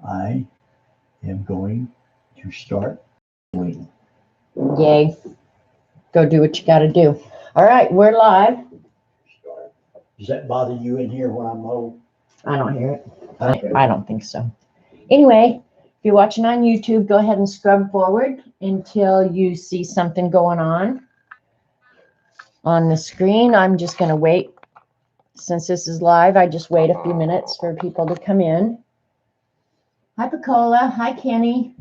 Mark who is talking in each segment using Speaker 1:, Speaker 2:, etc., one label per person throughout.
Speaker 1: I am going to start doing.
Speaker 2: Yay. Go do what you got to do. All right, we're live.
Speaker 1: Does that bother you in here when I'm old?
Speaker 2: I don't hear it.
Speaker 1: Okay.
Speaker 2: I don't think so. Anyway, if you're watching on YouTube, go ahead and scrub forward until you see something going on the screen. I'm just going to wait. Since this is live, I just wait a few minutes for people to come in. Hi, Picola. Hi, Kenny.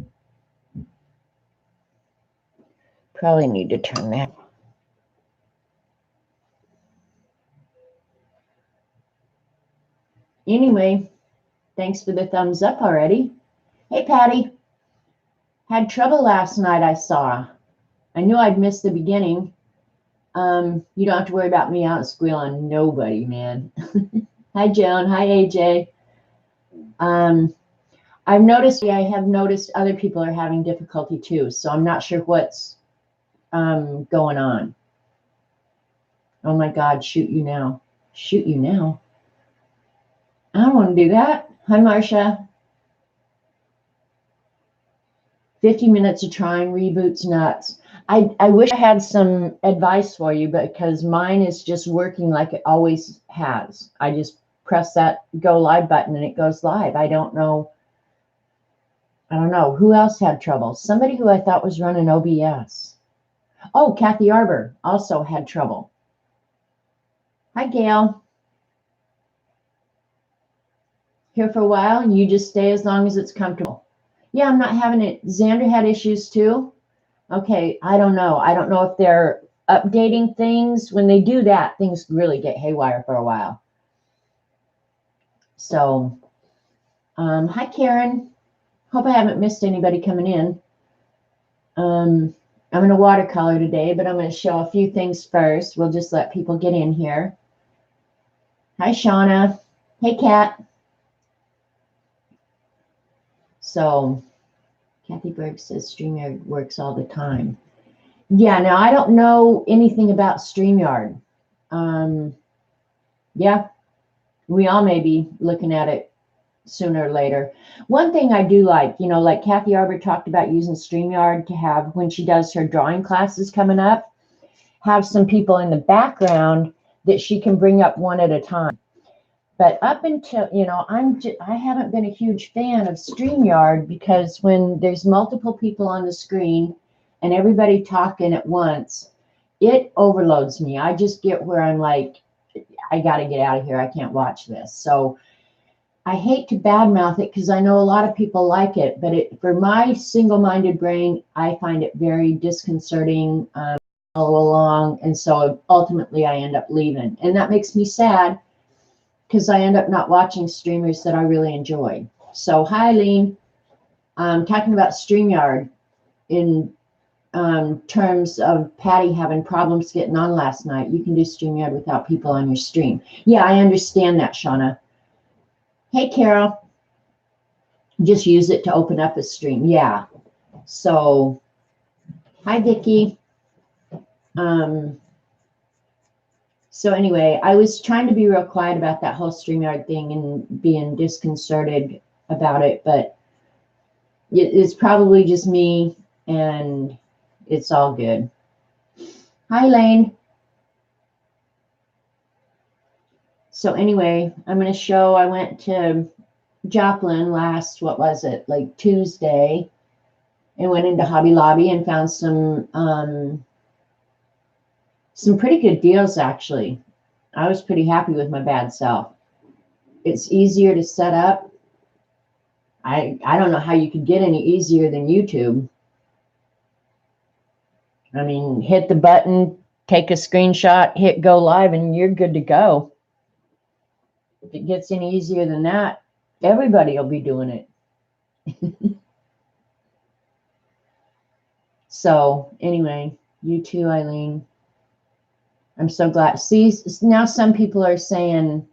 Speaker 2: Probably need to turn that. Anyway, thanks for the thumbs up already. Hey, Patty. Had trouble last night, I saw. I knew I'd missed the beginning. You don't have to worry about me out squeal on nobody, man. Hi, Joan. Hi, AJ. I have noticed other people are having difficulty too, so I'm not sure what's going on. Oh my God, shoot you now. Shoot you now. I don't want to do that. Hi, Marcia. 50 minutes of trying reboots nuts. I wish I had some advice for you, because mine is just working like it always has. I just press that go live button and it goes live. I don't know who else had trouble. Somebody who I thought was running OBS. Oh, Kathy Arbor also had trouble. Hi, Gail. Here for a while, and you just stay as long as it's comfortable. Yeah, I'm not having it. Xander had issues too. Okay, I don't know. I don't know if they're updating things. When they do that, things really get haywire for a while. So, hi, Karen. Hope I haven't missed anybody coming in. I'm going to watercolor today, but I'm going to show a few things first. We'll just let people get in here. Hi, Shauna. Hey, Kat. So, Kathy Berg says StreamYard works all the time. Yeah, now I don't know anything about StreamYard. Yeah, we all may be looking at it sooner or later. One thing I do like, like Kathy Arbor talked about using StreamYard to have, when she does her drawing classes coming up, have some people in the background that she can bring up one at a time. But up until, I haven't been a huge fan of StreamYard, because when there's multiple people on the screen and everybody talking at once, it overloads me. I just get where I'm like, I got to get out of here. I can't watch this. So I hate to badmouth it, because I know a lot of people like it, but for my single-minded brain, I find it very disconcerting, follow along, and so ultimately I end up leaving. And that makes me sad, because I end up not watching streamers that I really enjoy. So, hi, Eileen. I'm talking about StreamYard in terms of Patty having problems getting on last night. You can do StreamYard without people on your stream. Yeah, I understand that, Shauna. Hey, Carol. Just use it to open up a stream. Yeah. So, hi, Vicki. So anyway, I was trying to be real quiet about that whole StreamYard thing and being disconcerted about it, but it's probably just me, and it's all good. Hi, Lane. So anyway, I'm going to show, I went to Joplin last, what was it, like Tuesday, and went into Hobby Lobby and found some pretty good deals, actually. I was pretty happy with my bad self. It's easier to set up. I don't know how you could get any easier than YouTube. I mean, hit the button, take a screenshot, hit go live, and you're good to go. If it gets any easier than that, everybody will be doing it. So anyway, you too, Eileen. I'm so glad. See, now some people are saying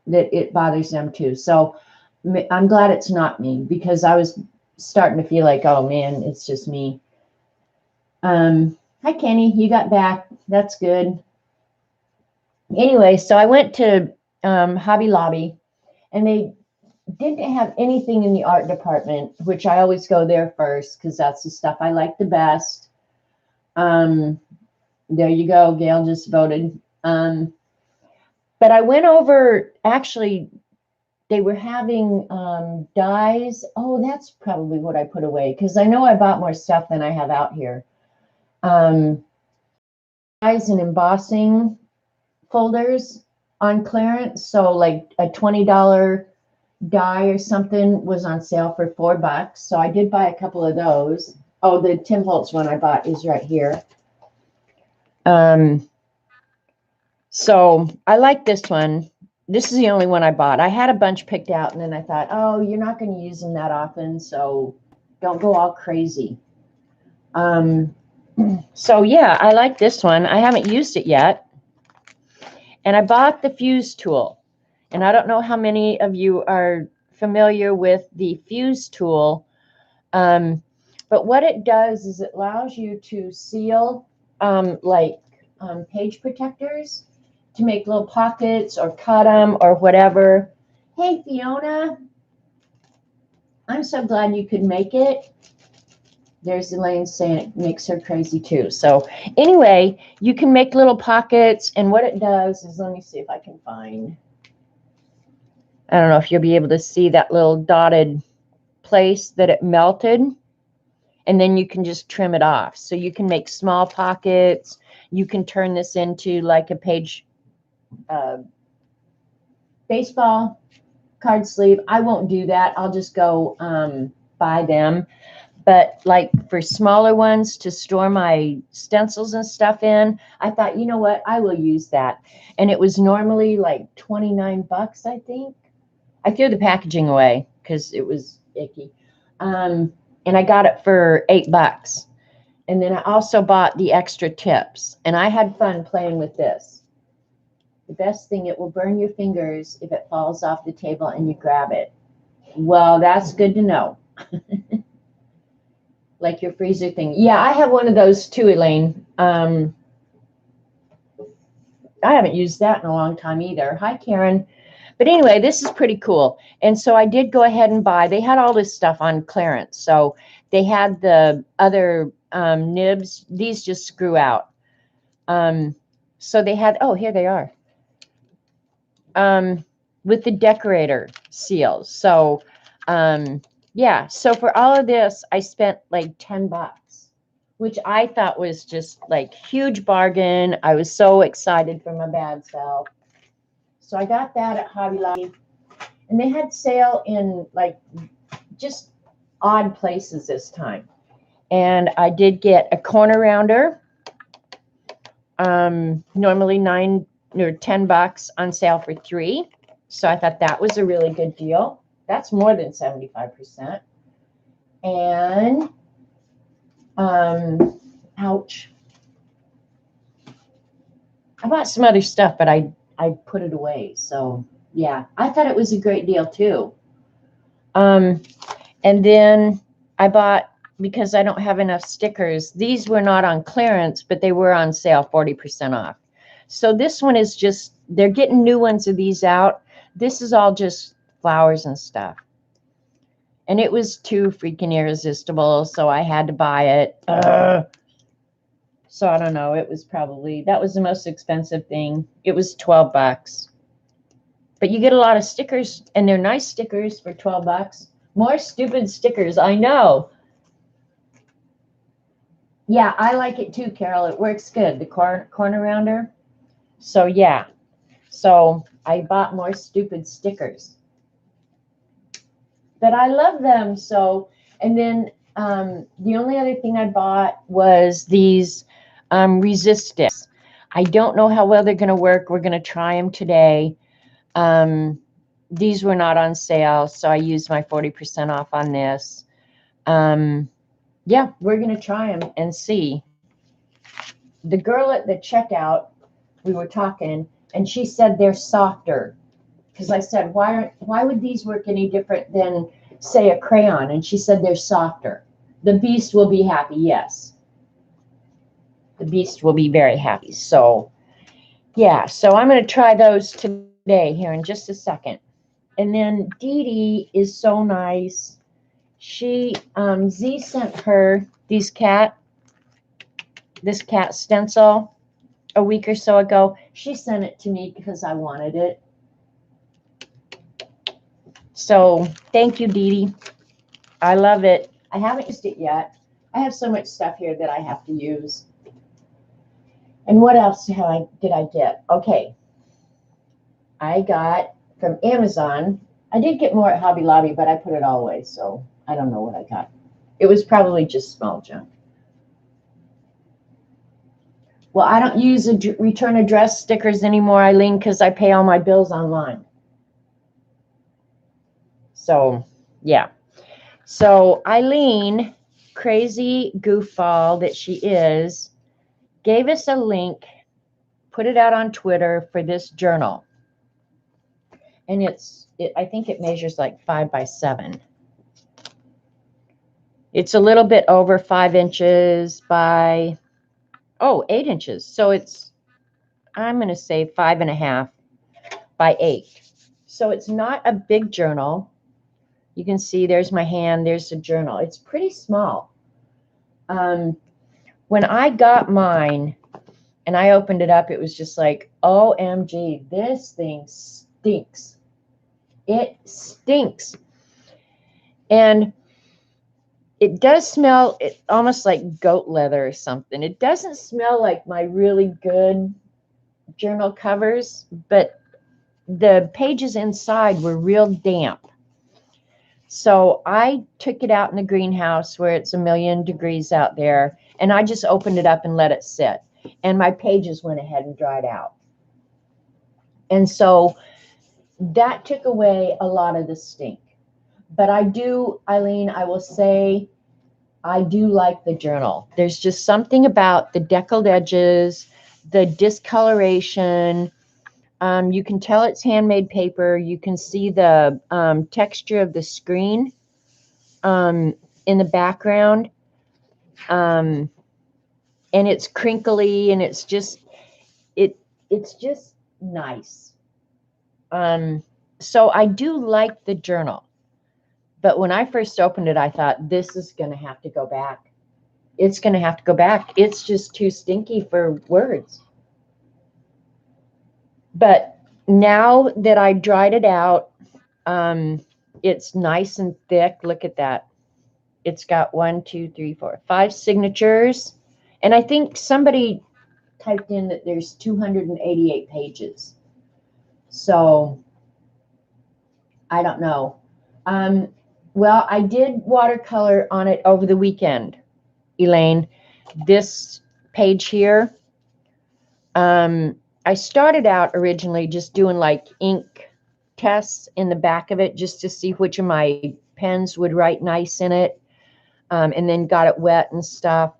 Speaker 2: that it bothers them too. So I'm glad it's not me, because I was starting to feel like, oh man, it's just me. Hi, Kenny, you got back. That's good. Anyway, so I went to Hobby Lobby, and they didn't have anything in the art department, which I always go there first because that's the stuff I like the best. There you go. Gail just voted. But I went over, actually, they were having dies. Oh, that's probably what I put away because I know I bought more stuff than I have out here. Dies and embossing folders on clearance. So like a $20 die or something was on sale for $4. So I did buy a couple of those. Oh, the 10 volts one I bought is right here. So I like this one. This is the only one I bought. I had a bunch picked out, and then I thought, oh, you're not going to use them that often, so don't go all crazy. So yeah, I like this one. I haven't used it yet. And I bought the fuse tool. And I don't know how many of you are familiar with the fuse tool. But what it does is it allows you to seal page protectors to make little pockets or cut them or whatever. Hey, Fiona. I'm so glad you could make it. There's Elaine saying it makes her crazy too. So anyway, you can make little pockets, and what it does is, let me see if I can find, I don't know if you'll be able to see that little dotted place that it melted, and then you can just trim it off. So you can make small pockets. You can turn this into like a page baseball card sleeve. I won't do that. I'll just go buy them. But like for smaller ones to store my stencils and stuff in, I thought, you know what, I will use that. And it was normally like $29, I think. I threw the packaging away because it was icky. And I got it for $8. And then I also bought the extra tips. And I had fun playing with this. The best thing, it will burn your fingers if it falls off the table and you grab it. Well, that's good to know. Like your freezer thing. Yeah, I have one of those too, Elaine. I haven't used that in a long time either. Hi, Karen. But anyway, this is pretty cool. And so I did go ahead and buy. They had all this stuff on clearance. So they had the other nibs. These just screw out. So they had, oh, here they are. With the decorator seals. So, yeah, so for all of this, I spent like $10, which I thought was just like huge bargain. I was so excited for my bad self. So I got that at Hobby Lobby, and they had sale in like just odd places this time. And I did get a corner rounder, normally $9 or $10 on sale for $3. So I thought that was a really good deal. That's more than 75%. And, ouch. I bought some other stuff, but I put it away. So, yeah, I thought it was a great deal, too. And then I bought, because I don't have enough stickers, these were not on clearance, but they were on sale, 40% off. So this one is just, they're getting new ones of these out. This is all just flowers and stuff. And it was too freaking irresistible, so I had to buy it. So I don't know. It was probably, that was the most expensive thing. It was $12. But you get a lot of stickers, and they're nice stickers for $12. More stupid stickers, I know. Yeah, I like it too, Carol. It works good, the corner rounder. So yeah, so I bought more stupid stickers. But I love them. So, and then the only other thing I bought was these resistors. I don't know how well they're going to work. We're going to try them today. These were not on sale, so I used my 40% off on this. Yeah, we're going to try them and see. The girl at the checkout, we were talking, and she said they're softer. Because I said, why would these work any different than, say, a crayon? And she said they're softer. The beast will be happy, yes. The beast will be very happy. So, yeah, so I'm going to try those today here in just a second. And then Dee Dee is so nice. She, Z sent her this cat stencil a week or so ago. She sent it to me because I wanted it. So thank you, Dee Dee. I love it. I haven't used it yet. I have so much stuff here that I have to use. And what else did I get? Okay. I got from Amazon. I did get more at Hobby Lobby, but I put it all away, so I don't know what I got. It was probably just small junk. Well, I don't use return address stickers anymore, Eileen, because I pay all my bills online. So, yeah. So Eileen, crazy goofball that she is, gave us a link, put it out on Twitter for this journal. And I think it measures like 5 by 7. It's a little bit over 5 inches by, 8 inches. So I'm going to say 5.5 by 8. So it's not a big journal. You can see there's my hand, there's the journal. It's pretty small. When I got mine and I opened it up, it was just like, OMG, this thing stinks. It stinks. And it does smell almost like goat leather or something. It doesn't smell like my really good journal covers, but the pages inside were real damp. So I took it out in the greenhouse where it's 1,000,000 degrees out there, and I just opened it up and let it sit. And my pages went ahead and dried out. And so that took away a lot of the stink. But I do, Eileen, I will say, I do like the journal. There's just something about the deckled edges, the discoloration. You can tell it's handmade paper. You can see the texture of the screen in the background. And it's crinkly, and it's just nice. So I do like the journal. But when I first opened it, I thought, this is going to have to go back. It's going to have to go back. It's just too stinky for words. But now that I dried it out, it's nice and thick. Look at that. It's got 1, 2, 3, 4, 5 signatures. And I think somebody typed in that there's 288 pages. So I don't know. Well, I did watercolor on it over the weekend, Elaine. This page here, I started out originally just doing like ink tests in the back of it just to see which of my pens would write nice in it, and then got it wet and stuff.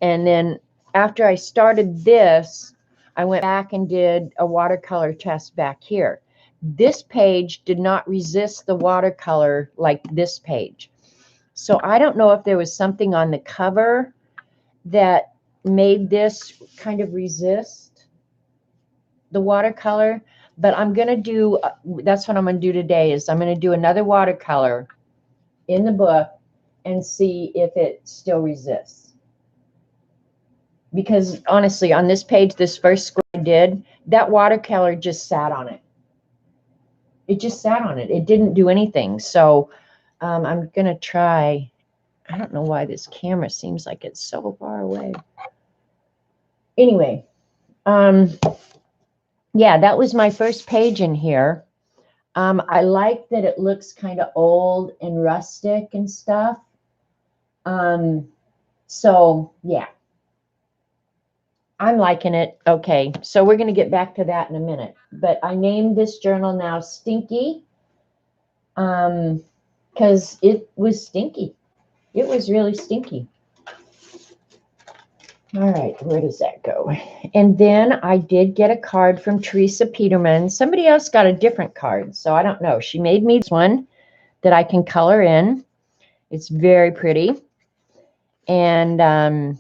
Speaker 2: And then after I started this, I went back and did a watercolor test back here. This page did not resist the watercolor like this page. So I don't know if there was something on the cover that made this kind of resist the watercolor, but I'm going to do, that's what I'm going to do today, is I'm going to do another watercolor in the book and see if it still resists. Because honestly, on this page, this first square I did, that watercolor just sat on it. It just sat on it. It didn't do anything. So I'm going to try. I don't know why this camera seems like it's so far away. Anyway, yeah, that was my first page in here. I like that it looks kind of old and rustic and stuff. So, yeah. I'm liking it. Okay, so we're going to get back to that in a minute. But I named this journal now Stinky because it was stinky. It was really stinky. All right, where does that go? And then I did get a card from Teresa Peterman. Somebody else got a different card, so I don't know. She made me this one that I can color in. It's very pretty. And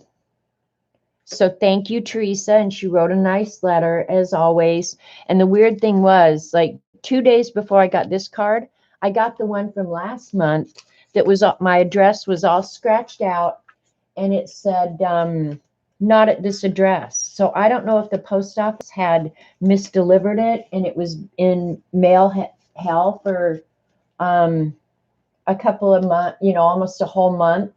Speaker 2: so thank you, Teresa. And she wrote a nice letter, as always. And the weird thing was, like, 2 days before I got this card, I got the one from last month that was, my address was all scratched out, and it said, not at this address. So I don't know if the post office had misdelivered it and it was in mail hell for a couple of months, almost a whole month.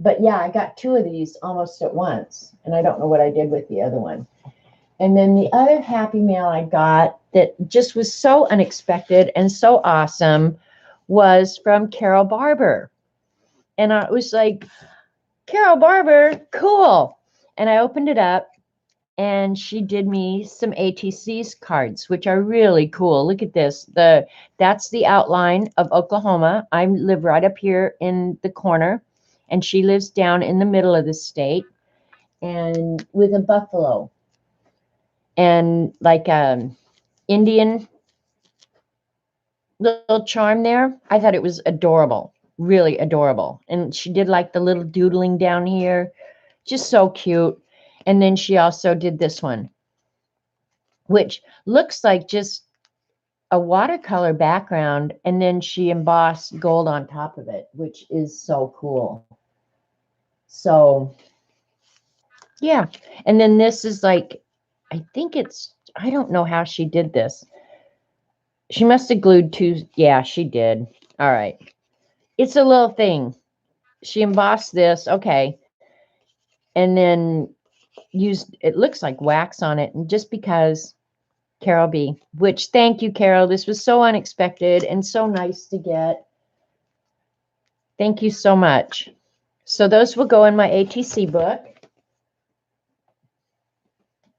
Speaker 2: But yeah, I got 2 of these almost at once, and I don't know what I did with the other one. And then the other happy mail I got that just was so unexpected and so awesome was from Carol Barber. And I was like, Carol Barber, cool. And I opened it up, and she did me some ATC's cards, which are really cool. Look at this. That's the outline of Oklahoma. I live right up here in the corner, and she lives down in the middle of the state, and with a buffalo and like Indian little charm there. I thought it was adorable, really adorable. And she did like the little doodling down here, just so cute. And then she also did this one, which looks like just a watercolor background, and then she embossed gold on top of it, which is so cool. So yeah. And then this is like, I don't know how she did this. She must have glued 2. Yeah, she did. All right. It's a little thing. She embossed this. Okay. And then used, it looks like wax on it. And just because Carol B, which thank you, Carol. This was so unexpected and so nice to get. Thank you so much. So those will go in my ATC book.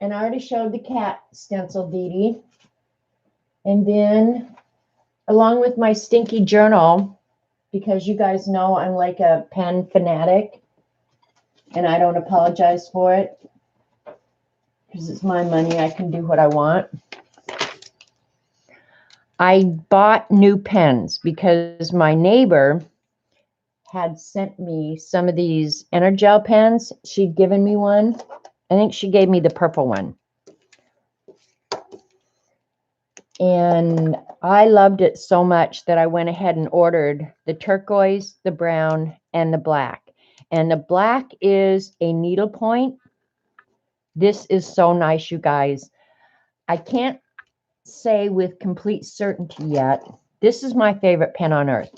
Speaker 2: And I already showed the cat stencil, Dee Dee. And then along with my Stinky journal, because you guys know I'm like a pen fanatic, and I don't apologize for it because it's my money. I can do what I want. I bought new pens because my neighbor had sent me some of these Energel pens. She'd given me one. I think she gave me the purple one. And I loved it so much that I went ahead and ordered the turquoise, the brown, and the black. And the black is a needlepoint. This is so nice, you guys. I can't say with complete certainty yet. This is my favorite pen on earth,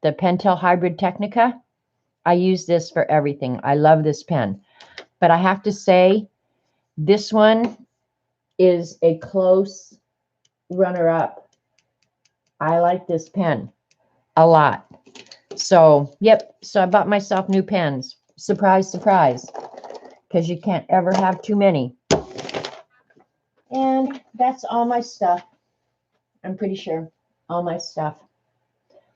Speaker 2: the Pentel Hybrid Technica. I use this for everything. I love this pen. But I have to say, this one is a close runner-up. I like this pen a lot. So, yep. So I bought myself new pens. Surprise, surprise. Because you can't ever have too many. And that's all my stuff. I'm pretty sure. All my stuff.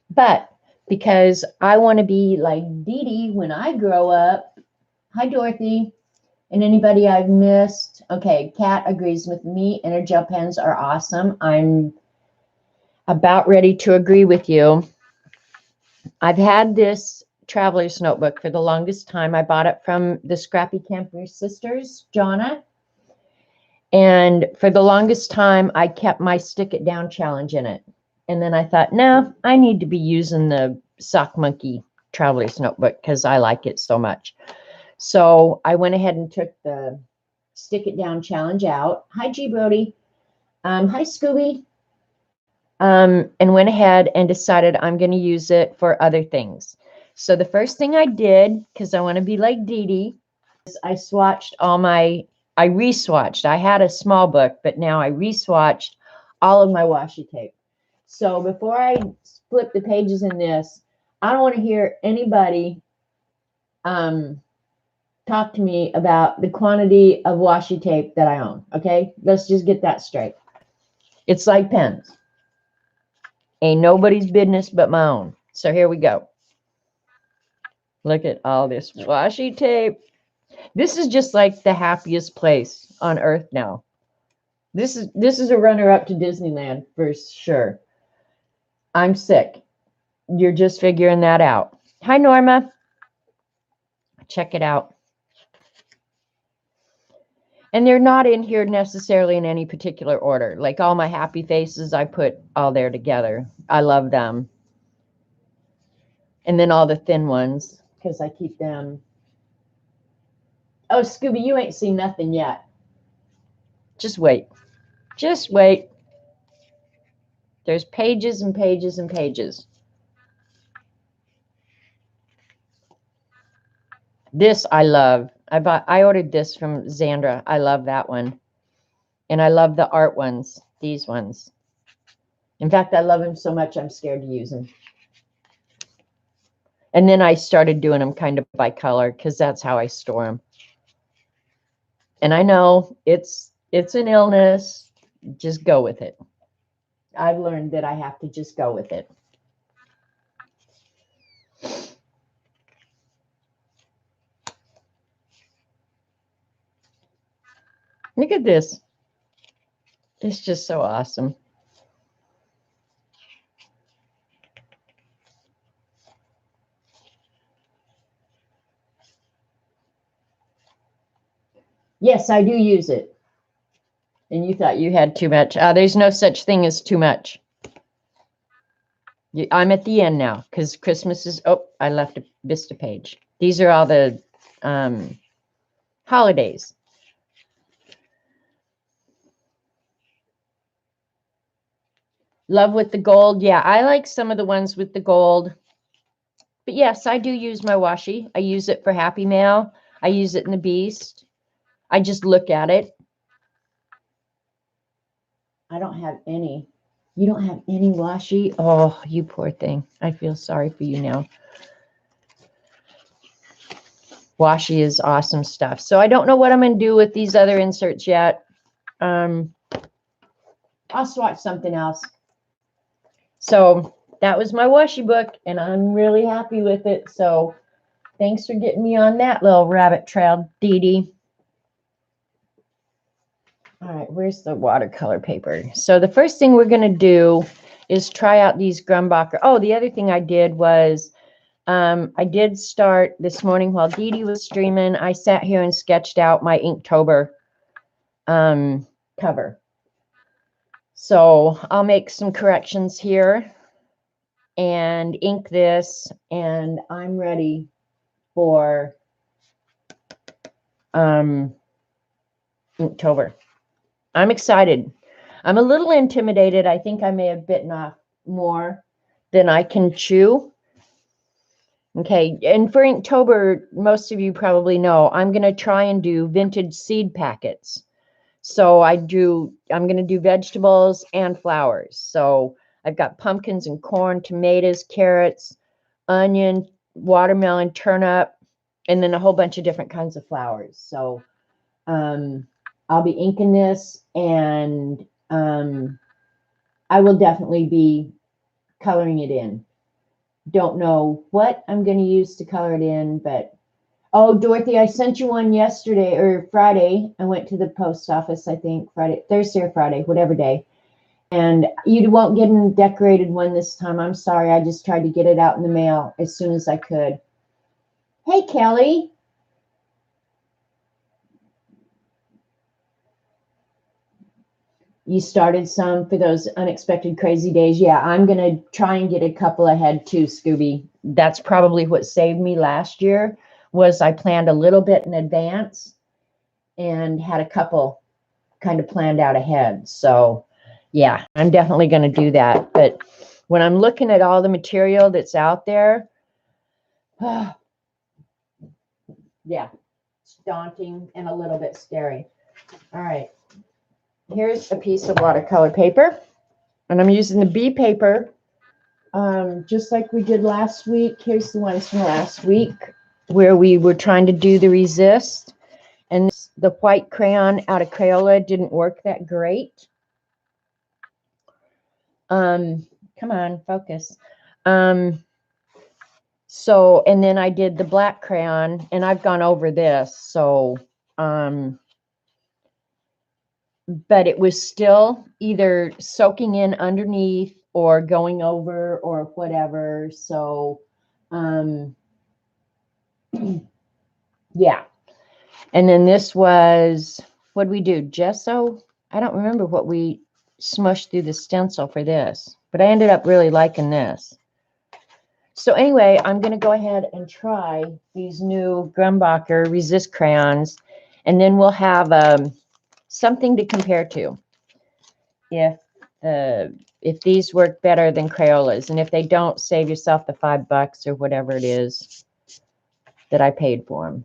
Speaker 2: But because I want to be like Dee Dee when I grow up. Hi, Dorothy. And anybody I've missed. Okay, Kat agrees with me. Energel pens are awesome. I'm about ready to agree with you. I've had this traveler's notebook for the longest time. I bought it from the Scrappy Camper Sisters, Jonna. And for the longest time, I kept my Stick It Down challenge in it. And then I thought, no, I need to be using the Sock Monkey traveler's notebook because I like it so much. So I went ahead and took the Stick It Down challenge out. Hi, G Brody. Hi, Scooby. And went ahead and decided I'm going to use it for other things. So the first thing I did, because I want to be like Dee Dee, is I re-swatched. I had a small book, but now I re-swatched all of my washi tape. So before I flip the pages in this, I don't want to hear anybody talk to me about the quantity of washi tape that I own. Okay, let's just get that straight. It's like pens. Ain't nobody's business but my own. So here we go. Look at all this washi tape. This is just like the happiest place on earth now. This is a runner-up to Disneyland for sure. I'm sick. You're just figuring that out. Hi, Norma. Check it out. And they're not in here necessarily in any particular order. Like all my happy faces, I put all there together. I love them. And then all the thin ones, because I keep them. Oh, Scooby, you ain't seen nothing yet. Just wait. Just wait. There's pages and pages and pages. This I love. I ordered this from Xandra. I love that one. And I love the art ones, these ones. In fact, I love them so much I'm scared to use them. And then I started doing them kind of by color because that's how I store them. And I know it's an illness. Just go with it. I've learned that I have to just go with it. Look at this. It's just so awesome. Yes, I do use it. And you thought you had too much. There's no such thing as too much. I'm at the end now because Christmas is... Oh, I left a Vista page. These are all the holidays. Love with the gold. Yeah, I like some of the ones with the gold. But yes, I do use my washi. I use it for Happy Mail. I use it in the Beast. I just look at it. I don't have any. You don't have any washi? Oh, you poor thing. I feel sorry for you now. Washi is awesome stuff. So I don't know what I'm going to do with these other inserts yet. I'll swatch something else. So that was my washi book, and I'm really happy with it. So thanks for getting me on that little rabbit trail, Dee Dee. All right, where's the watercolor paper? So the first thing we're going to do is try out these Grumbacher. Oh, the other thing I did was I did start this morning while Dee Dee was streaming. I sat here and sketched out my Inktober cover. So I'll make some corrections here and ink this, and I'm ready for Inktober. I'm excited. I'm a little intimidated. I think I may have bitten off more than I can chew. Okay, and for Inktober, most of you probably know, I'm going to try and do vintage seed packets. So I'm going to do vegetables and flowers. So I've got pumpkins and corn, tomatoes, carrots, onion, watermelon, turnip, and then a whole bunch of different kinds of flowers. So I'll be inking this, and I will definitely be coloring it in. Don't know what I'm going to use to color it in, but oh, Dorothy, I sent you one yesterday or Friday. I went to the post office, I think Thursday or Friday, whatever day. And you won't get a decorated one this time. I'm sorry. I just tried to get it out in the mail as soon as I could. Hey, Kelly. You started some for those unexpected crazy days. Yeah, I'm going to try and get a couple ahead too, Scooby. That's probably what saved me last year, was I planned a little bit in advance and had a couple kind of planned out ahead. So yeah, I'm definitely going to do that. But when I'm looking at all the material that's out there, yeah, it's daunting and a little bit scary. All right. Here's a piece of watercolor paper, and I'm using the B paper, just like we did last week. Here's the ones from last week where we were trying to do the resist, and the white crayon out of Crayola didn't work that great. Come on, focus. So, and then I did the black crayon, and I've gone over this, so but it was still either soaking in underneath or going over or whatever. So, yeah. And then this was, What'd we do? Gesso? I don't remember what we smushed through the stencil for this, but I ended up really liking this. So anyway, I'm going to go ahead and try these new Grumbacher Resist crayons, and then we'll have something to compare to if these work better than Crayolas, and if they don't, save yourself the $5 or whatever it is that I paid for them.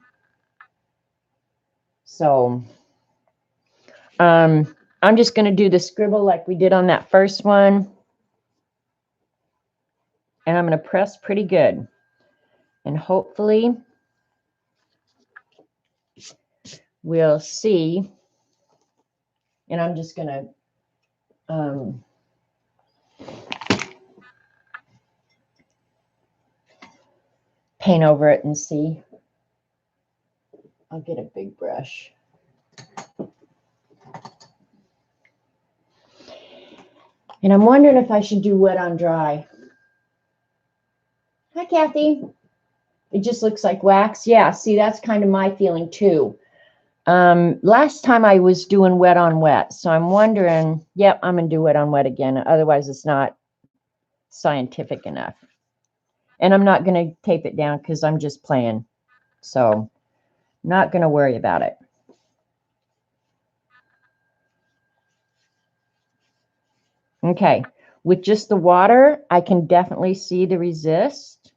Speaker 2: So I'm just going to do the scribble like we did on that first one, and I'm going to press pretty good, and hopefully we'll see. And I'm just going to paint over it and see. I'll get a big brush. And I'm wondering if I should do wet on dry. Hi, Kathy. It just looks like wax. Yeah, see, that's kind of my feeling too. Last time I was doing wet on wet, so I'm wondering, yep, I'm going to do wet on wet again. Otherwise, it's not scientific enough. And I'm not going to tape it down because I'm just playing. So, not going to worry about it. Okay, with just the water, I can definitely see the resist.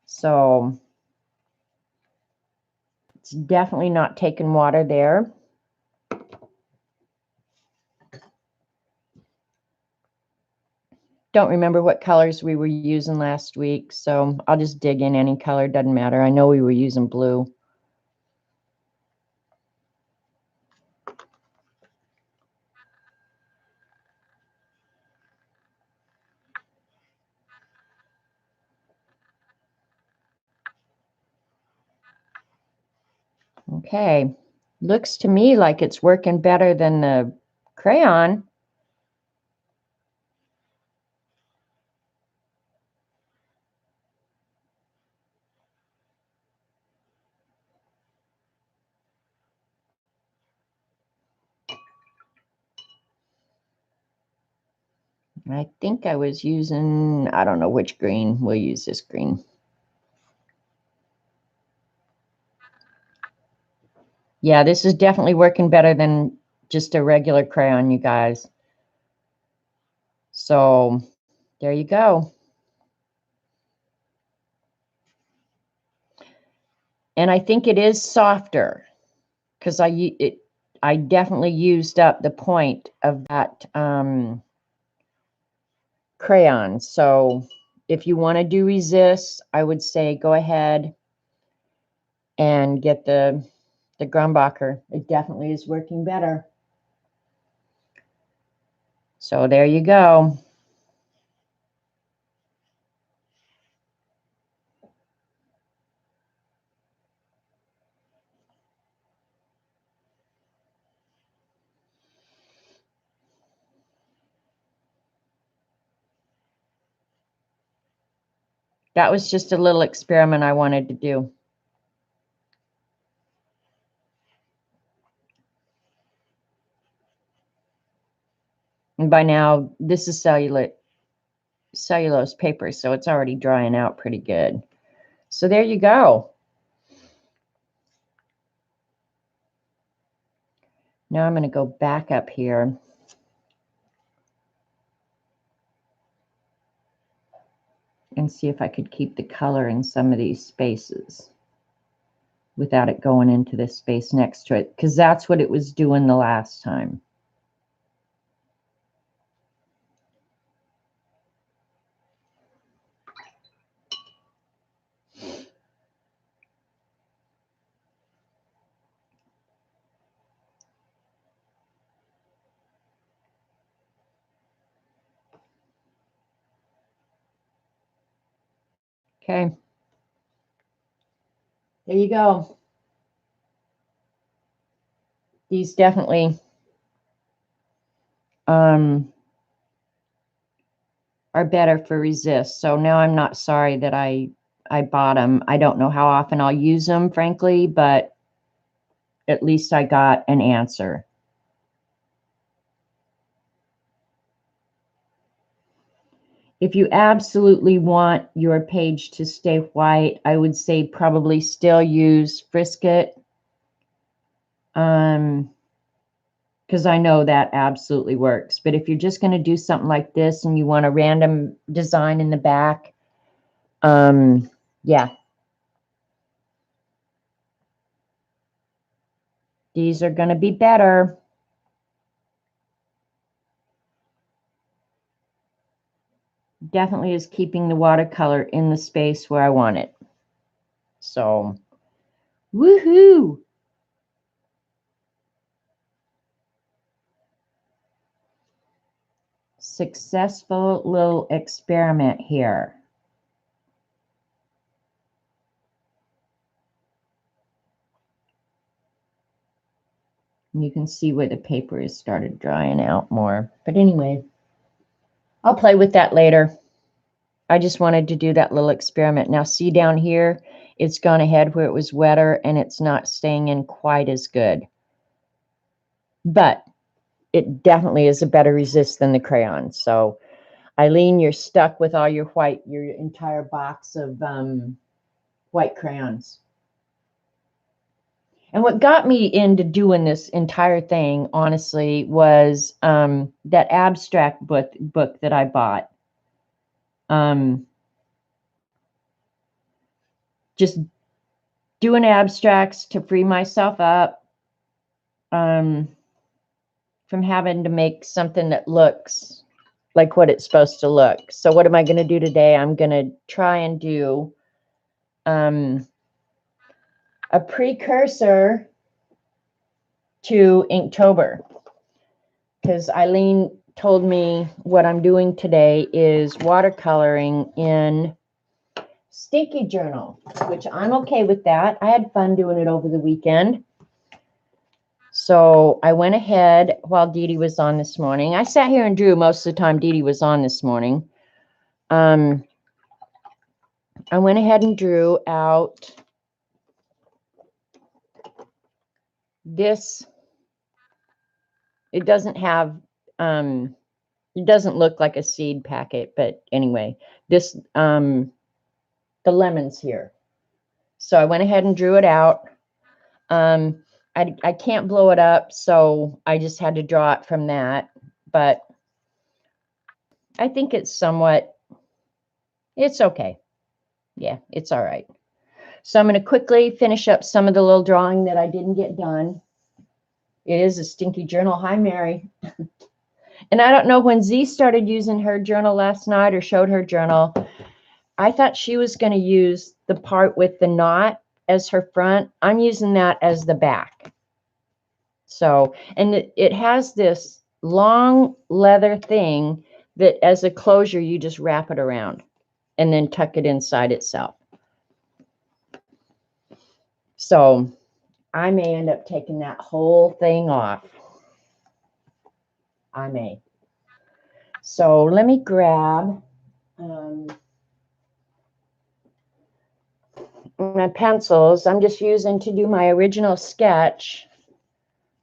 Speaker 2: So, it's definitely not taking water there. Don't remember what colors we were using last week, so I'll just dig in any color, doesn't matter. I know we were using blue. Okay, looks to me like it's working better than the crayon. I think I was using, I don't know which green. We'll use this green. Yeah, this is definitely working better than just a regular crayon, you guys. So there you go. And I think it is softer because I definitely used up the point of that crayon. So if you want to do resist, I would say go ahead and get the Grumbacher. It definitely is working better. So there you go. That was just a little experiment I wanted to do. And by now, this is cellulose paper, so it's already drying out pretty good. So there you go. Now I'm going to go back up here. And see if I could keep the color in some of these spaces without it going into this space next to it, because that's what it was doing the last time. Okay. There you go. These definitely are better for resist. So now I'm not sorry that I bought them. I don't know how often I'll use them, frankly, but at least I got an answer. If you absolutely want your page to stay white, I would say probably still use Frisket. Because I know that absolutely works. But if you're just going to do something like this and you want a random design in the back, yeah. These are going to be better. Definitely is keeping the watercolor in the space where I want it. So, woohoo! Successful little experiment here. You can see where the paper has started drying out more. But anyway, I'll play with that later. I just wanted to do that little experiment. Now see down here, it's gone ahead where it was wetter and it's not staying in quite as good. But it definitely is a better resist than the crayon. So Eileen, you're stuck with all your entire box of white crayons. And what got me into doing this entire thing, honestly, was that abstract book that I bought. Just doing abstracts to free myself up from having to make something that looks like what it's supposed to look. So what am I going to do today? I'm going to try and do a precursor to Inktober, because Eileen told me what I'm doing today is watercoloring in Stinky Journal, which I'm okay with that. I had fun doing it over the weekend. So I went ahead while Dee Dee was on this morning. I sat here and drew most of the time Dee Dee was on this morning. I went ahead and drew out this. It doesn't have, it doesn't look like a seed packet, but anyway, this, the lemons here. So I went ahead and drew it out. I can't blow it up, so I just had to draw it from that. But I think it's somewhat, it's okay. Yeah, it's all right. So I'm going to quickly finish up some of the little drawing that I didn't get done. It is a Stinky journal. Hi, Mary. And I don't know, when Z started using her journal last night or showed her journal, I thought she was going to use the part with the knot as her front. I'm using that as the back. So, and it has this long leather thing that as a closure, you just wrap it around and then tuck it inside itself. So I may end up taking that whole thing off. I may. So let me grab my pencils. I'm just using to do my original sketch.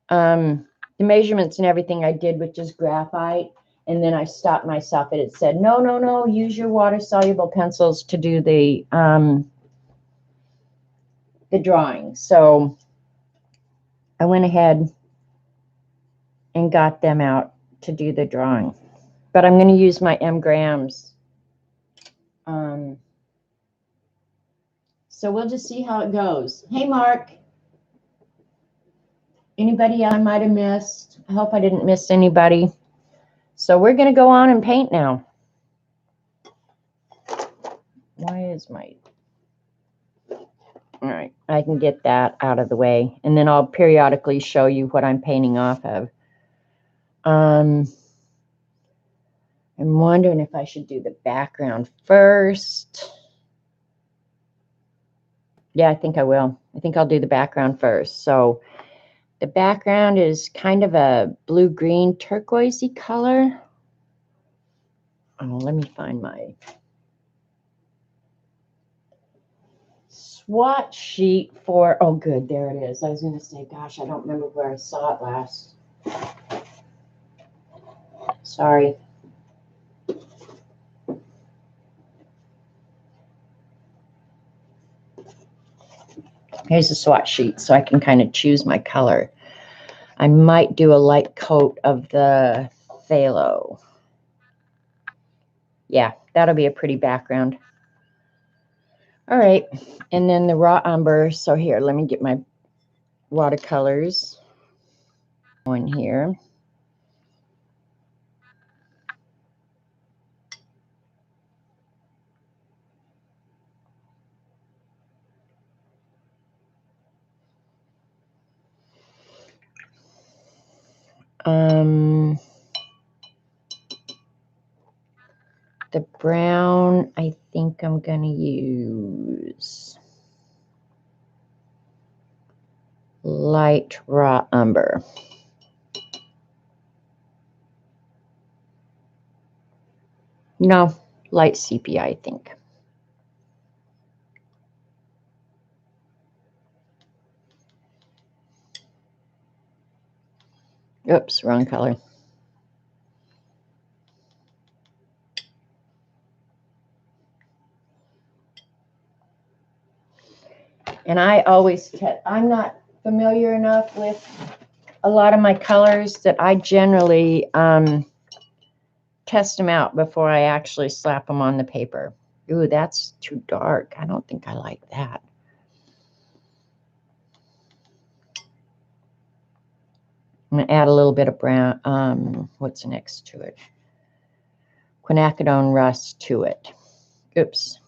Speaker 2: The measurements and everything I did with just graphite. And then I stopped myself and it said, no, no, no, use your water-soluble pencils to do the drawing. So I went ahead and got them out to do the drawing. But I'm going to use my M-grams. So we'll just see how it goes. Hey, Mark. Anybody I might have missed? I hope I didn't miss anybody. So we're going to go on and paint now. Why is my... All right, I can get that out of the way. And then I'll periodically show you what I'm painting off of. I'm wondering if I should do the background first. Yeah, I think I will. I think I'll do the background first. So the background is kind of a blue-green turquoisey color. Oh, let me find my swatch sheet for, oh good, there it is. I was going to say, gosh, I don't remember where I saw it last. Sorry. Here's a swatch sheet so I can kind of choose my color. I might do a light coat of the phthalo. Yeah, that'll be a pretty background. All right, and then the raw umber. So here, let me get my watercolors on here. The brown, I think I'm going to use light raw umber. No, light sepia, I think. Oops, wrong color. And I always, I'm not familiar enough with a lot of my colors that I generally test them out before I actually slap them on the paper. Ooh, that's too dark. I don't think I like that. I'm going to add a little bit of brown, what's next to it? Quinacridone rust to it. Oops.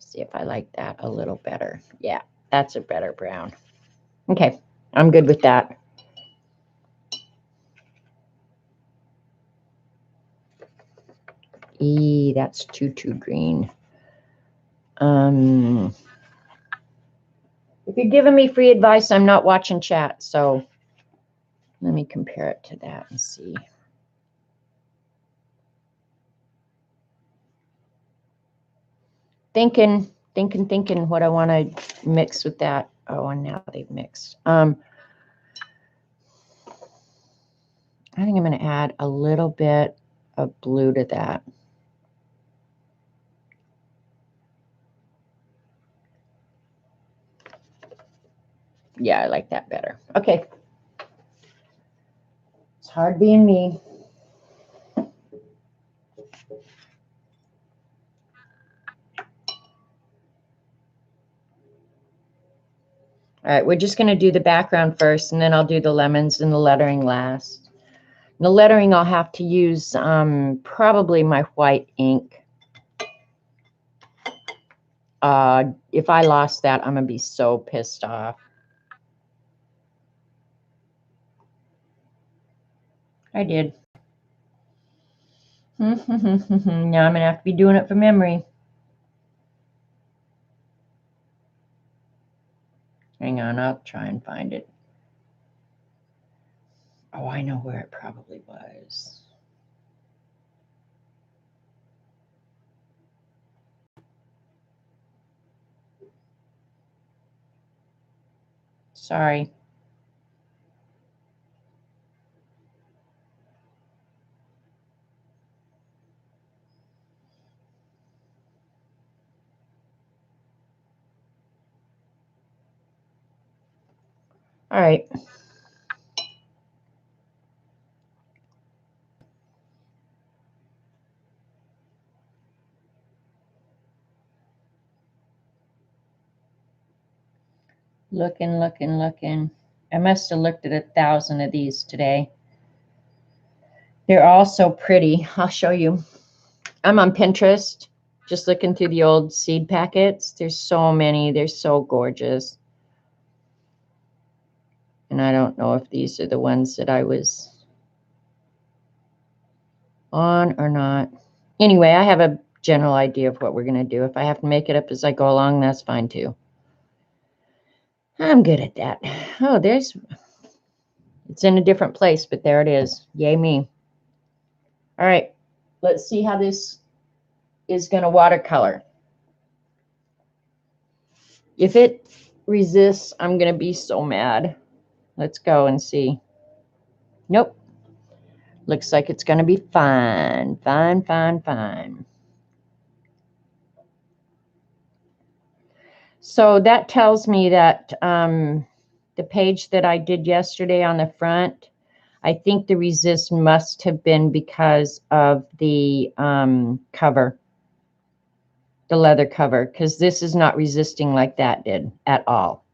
Speaker 2: See if I like that a little better. Yeah, that's a better brown. Okay, I'm good with that. That's too green. If you're giving me free advice, I'm not watching chat, so let me compare it to that and see. Thinking what I want to mix with that. Oh, and now they've mixed. I think I'm going to add a little bit of blue to that. Yeah, I like that better. Okay. It's hard being me. All right, we're just going to do the background first, and then I'll do the lemons and the lettering last. The lettering I'll have to use probably my white ink. If I lost that, I'm going to be so pissed off. I did. Now I'm going to have to be doing it from memory. Hang on, I'll try and find it. Oh, I know where it probably was. Sorry. All right. Looking. I must have looked at 1,000 of these today. They're all so pretty. I'll show you. I'm on Pinterest, just looking through the old seed packets. There's so many. They're so gorgeous. And I don't know if these are the ones that I was on or not. Anyway, I have a general idea of what we're going to do. If I have to make it up as I go along, that's fine too. I'm good at that. Oh, it's in a different place, but there it is. Yay me. All right, let's see how this is going to watercolor. If it resists, I'm going to be so mad. Let's go and see. Nope. Looks like it's going to be fine. Fine, fine, fine. So that tells me that the page that I did yesterday on the front, I think the resist must have been because of the cover, the leather cover, because this is not resisting like that did at all.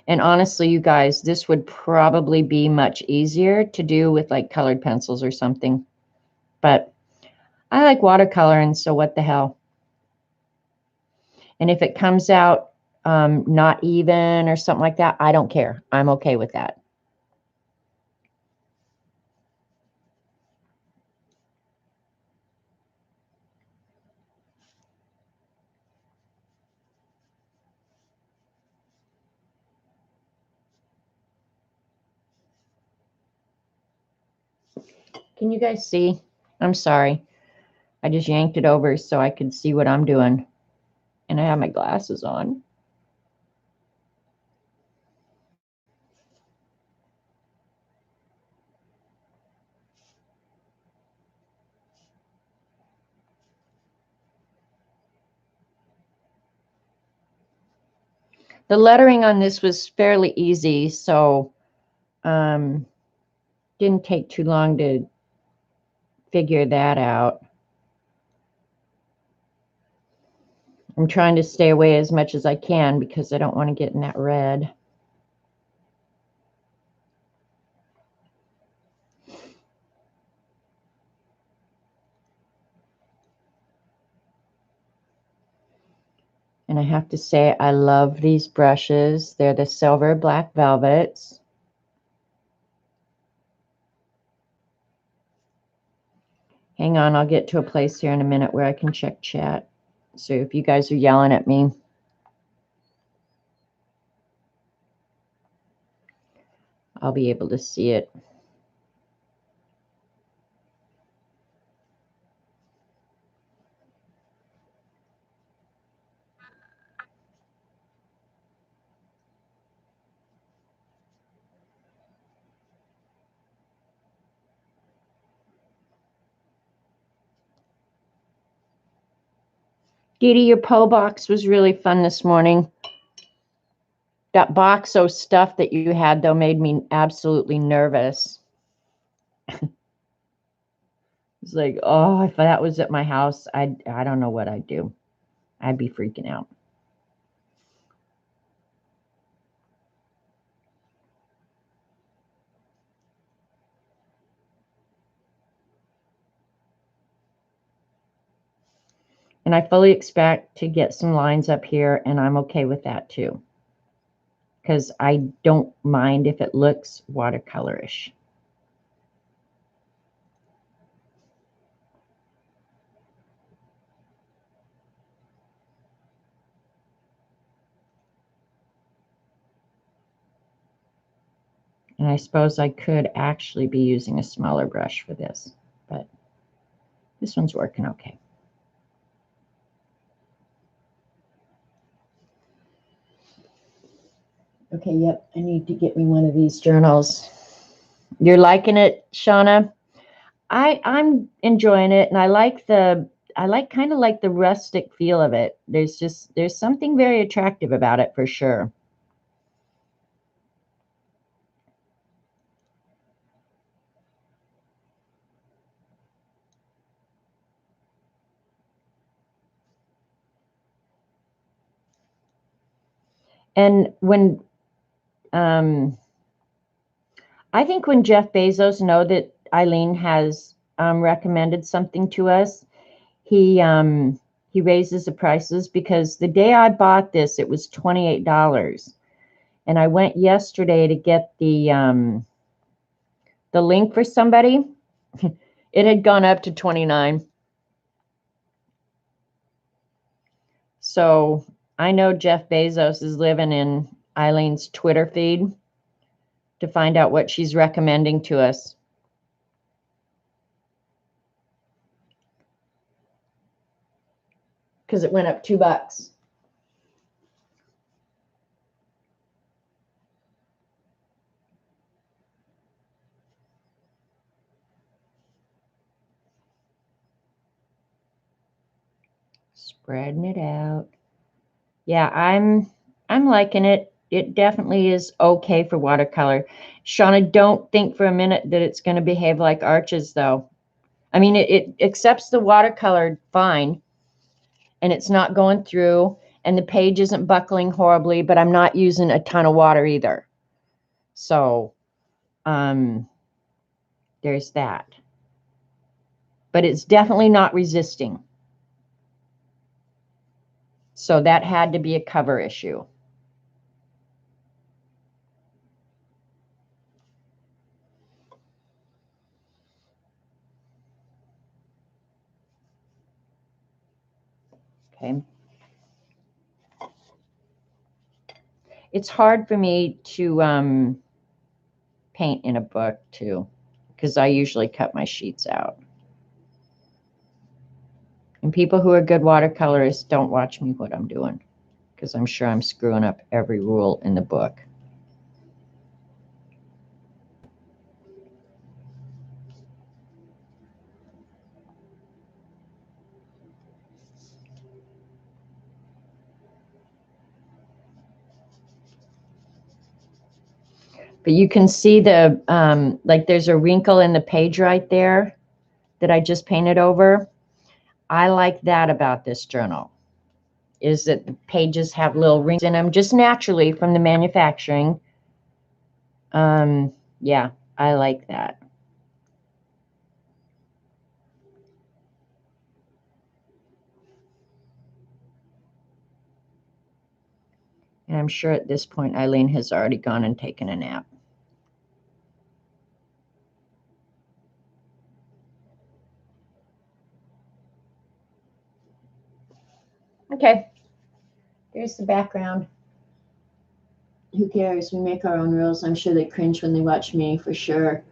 Speaker 2: And honestly, you guys, this would probably be much easier to do with like colored pencils or something. But I like watercoloring, so what the hell. And if it comes out not even or something like that, I don't care. I'm okay with that. Can you guys see? I'm sorry. I just yanked it over so I could see what I'm doing. And I have my glasses on. The lettering on this was fairly easy, so didn't take too long to figure that out. I'm trying to stay away as much as I can because I don't want to get in that red. And I have to say, I love these brushes. They're the Silver Black Velvets. Hang on, I'll get to a place here in a minute where I can check chat. So if you guys are yelling at me, I'll be able to see it. Dee Dee, your Poe box was really fun this morning. That box of stuff that you had, though, made me absolutely nervous. It's like, oh, if that was at my house, I don't know what I'd do. I'd be freaking out. And I fully expect to get some lines up here, and I'm okay with that too. Because I don't mind if it looks watercolorish. And I suppose I could actually be using a smaller brush for this, but this one's working okay. Okay, yep, I need to get me one of these journals. You're liking it, Shauna? I'm enjoying it, and I like kind of like the rustic feel of it. There's something very attractive about it for sure. And when I think when Jeff Bezos know that Eileen has recommended something to us, he raises the prices, because the day I bought this, it was $28, and I went yesterday to get the link for somebody. It had gone up to $29. So I know Jeff Bezos is living in Eileen's Twitter feed to find out what she's recommending to us. Because it went up $2. Spreading it out. Yeah, I'm liking it. It definitely is okay for watercolor. Shauna, don't think for a minute that it's going to behave like Arches, though. I mean, it accepts the watercolor fine, and it's not going through, and the page isn't buckling horribly, but I'm not using a ton of water either. So, there's that. But it's definitely not resisting. So that had to be a cover issue. Okay. It's hard for me to paint in a book too, because I usually cut my sheets out. And people who are good watercolorists don't watch me what I'm doing, because I'm sure I'm screwing up every rule in the book. But you can see the, like there's a wrinkle in the page right there that I just painted over. I like that about this journal, is that the pages have little rings in them just naturally from the manufacturing. Yeah, I like that. And I'm sure at this point, Eileen has already gone and taken a nap. Okay, here's the background. Who cares? We make our own rules. I'm sure they cringe when they watch me, for sure.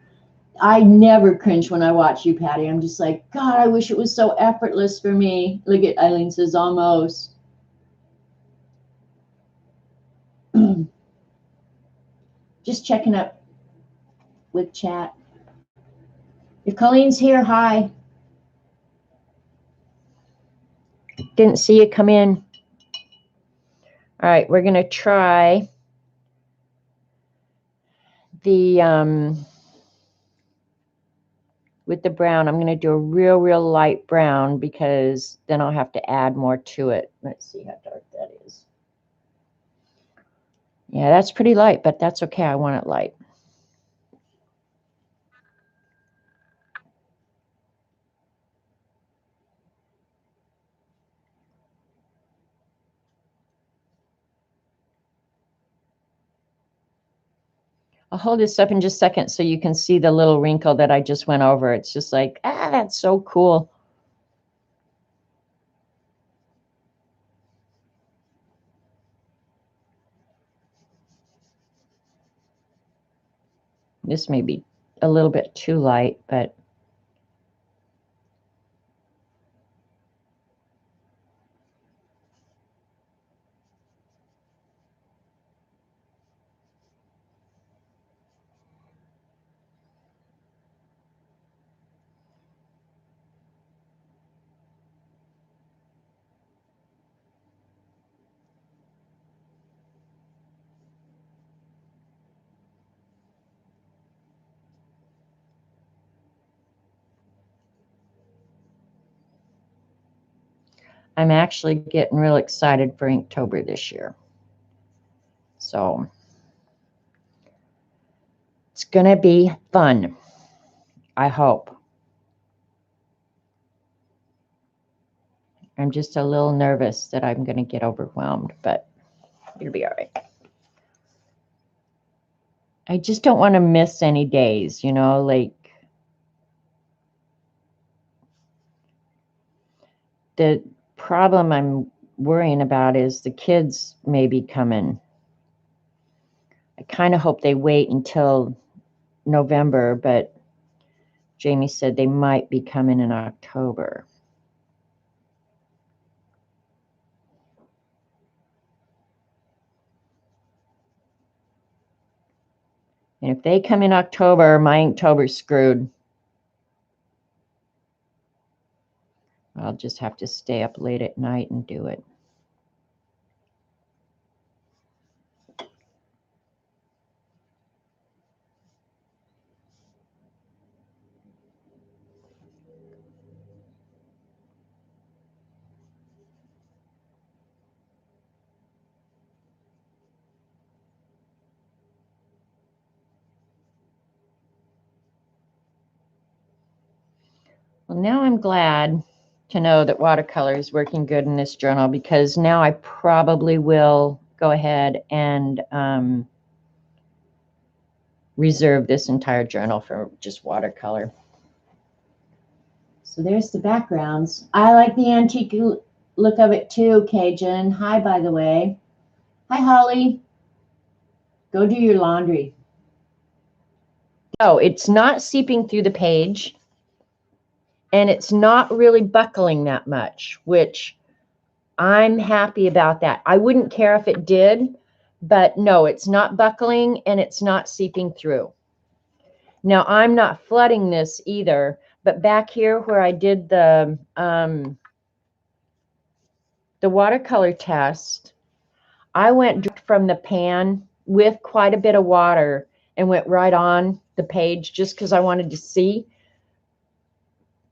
Speaker 2: I never cringe when I watch you, Patty. I'm just like, God, I wish it was so effortless for me. Look at Eileen says almost. Just checking up with chat. If Colleen's here, hi. Didn't see you come in. All right, we're going to try the, with the brown. I'm going to do a real light brown, because then I'll have to add more to it. Let's see how dark that is. Yeah, that's pretty light, but that's okay. I want it light. I'll hold this up in just a second so you can see the little wrinkle that I just went over. It's just like, that's so cool. This may be a little bit too light, but I'm actually getting real excited for Inktober this year. So it's going to be fun, I hope. I'm just a little nervous that I'm going to get overwhelmed, but it'll be all right. I just don't want to miss any days, you know, like the problem I'm worrying about is the kids may be coming I kind of hope they wait until November, but Jamie said they might be coming in October. And if they come in October, my Inktober's screwed. I'll just have to stay up late at night and do it. Well, now I'm glad to know that watercolor is working good in this journal, because now I probably will go ahead and reserve this entire journal for just watercolor. So there's the backgrounds. I like the antique look of it too, Cajun. Hi, by the way. Hi, Holly. Go do your laundry. So it's not seeping through the page, and it's not really buckling that much, which I'm happy about that. I wouldn't care if it did, but no, it's not buckling and it's not seeping through. Now, I'm not flooding this either, but back here where I did the watercolor test, I went from the pan with quite a bit of water and went right on the page just because I wanted to see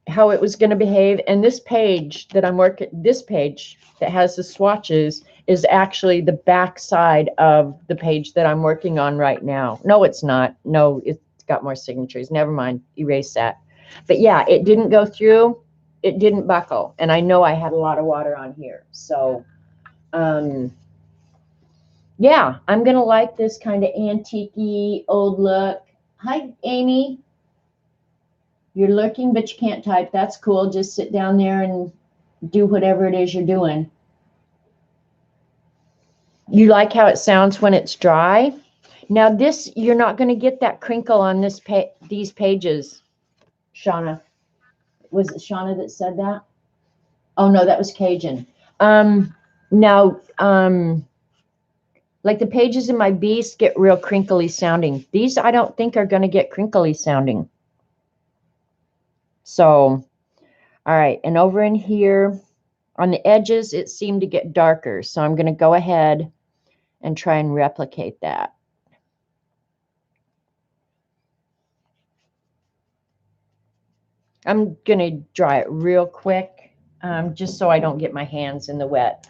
Speaker 2: how it was going to behave. And this page that I'm working, this page that has the swatches, is actually the back side of the page that I'm working on right now. No, it's not. No, it's got more signatures. Never mind. Erase that. But yeah, it didn't go through. It didn't buckle. And I know I had a lot of water on here. So, yeah, I'm going to like this kind of antique-y old look. Hi, Amy. You're lurking, but you can't type. That's cool. Just sit down there and do whatever it is you're doing. You like how it sounds when it's dry? Now this, you're not going to get that crinkle on this these pages, Shauna. Was it Shauna that said that? Oh no, that was Cajun. Now, like the pages in my Beast get real crinkly sounding. These I don't think are going to get crinkly sounding. So, all right, and over in here on the edges, it seemed to get darker. So I'm going to go ahead and try and replicate that. I'm going to dry it real quick, just so I don't get my hands in the wet.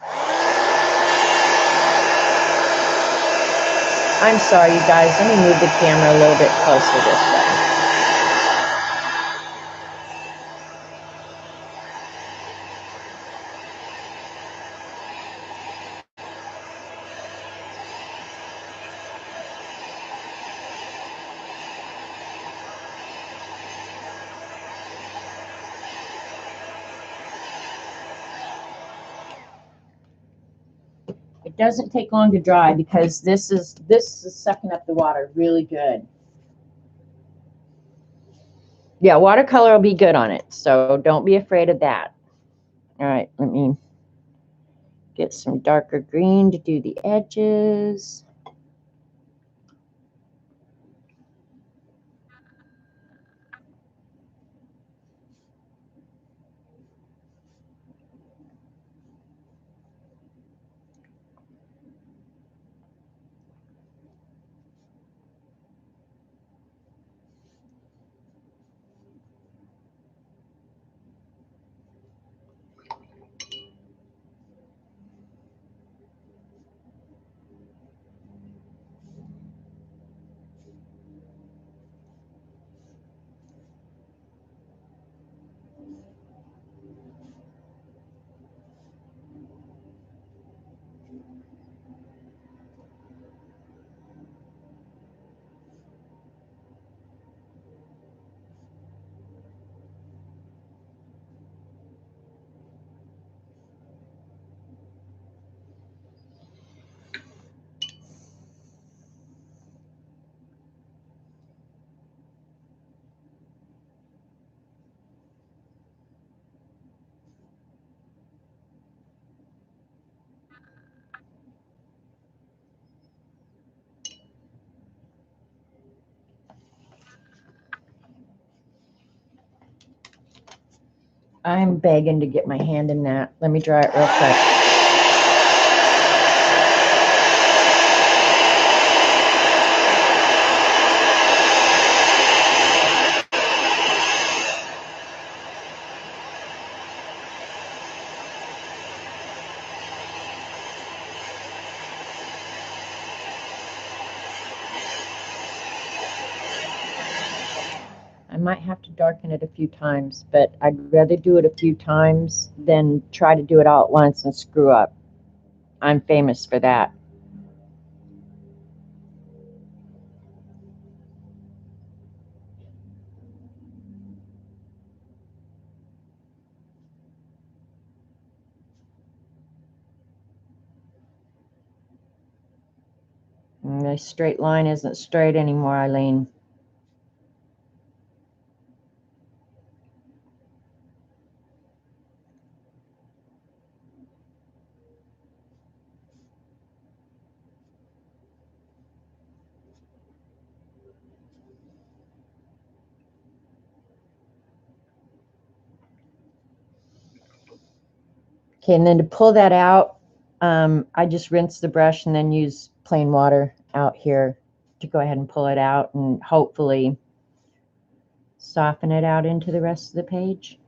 Speaker 2: I'm sorry, you guys. Let me move the camera a little bit closer this way. It doesn't take long to dry because this is sucking up the water really good. Yeah, watercolor will be good on it, so don't be afraid of that. All right, let me get some darker green to do the edges. I'm begging to get my hand in that. Let me dry it real quick. I might have to darken it a few times, but I'd rather do it a few times than try to do it all at once and screw up. I'm famous for that. And the straight line isn't straight anymore, Eileen. Okay, and then to pull that out, I just rinse the brush and then use plain water out here to go ahead and pull it out and hopefully soften it out into the rest of the page.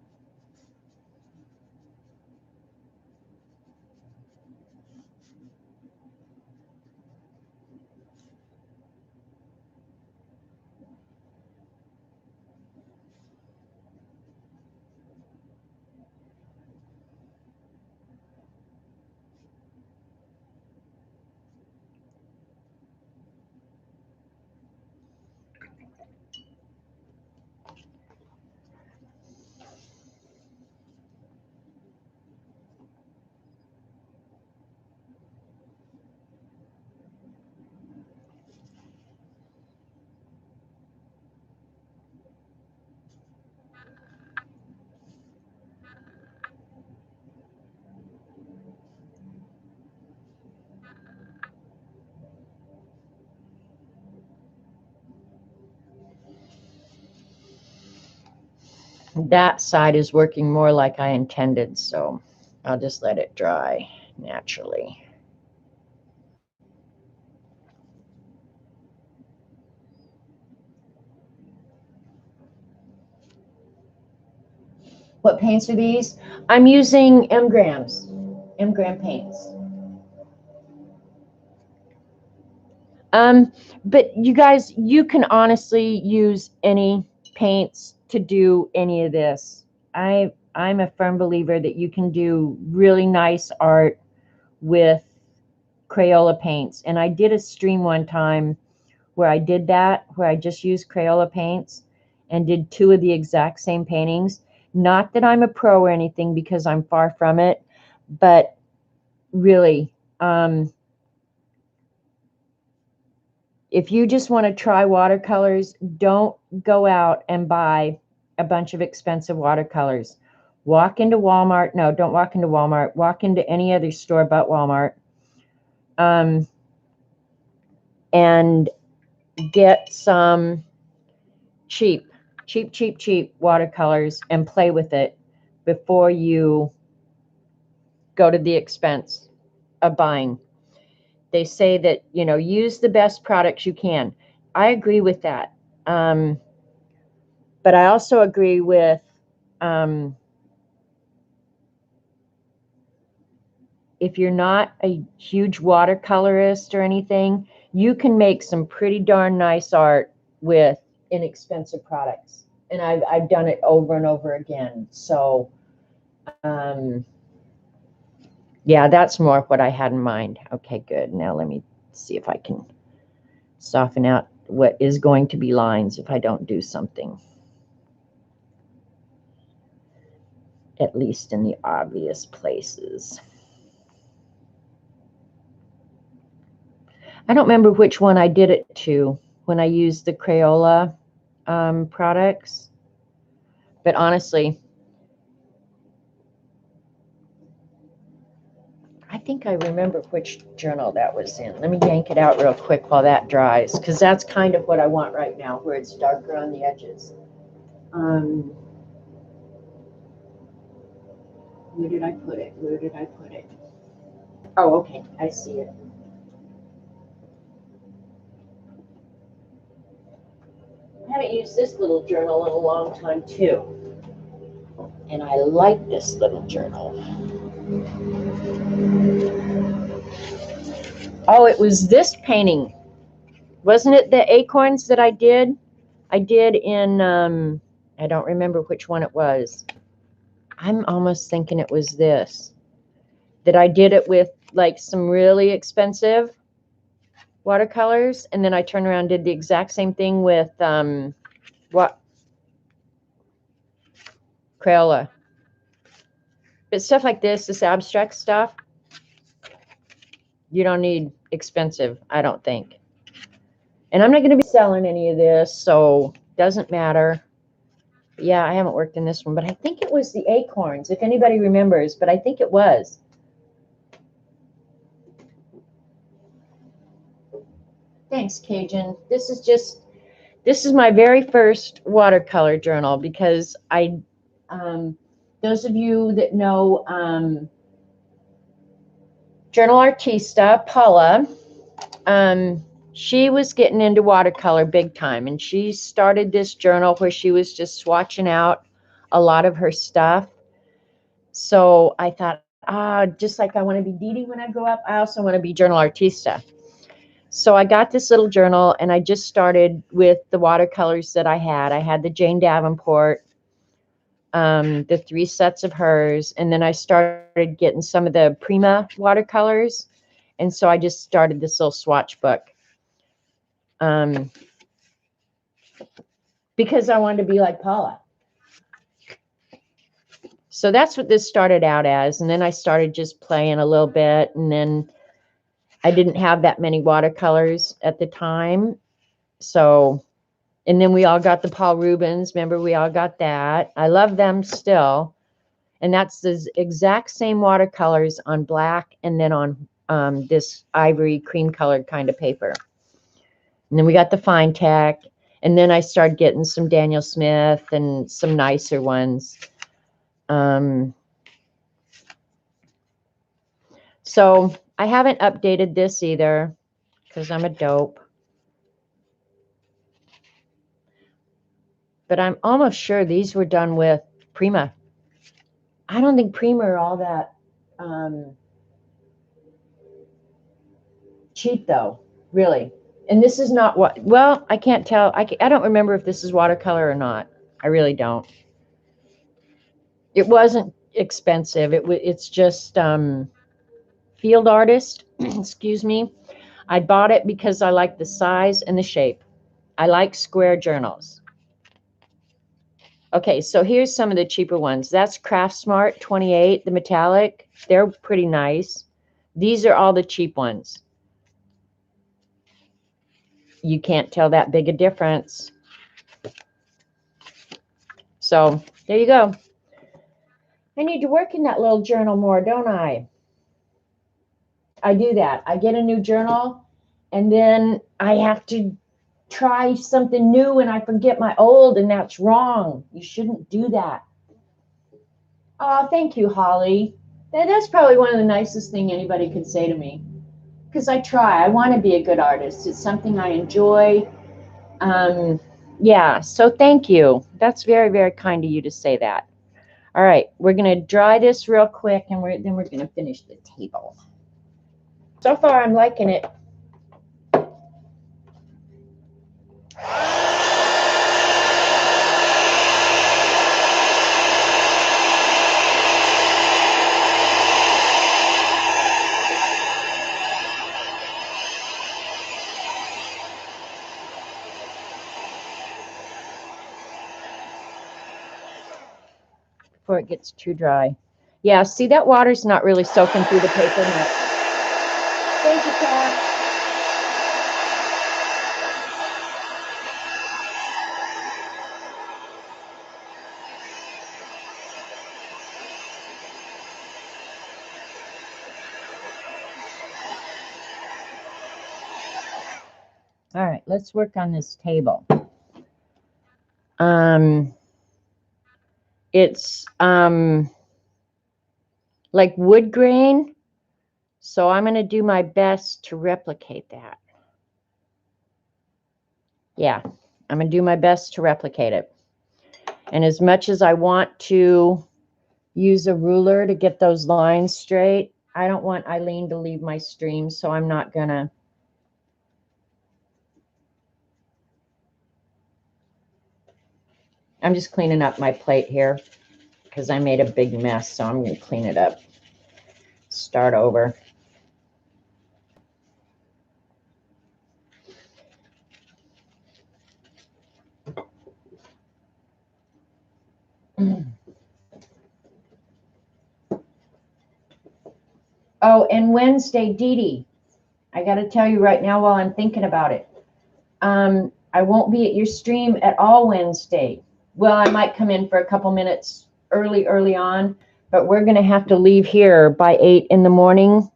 Speaker 2: That side is working more like I intended, so I'll just let it dry naturally. What paints are these? I'm using M gram paints. But you guys, you can honestly use any paints to do any of this. I'm a firm believer that you can do really nice art with Crayola paints. And I did a stream one time where I did that, where I just used Crayola paints and did 2 of the exact same paintings. Not that I'm a pro or anything, because I'm far from it, but really, if you just want to try watercolors, don't go out and buy a bunch of expensive watercolors. Walk into Walmart. No, don't walk into Walmart. Walk into any other store but Walmart. And get some cheap watercolors and play with it before you go to the expense of buying. They say that, you know, use the best products you can. I agree with that. But I also agree with if you're not a huge watercolorist or anything, you can make some pretty darn nice art with inexpensive products. And I've done it over and over again. So, yeah, that's more what I had in mind. Okay, good. Now let me see if I can soften out what is going to be lines if I don't do something. At least in the obvious places. I don't remember which one I did it to when I used the Crayola products. But honestly, I think I remember which journal that was in. Let me yank it out real quick while that dries, because that's kind of what I want right now, where it's darker on the edges. Where did I put it? Where did I put it? Oh, okay, I see it. I haven't used this little journal in a long time too. And I like this little journal. Oh, it was this painting. Wasn't it the acorns that I did? I did in, I don't remember which one it was. I'm almost thinking it was this. That I did it with like some really expensive watercolors. And then I turned around and did the exact same thing with, what? Crayola. But stuff like this abstract stuff, you don't need expensive, I don't think. And I'm not going to be selling any of this, so doesn't matter. But yeah, I haven't worked in this one, but I think it was the acorns, if anybody remembers, but I think it was. Thanks, Cajun. This is my very first watercolor journal because those of you that know Journal Artista, Paula, she was getting into watercolor big time, and she started this journal where she was just swatching out a lot of her stuff. So I thought, just like I want to be Dee Dee when I grow up, I also want to be Journal Artista. So I got this little journal, and I just started with the watercolors that I had. I had the Jane Davenport, the 3 sets of hers, and then I started getting some of the Prima watercolors, and so I just started this little swatch book. Because I wanted to be like Paula. So that's what this started out as. And then I started just playing a little bit. And then I didn't have that many watercolors at the time. So, and then we all got the Paul Rubens. Remember, we all got that. I love them still. And that's the exact same watercolors on black and then on this ivory cream colored kind of paper. And then we got the Fine Tech. And then I started getting some Daniel Smith and some nicer ones. So I haven't updated this either because I'm a dope. But I'm almost sure these were done with Prima. I don't think Prima are all that cheap though, really. And this is not what, well, I can't tell. I don't remember if this is watercolor or not. I really don't. It wasn't expensive. It's just Field Artist, excuse me. I bought it because I like the size and the shape. I like square journals. Okay, so here's some of the cheaper ones. That's Craft Smart 28, the metallic. They're pretty nice. These are all the cheap ones. You can't tell that big a difference. So there you go. I need to work in that little journal more, don't I? I do that. I get a new journal, and then I have to try something new, and I forget my old, and that's wrong. You shouldn't do that. Oh, thank you, Holly. That's probably one of the nicest things anybody could say to me. Because I try. I want to be a good artist. It's something I enjoy. Yeah, so thank you. That's very, very kind of you to say that. All right, we're going to dry this real quick, and then we're going to finish the table. So far, I'm liking it. Before it gets too dry. Yeah, see, that water's not really soaking through the paper much. Thank you, Kat. All right, let's work on this table. It's like wood grain. So I'm going to do my best to replicate that. Yeah, I'm going to do my best to replicate it. And as much as I want to use a ruler to get those lines straight, I don't want Eileen to leave my stream, so I'm not going to. I'm just cleaning up my plate here because I made a big mess, so I'm going to clean it up. Start over. Oh, and Wednesday, Dee Dee, I got to tell you right now while I'm thinking about it. I won't be at your stream at all Wednesday. Well, I might come in for a couple minutes early on, but we're going to have to leave here by 8 in the morning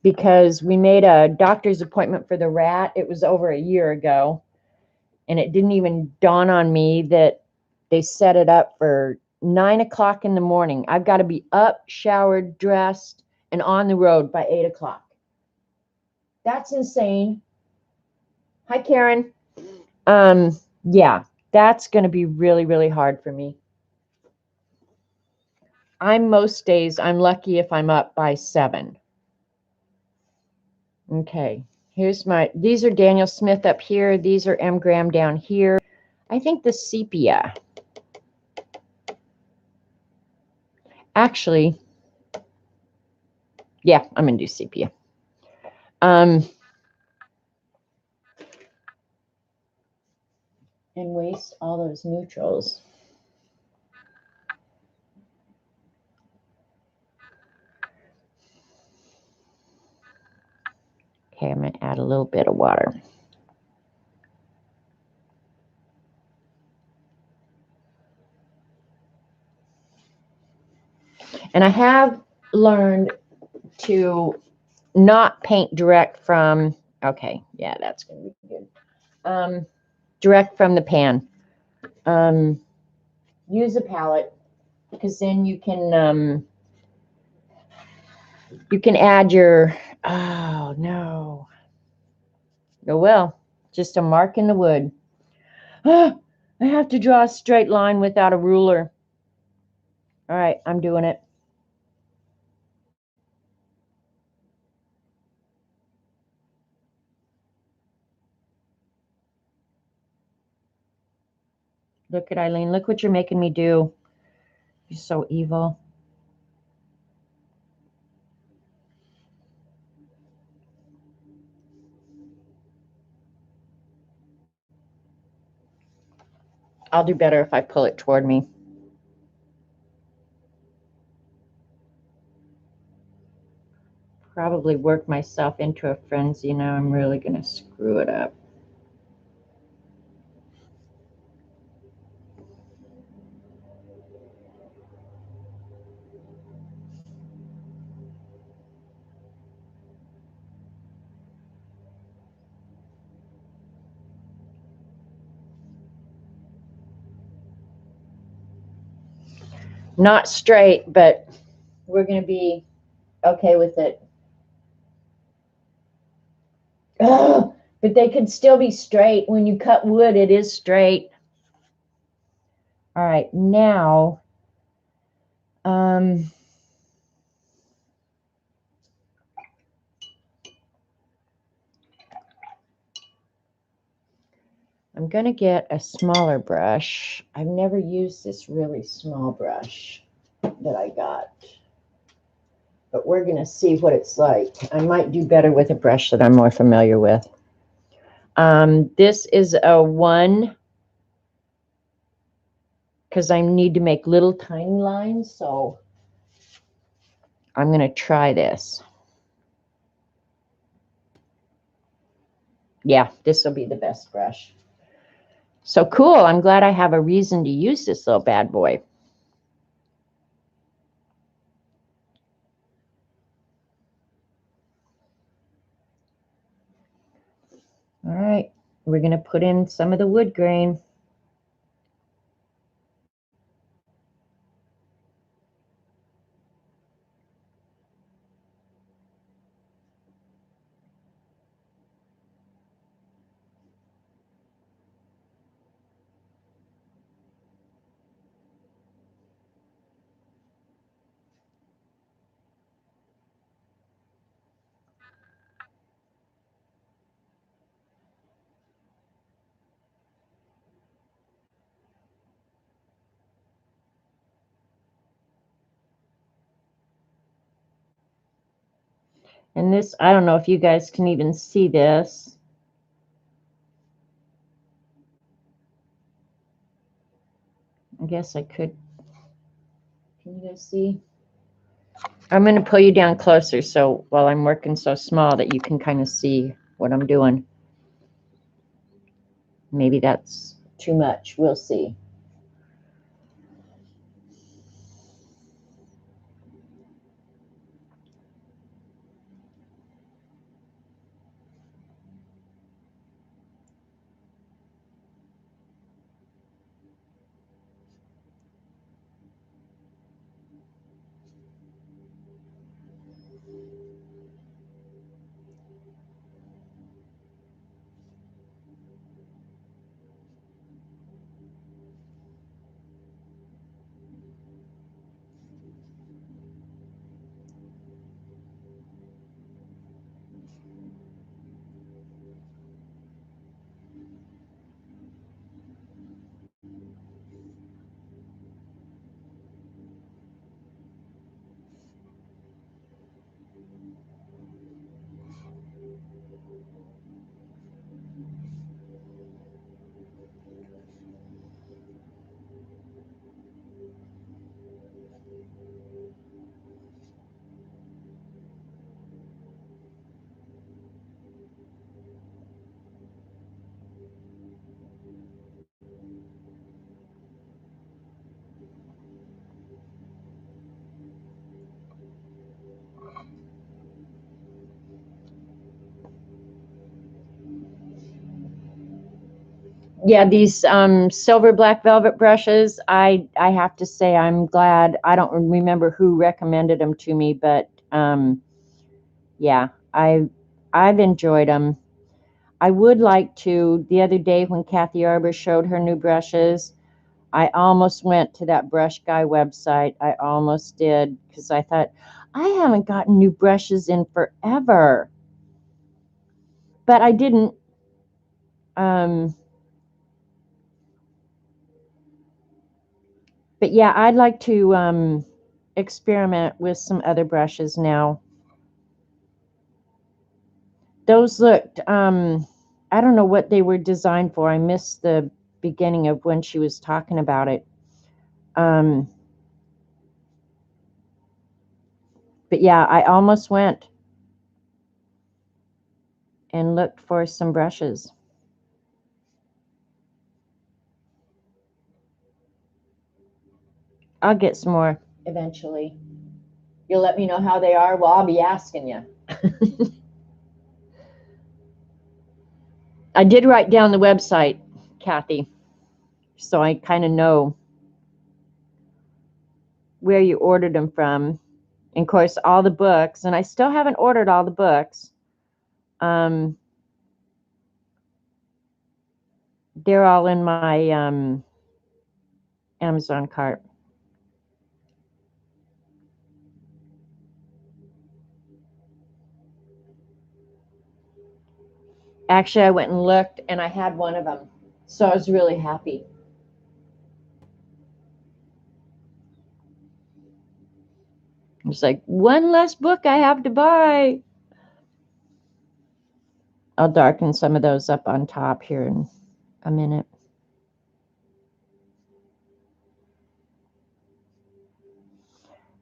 Speaker 2: because we made a doctor's appointment for the rat. It was over a year ago, and it didn't even dawn on me that they set it up for 9 o'clock in the morning. I've got to be up, showered, dressed, and on the road by 8 o'clock. That's insane. Hi, Karen. Yeah, that's going to be really, really hard for me. Most days, I'm lucky if I'm up by 7. Okay, these are Daniel Smith up here. These are M. Graham down here. I think the sepia. Actually, yeah, I'm going to do sepia. And waste all those neutrals. Okay, I'm going to add a little bit of water. And I have learned to not paint direct from, okay, yeah, that's going to be good. Direct from the pan. Use a palette because then you can add your, oh no. Oh well, just a mark in the wood. I have to draw a straight line without a ruler. All right, I'm doing it. Look at Eileen. Look what you're making me do. You're so evil. I'll do better if I pull it toward me. Probably work myself into a frenzy. Now I'm really going to screw it up. Not straight, but we're going to be okay with it. Oh, but they could still be straight. When you cut wood, it is straight. All right, now, I'm going to get a smaller brush. I've never used this really small brush that I got, but we're going to see what it's like. I might do better with a brush that I'm more familiar with. This is a 1 because I need to make little tiny lines, so I'm going to try this. Yeah, this will be the best brush. So cool. I'm glad I have a reason to use this little bad boy. All right, we're going to put in some of the wood grain. And this, I don't know if you guys can even see this. I guess I could. Can you guys see? I'm going to pull you down closer so while I'm working so small that you can kind of see what I'm doing. Maybe that's too much. We'll see. Yeah, these silver black velvet brushes, I have to say I'm glad. I don't remember who recommended them to me, but yeah, I've enjoyed them. I would like to, the other day when Kathy Arbor showed her new brushes, I almost went to that Brush Guy website. I almost did because I thought, I haven't gotten new brushes in forever. But I didn't. But yeah, I'd like to experiment with some other brushes now. Those looked, I don't know what they were designed for. I missed the beginning of when she was talking about it. But yeah, I almost went and looked for some brushes. I'll get some more eventually. You'll let me know how they are? Well, I'll be asking you. I did write down the website, Kathy, so I kind of know where you ordered them from. And of course, all the books, and I still haven't ordered all the books. They're all in my Amazon cart. Actually, I went and looked, and I had one of them, so I was really happy. It's like one less book I have to buy. I'll darken some of those up on top here in a minute.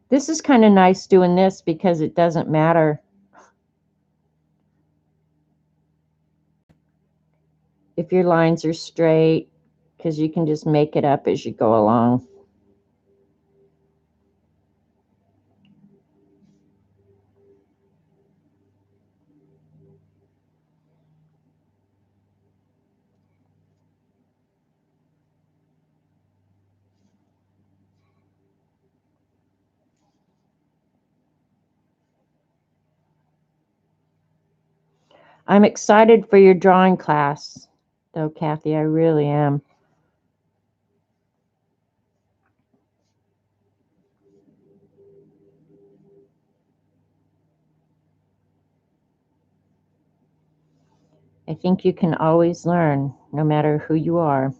Speaker 2: This is kind of nice doing this because it doesn't matter if your lines are straight, because you can just make it up as you go along. I'm excited for your drawing class, though, Kathy. I really am. I think you can always learn, no matter who you are.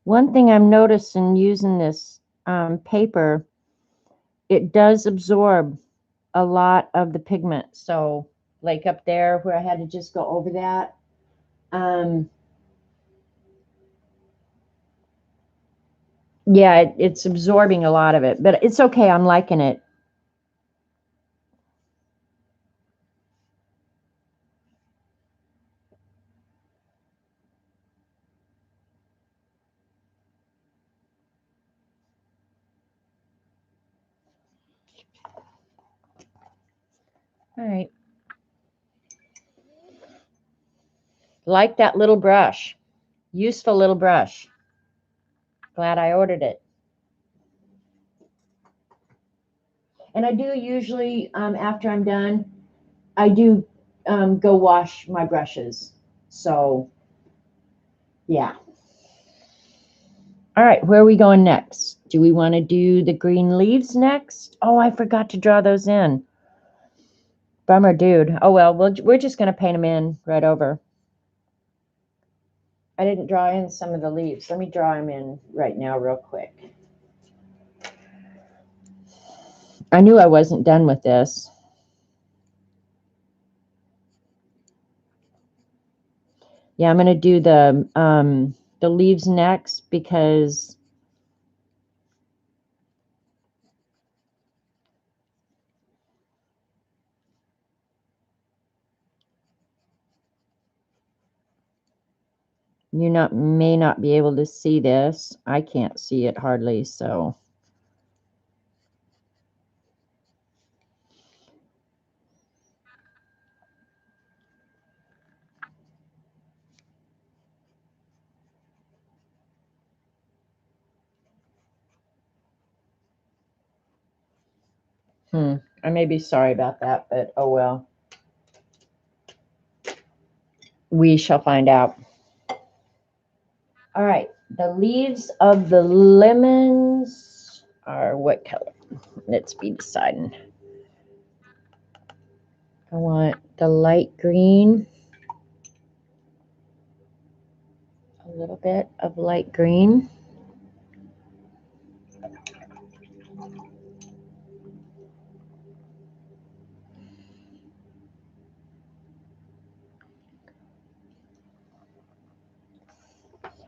Speaker 2: One thing I'm noticing using this paper, it does absorb a lot of the pigment. So like up there where I had to just go over that, yeah, it's absorbing a lot of it, but it's okay. I'm liking it. All right. Like that little brush. Useful little brush. Glad I ordered it. And I do usually, after I'm done, I do go wash my brushes. So, yeah. All right, where are we going next? Do we want to do the green leaves next? Oh, I forgot to draw those in. Bummer, dude. Oh, well, we're just going to paint them in right over. I didn't draw in some of the leaves. Let me draw them in right now real quick. I knew I wasn't done with this. Yeah, I'm going to do the leaves next because you may not be able to see this. I can't see it hardly, so. I may be sorry about that, but oh well. We shall find out. All right, the leaves of the lemons are what color? Let's be deciding. I want the light green. A little bit of light green.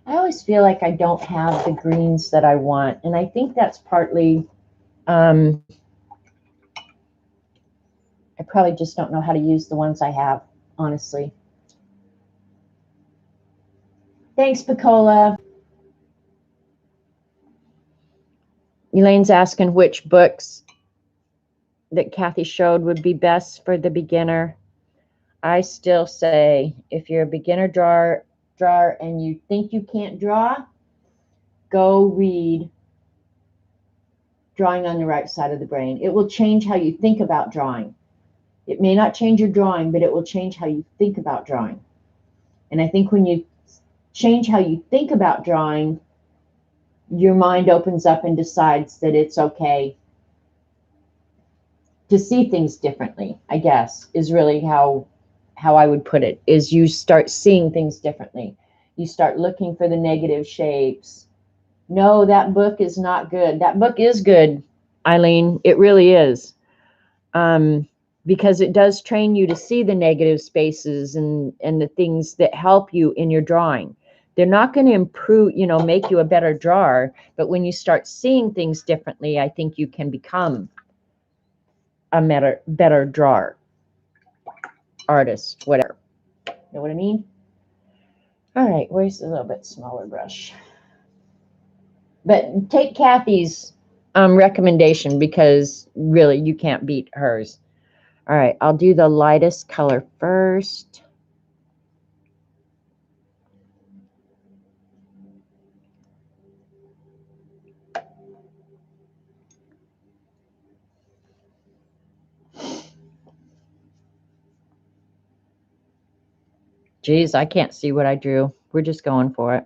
Speaker 2: I always feel like I don't have the greens that I want, and I think that's partly I probably just don't know how to use the ones I have, honestly. Thanks, Picola. Elaine's asking which books that Kathy showed would be best for the beginner. I still say if you're a beginner drawer and you think you can't draw, go read Drawing on the Right Side of the Brain. It will change how you think about drawing. It may not change your drawing, but it will change how you think about drawing. And I think when you change how you think about drawing, your mind opens up and decides that it's okay to see things differently, I guess, is really how I would put it, is you start seeing things differently. You start looking for the negative shapes. No, that book is not good. That book is good, Eileen. It really is. Because it does train you to see the negative spaces and the things that help you in your drawing. They're not going to improve, make you a better drawer, but when you start seeing things differently, I think you can become a better drawer, artist, whatever. Know what I mean? All right, where's a little bit smaller brush? But take Kathy's recommendation because really you can't beat hers. All right, I'll do the lightest color first. Geez, I can't see what I drew. We're just going for it.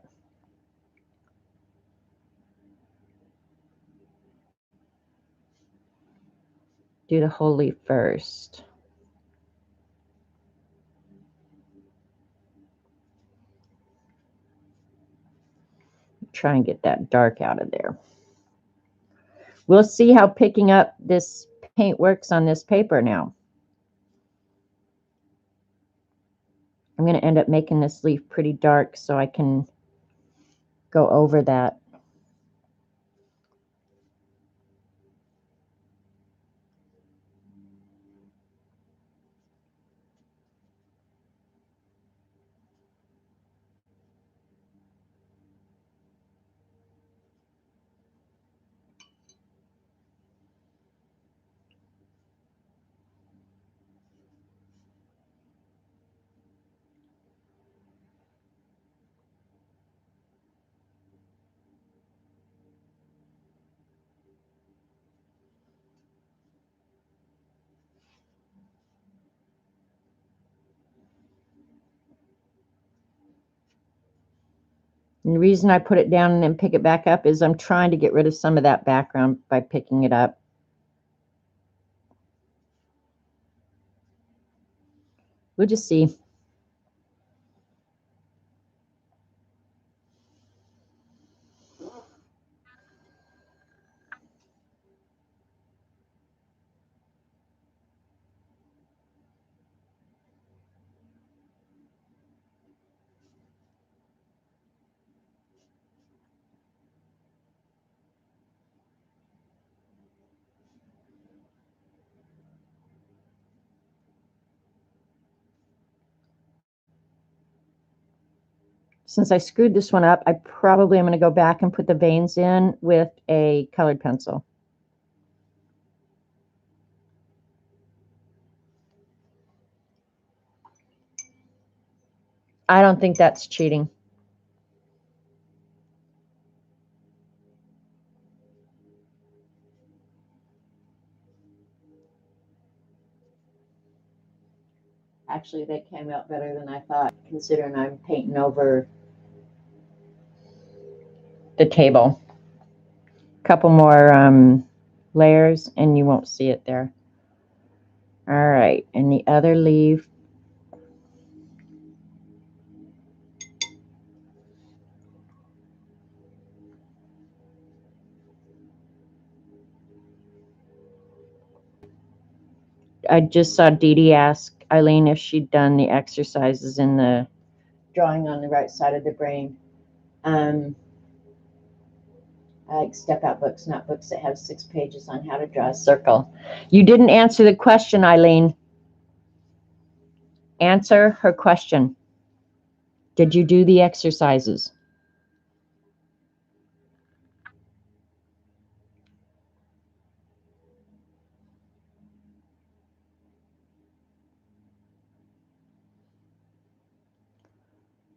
Speaker 2: Do the whole leaf first. try and get that dark out of there. We'll see how picking up this paint works on this paper now. I'm going to end up making this leaf pretty dark so I can go over that. And the reason I put it down and then pick it back up is I'm trying to get rid of some of that background by picking it up. We'll just see. Since I screwed this one up, I probably am going to go back and put the veins in with a colored pencil. I don't think that's cheating. Actually, that came out better than I thought, considering I'm painting over the table. A couple more layers and you won't see it there. All right, and the other leaf. I just saw Dee Dee ask Eileen if she'd done the exercises in the drawing on the right side of the brain. I like step out books, not books that have 6 pages on how to draw a circle. You didn't answer the question, Eileen. Answer her question. Did you do the exercises?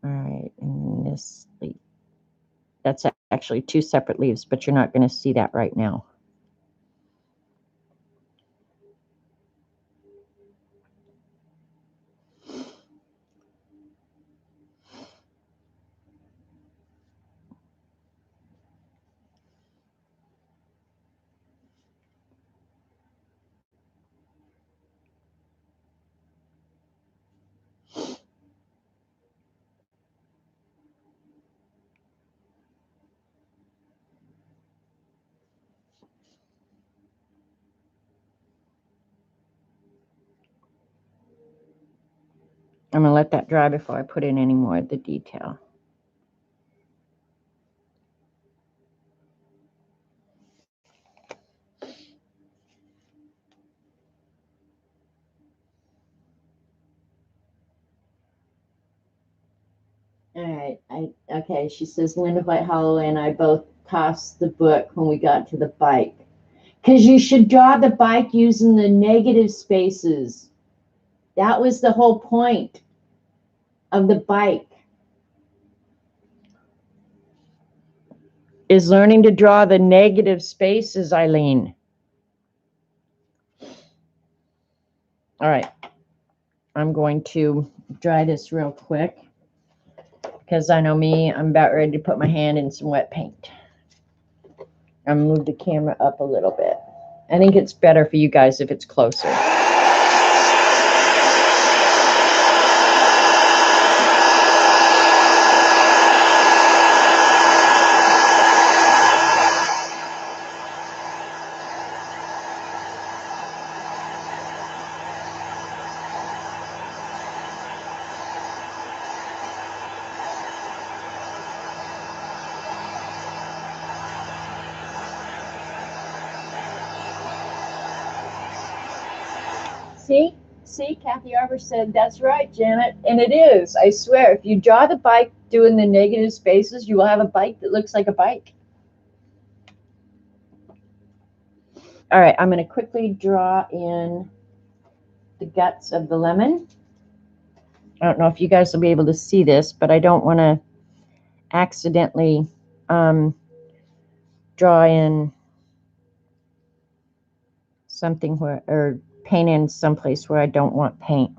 Speaker 2: All right, and this leaf. That's actually 2 separate leaves, but you're not going to see that right now. I'm going to let that dry before I put in any more of the detail. All right. Okay, she says Linda White-Hollow and I both tossed the book when we got to the bike. Because you should draw the bike using the negative spaces. That was the whole point of the bike. Is learning to draw the negative spaces, Eileen. All right. I'm going to dry this real quick. Because I know me, I'm about ready to put my hand in some wet paint. I'm going to move the camera up a little bit. I think it's better for you guys if it's closer. See, Kathy Arbor said, that's right, Janet. And it is, I swear, if you draw the bike doing the negative spaces, you will have a bike that looks like a bike. All right, I'm going to quickly draw in the guts of the lemon. I don't know if you guys will be able to see this, but I don't want to accidentally draw in something where, or paint in someplace where I don't want paint.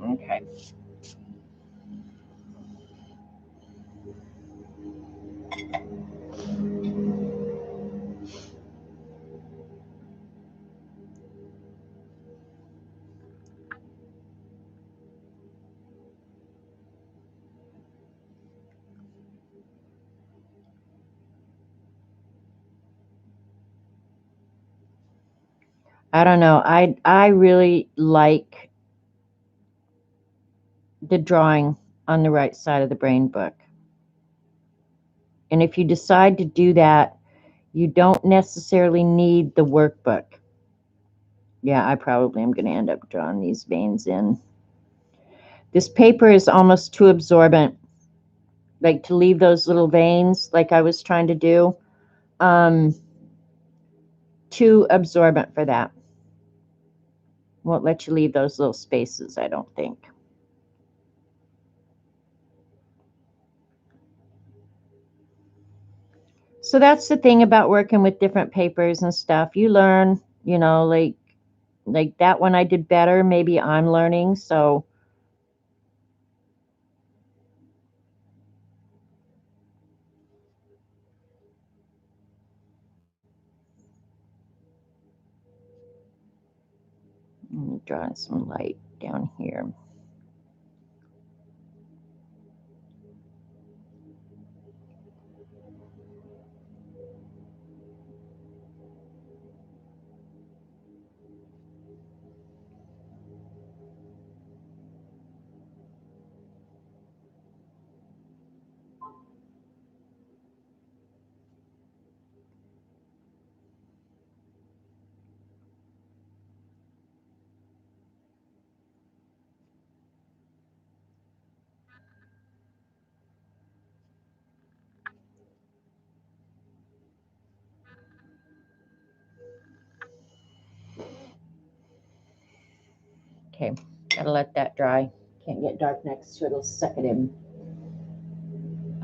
Speaker 2: Okay. I don't know. I really like the drawing on the right side of the brain book. And if you decide to do that, you don't necessarily need the workbook. Yeah, I probably am going to end up drawing these veins in. This paper is almost too absorbent, like to leave those little veins like I was trying to do. Too absorbent for that. Won't let you leave those little spaces, I don't think. So that's the thing about working with different papers and stuff. You learn, you know, like that one I did better. Maybe I'm learning, so I'm drawing some light down here. Okay, gotta let that dry. Can't get dark next to it, it'll suck it in.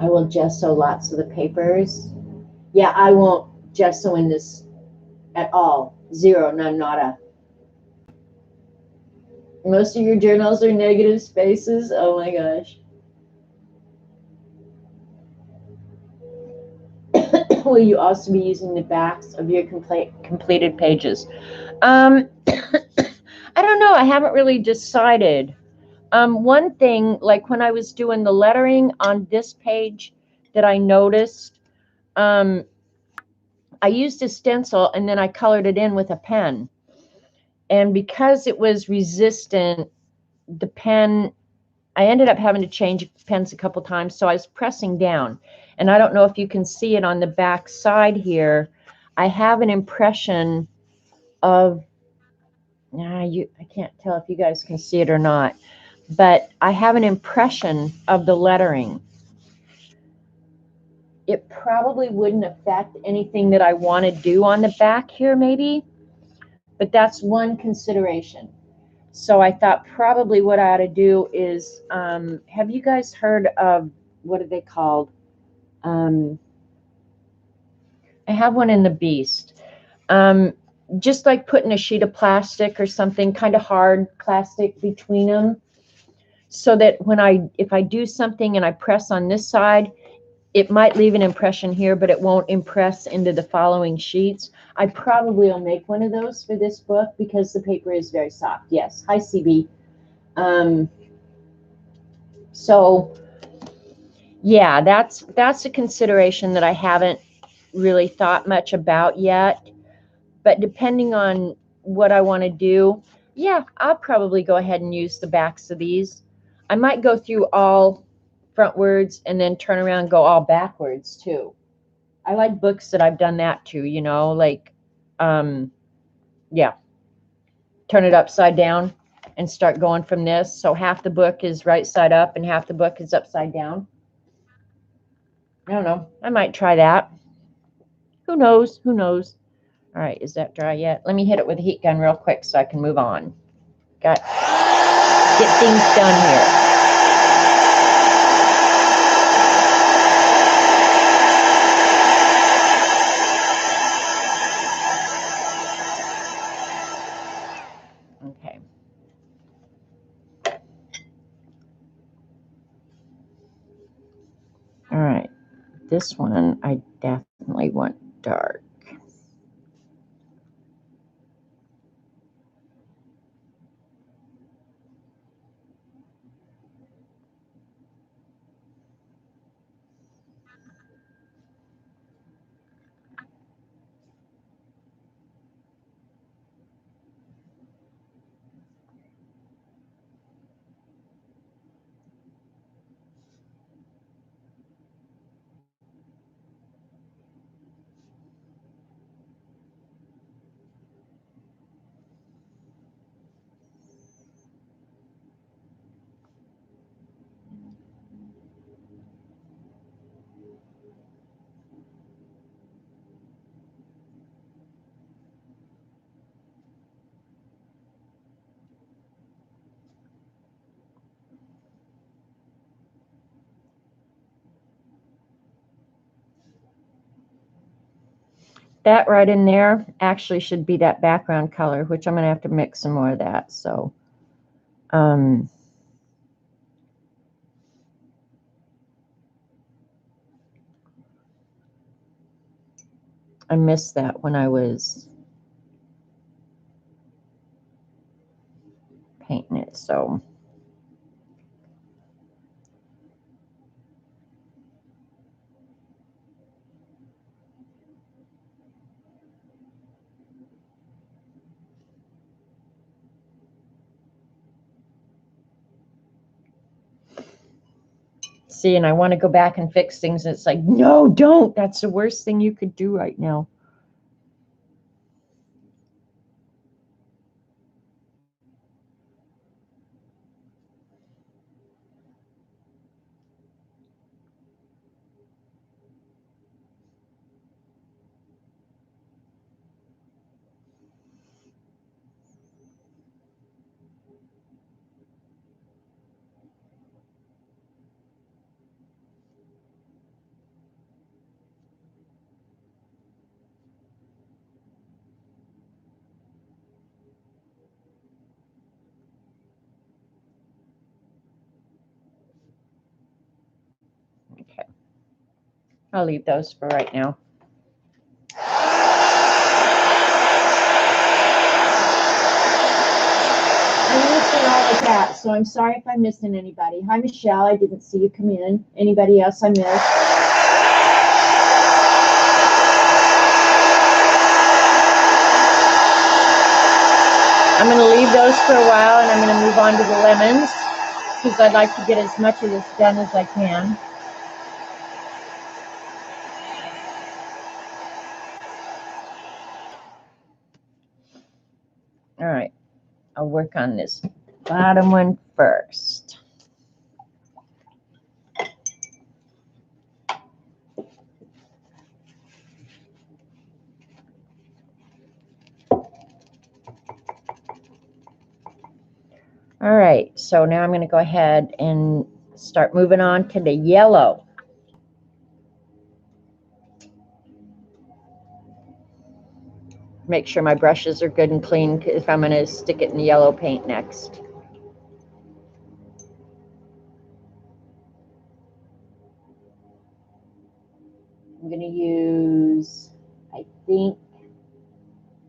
Speaker 2: I will gesso lots of the papers. Yeah, I won't gesso in this at all. Zero, none, nada. Most of your journals are negative spaces. Oh my gosh. Will you also be using the backs of your completed pages? I don't know. I haven't really decided. One thing, like when I was doing the lettering on this page that I noticed, I used a stencil and then I colored it in with a pen. And because it was resistant, the pen, I ended up having to change pens a couple times, so I was pressing down. And I don't know if you can see it on the back side here. I have an impression of, I can't tell if you guys can see it or not, but I have an impression of the lettering. It probably wouldn't affect anything that I want to do on the back here maybe, but that's one consideration. So I thought probably what I ought to do is, have you guys heard of, what are they called? I have one in the Beast. Just like putting a sheet of plastic or something kind of hard plastic between them, so that if I do something and I press on this side, it might leave an impression here, but it won't impress into the following sheets. I probably will make one of those for this book because the paper is very soft. Yes. Hi, CB. So yeah, that's a consideration that I haven't really thought much about yet. But depending on what I want to do, yeah, I'll probably go ahead and use the backs of these. I might go through all frontwards and then turn around and go all backwards too. I like books that I've done that too, you know, like, yeah, turn it upside down and start going from this. So half the book is right side up and half the book is upside down. I don't know. I might try that. Who knows? Who knows? All right, is that dry yet? Let me hit it with a heat gun real quick so I can move on. Got get things done here. Okay. All right. This one I definitely want dark. That right in there actually should be that background color, which I'm going to have to mix some more of that. So, I missed that when I was painting it. So, see, and I want to go back and fix things. And it's like, no, don't. That's the worst thing you could do right now. Okay. I'll leave those for right now. I'm missing all the cats, so I'm sorry if I'm missing anybody. Hi, Michelle. I didn't see you come in. Anybody else I missed? I'm going to leave those for a while, and I'm going to move on to the lemons because I'd like to get as much of this done as I can. All right. I'll work on this bottom one first. All right, so now I'm going to go ahead and start moving on to the yellow. Make sure my brushes are good and clean if I'm going to stick it in the yellow paint next. I'm going to use, I think,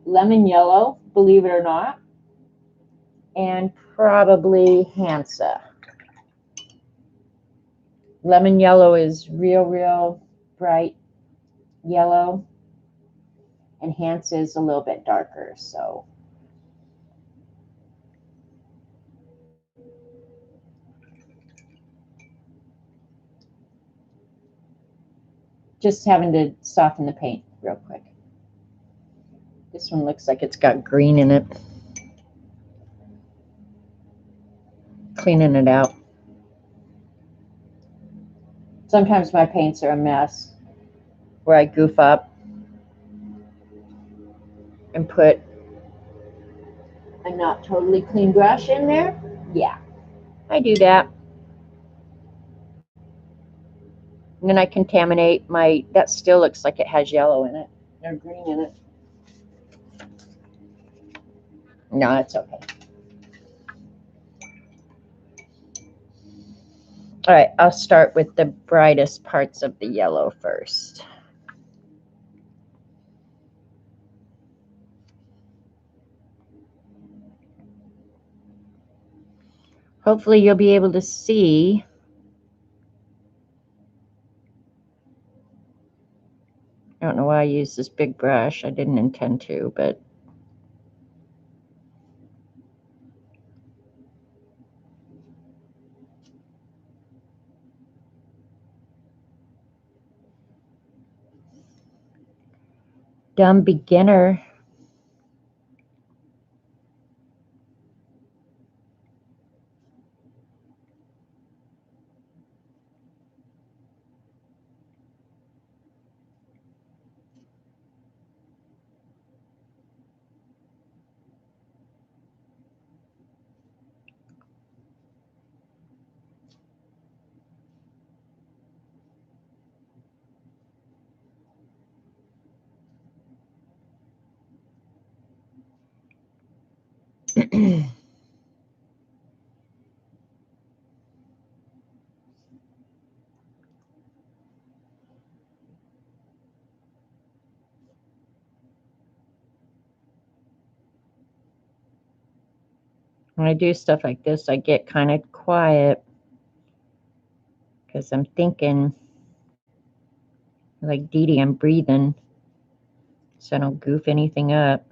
Speaker 2: lemon yellow, believe it or not, and probably Hansa. Lemon yellow is real bright yellow. Enhance is a little bit darker, so. Just having to soften the paint real quick. This one looks like it's got green in it. Cleaning it out. Sometimes my paints are a mess where I goof up and put a not totally clean brush in there. Yeah, I do that. And then I contaminate my, that still looks like it has yellow in it or green in it. No, it's okay. All right, I'll start with the brightest parts of the yellow first. Hopefully you'll be able to see. I don't know why I used this big brush. I didn't intend to, but dumb beginner. When I do stuff like this, I get kind of quiet because I'm thinking, like Dee Dee, I'm breathing so I don't goof anything up.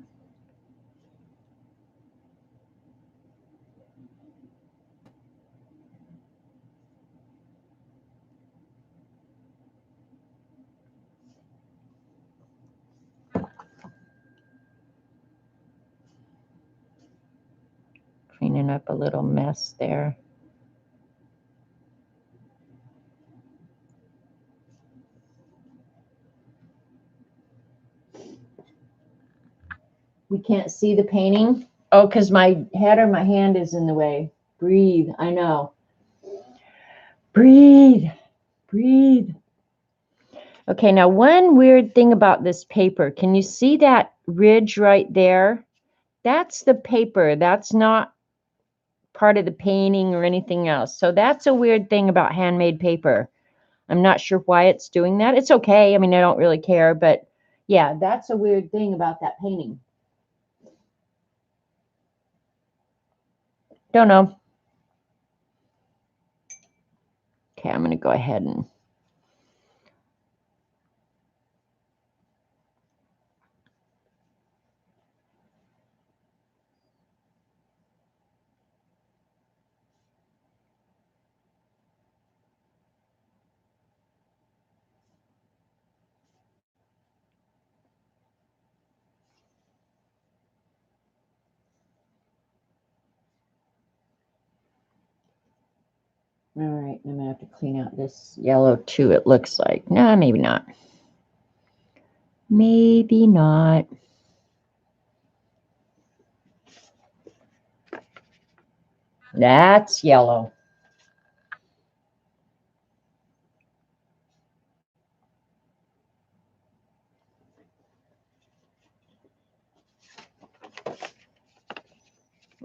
Speaker 2: Cleaning up a little mess there. We can't see the painting. Oh, because my head or my hand is in the way. Breathe. I know. Breathe. Breathe. Okay, now one weird thing about this paper. Can you see that ridge right there? That's the paper. That's not part of the painting or anything else. So that's a weird thing about handmade paper. I'm not sure why it's doing that. It's okay. I mean, I don't really care, but yeah, that's a weird thing about that painting. Don't know. Okay, I'm going to go ahead and all right, I'm going to have to clean out this yellow too, it looks like. No, maybe not. Maybe not. That's yellow.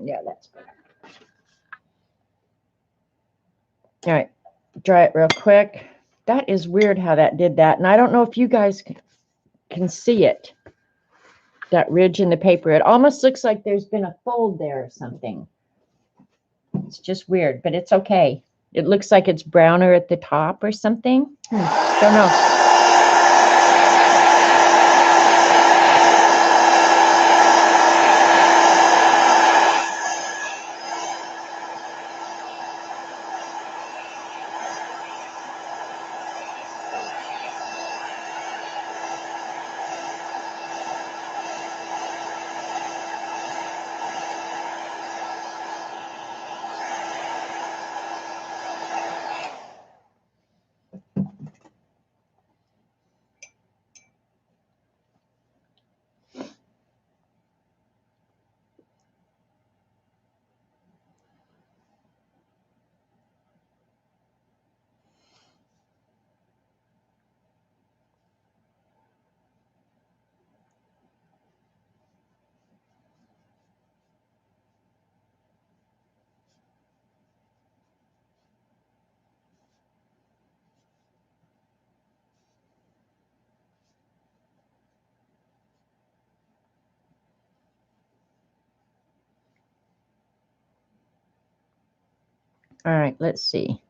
Speaker 2: Yeah, that's better. All right, dry it real quick. That is weird how that did that. And I don't know if you guys can see it. That ridge in the paper. It almost looks like there's been a fold there or something. It's just weird, but it's okay. It looks like it's browner at the top or something. Don't know. All right, let's see.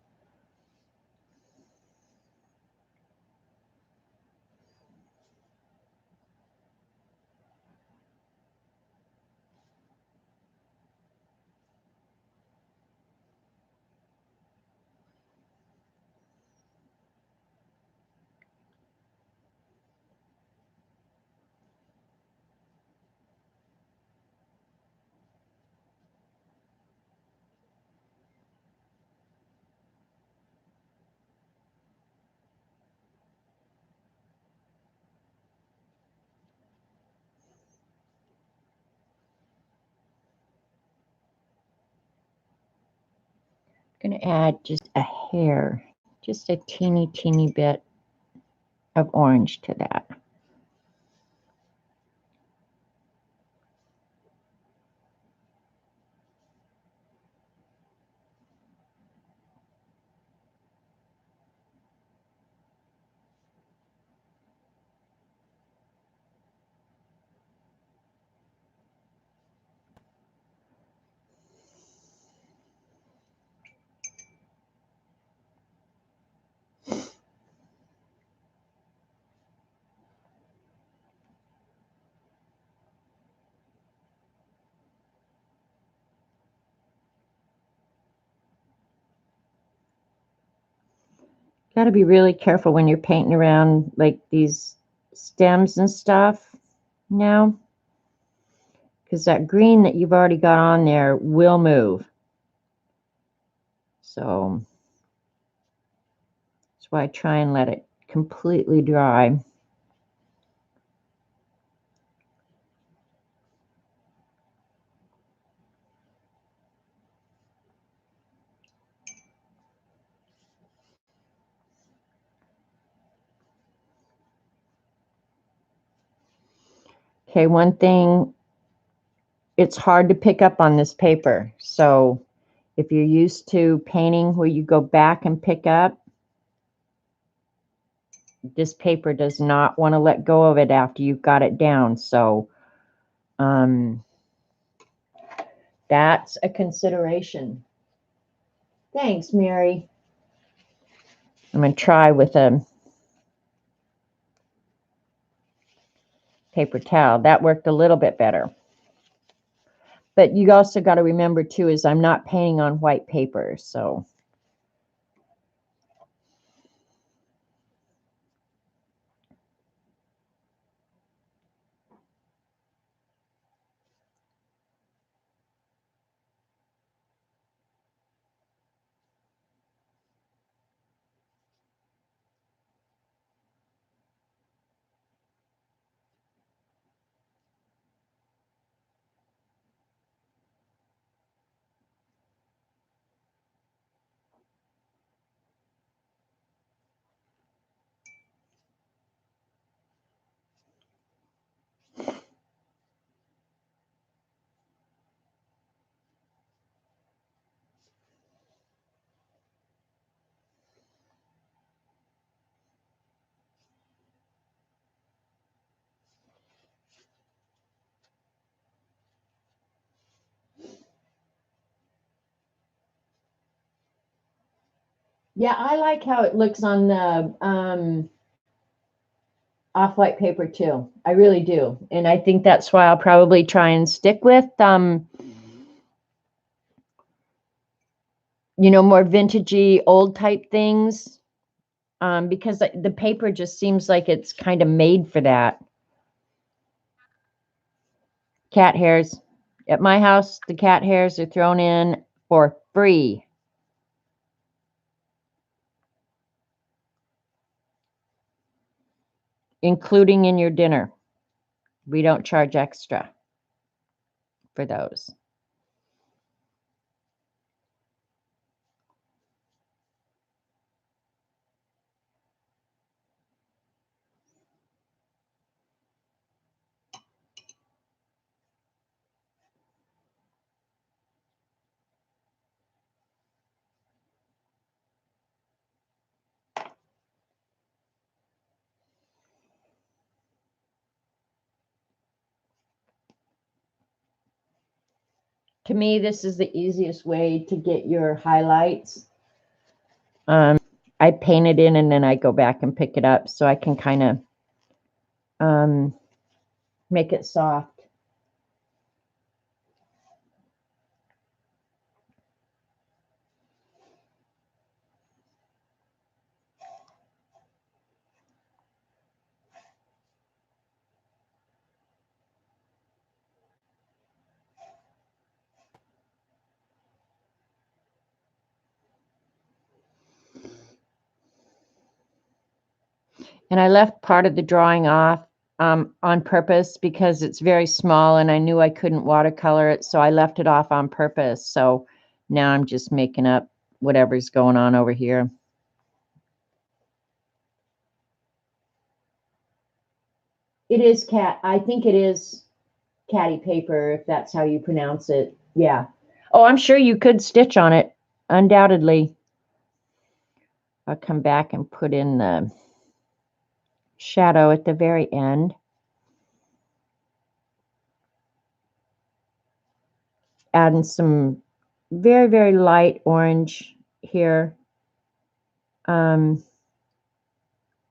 Speaker 2: I'm going to add just a hair, just a teeny bit of orange to that. Got to be really careful when you're painting around like these stems and stuff now, because that green that you've already got on there will move. So that's why I try and let it completely dry. Okay, one thing, it's hard to pick up on this paper. So if you're used to painting where you go back and pick up, this paper does not want to let go of it after you've got it down. So that's a consideration. Thanks, Mary. I'm going to try with a paper towel. That worked a little bit better. But you also got to remember too is I'm not painting on white paper, so. Yeah, I like how it looks on the off-white paper too. I really do. And I think that's why I'll probably try and stick with more vintagey, old type things. Because the paper just seems like it's kind of made for that. Cat hairs. At my house, the cat hairs are thrown in for free. Including in your dinner. We don't charge extra for those. To me, this is the easiest way to get your highlights. I paint it in and then I go back and pick it up so I can kind of make it soft. And I left part of the drawing off on purpose because it's very small and I knew I couldn't watercolor it. So I left it off on purpose. So now I'm just making up whatever's going on over here. It is cat. I think it is catty paper, if that's how you pronounce it. Yeah. Oh, I'm sure you could stitch on it. Undoubtedly. I'll come back and put in the shadow at the very end. Adding some very, very light orange here. I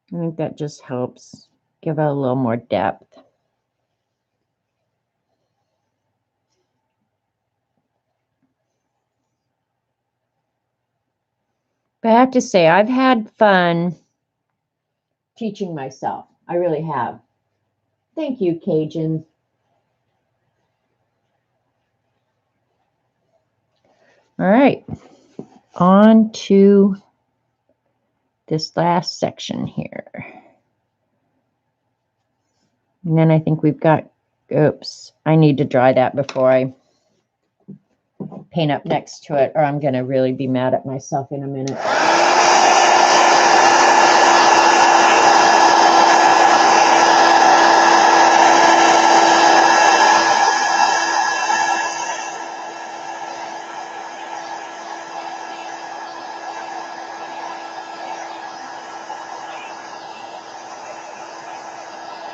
Speaker 2: think that just helps give it a little more depth. But I have to say, I've had fun teaching myself. I really have. Thank you, Cajun. All right. On to this last section here. And then I think we've got, oops, I need to dry that before I paint up next to it, or I'm going to really be mad at myself in a minute.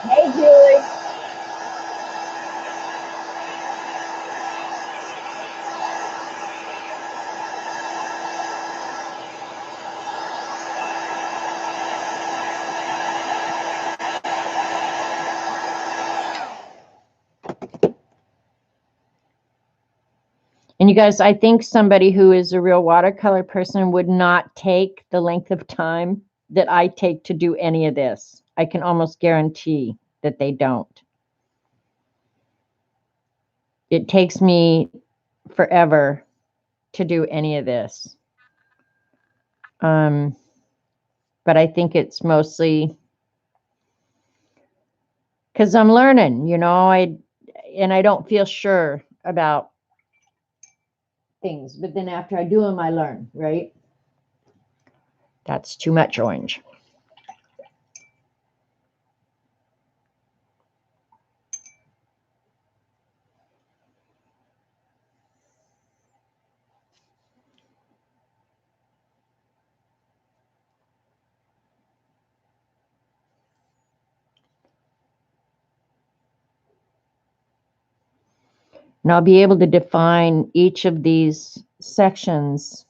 Speaker 2: Hey, Julie. And you guys, I think somebody who is a real watercolor person would not take the length of time that I take to do any of this. I can almost guarantee that they don't. It takes me forever to do any of this. But I think it's mostly because I'm learning, and I don't feel sure about things, but then after I do them, I learn, right? That's too much orange. And I'll be able to define each of these sections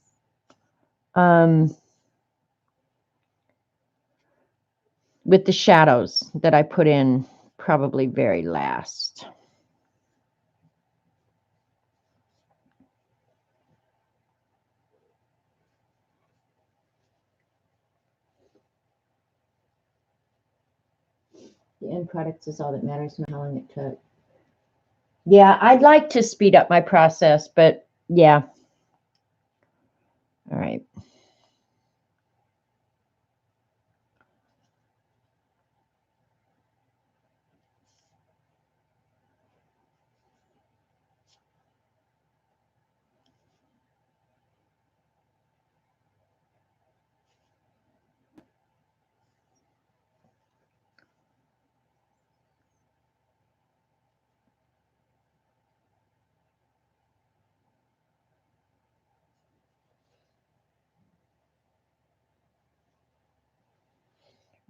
Speaker 2: with the shadows that I put in probably very last. The end product is all that matters, not how long it took. Yeah, I'd like to speed up my process, but yeah. All right.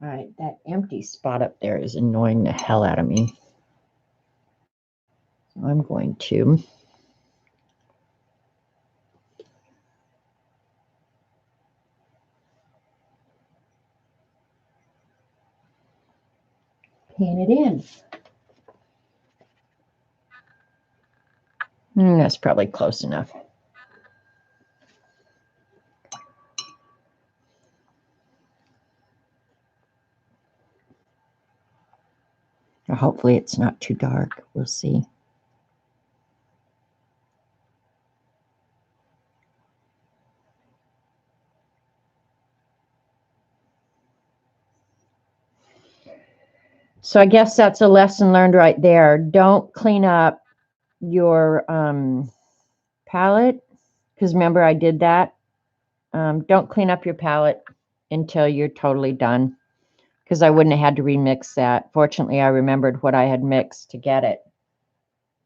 Speaker 2: All right, that empty spot up there is annoying the hell out of me. So I'm going to paint it in. That's probably close enough. Or hopefully it's not too dark. We'll see. So I guess that's a lesson learned right there. Don't clean up your palette, because remember I did that. Don't clean up your palette until you're totally done, because I wouldn't have had to remix that. Fortunately, I remembered what I had mixed to get it.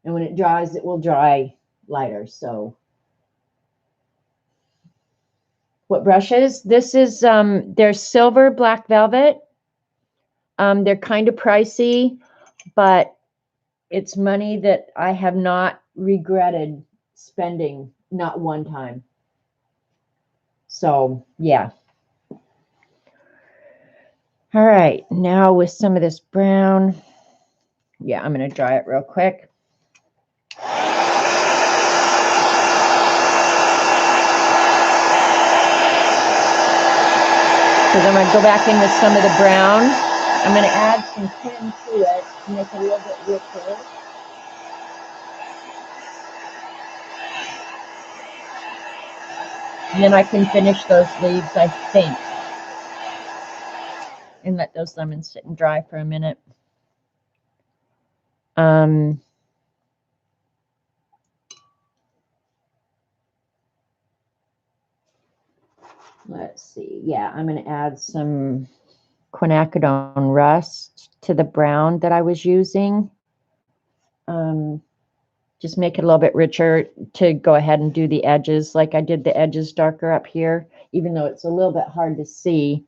Speaker 2: And when it dries, it will dry lighter. So what brushes? This is, they're silver black velvet. They're kind of pricey, but it's money that I have not regretted spending, not one time. So, yeah. All right, now with some of this brown, yeah, I'm going to dry it real quick. Because I'm going to go back in with some of the brown. I'm going to add some tin to it to make it a little bit richer. And then I can finish those leaves, I think. And let those lemons sit and dry for a minute. Let's see. Yeah, I'm going to add some quinacridone rust to the brown that I was using. Just make it a little bit richer to go ahead and do the edges like I did the edges darker up here, even though it's a little bit hard to see.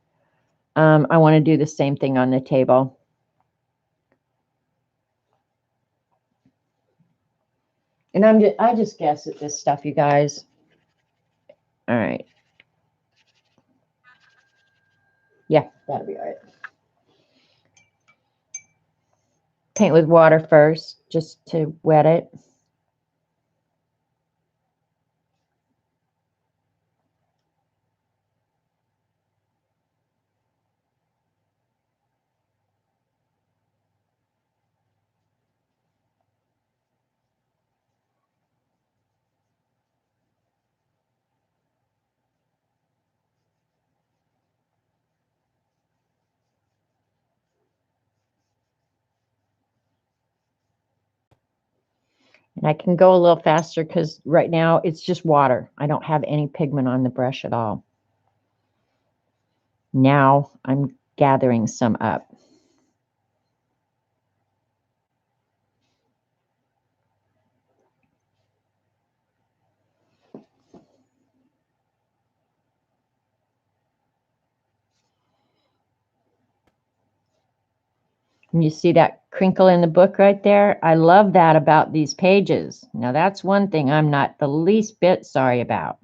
Speaker 2: I want to do the same thing on the table. And I just guess at this stuff, you guys. All right. Yeah, that'll be all right. Paint with water first, just to wet it. And I can go a little faster because right now it's just water. I don't have any pigment on the brush at all. Now I'm gathering some up. And you see that crinkle in the book right there? I love that about these pages. Now that's one thing I'm not the least bit sorry about.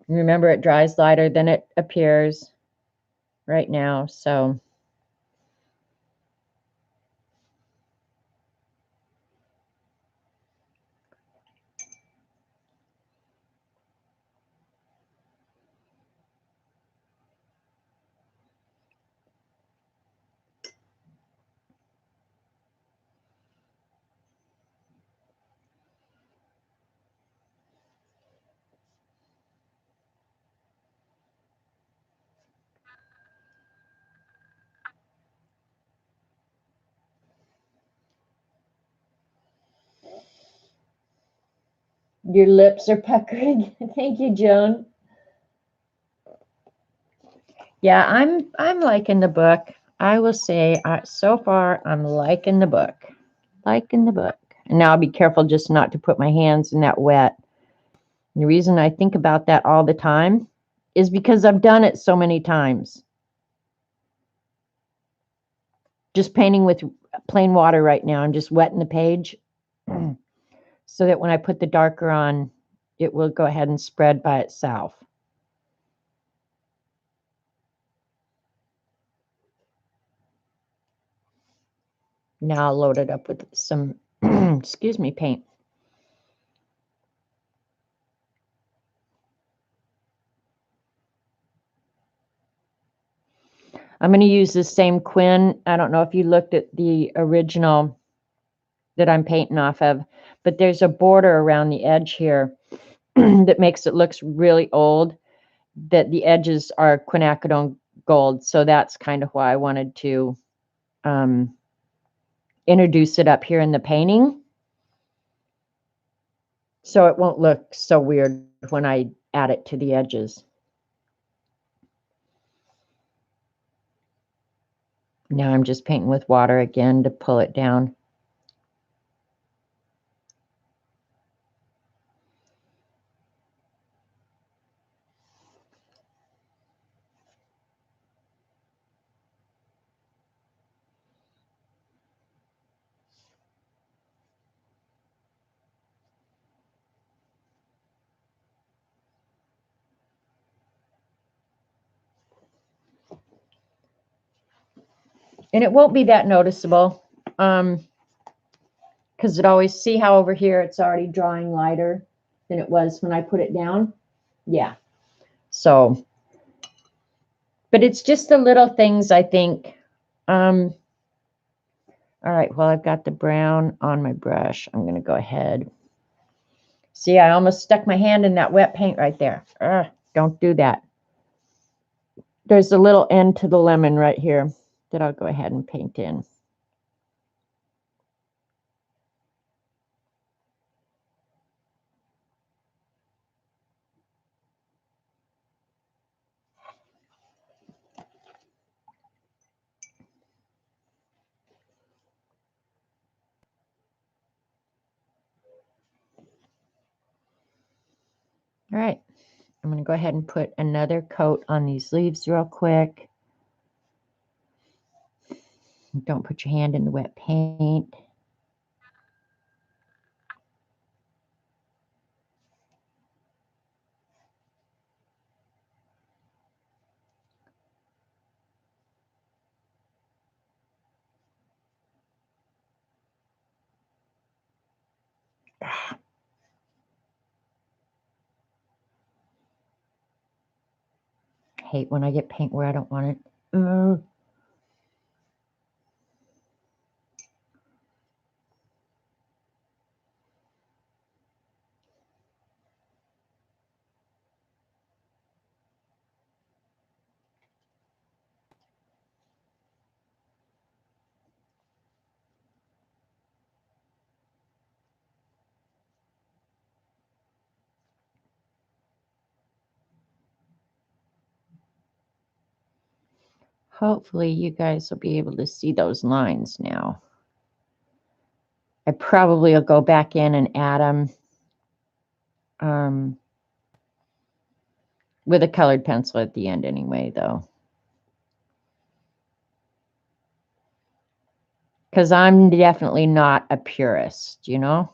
Speaker 2: Remember, it dries lighter than it appears. right now. So your lips are puckering. Thank you, Joan. Yeah, I'm liking the book. I will say so far I'm liking the book. Liking the book. And now I'll be careful just not to put my hands in that wet. And the reason I think about that all the time is because I've done it so many times. Just painting with plain water right now. I'm just wetting the page so that when I put the darker on, it will go ahead and spread by itself. Now I'll load it up with some, excuse me, paint. I'm going to use the same Quinn. I don't know if you looked at the original that I'm painting off of, but there's a border around the edge here that makes it look really old, that the edges are quinacridone gold. So that's kind of why I wanted to introduce it up here in the painting. So it won't look so weird when I add it to the edges. Now I'm just painting with water again to pull it down. And it won't be that noticeable because it always, see how over here it's already drawing lighter than it was when I put it down. Yeah. So, but it's just the little things, I think. All right, well, I've got the brown on my brush. I'm going to go ahead. See, I almost stuck my hand in that wet paint right there. Don't do that. There's a little end to the lemon right here that I'll go ahead and paint in. All right, I'm going to go ahead and put another coat on these leaves real quick. Don't put your hand in the wet paint. Hate when I get paint where I don't want it. Hopefully you guys will be able to see those lines now. I probably will go back in and add them with a colored pencil at the end anyway, though. Because I'm definitely not a purist, you know?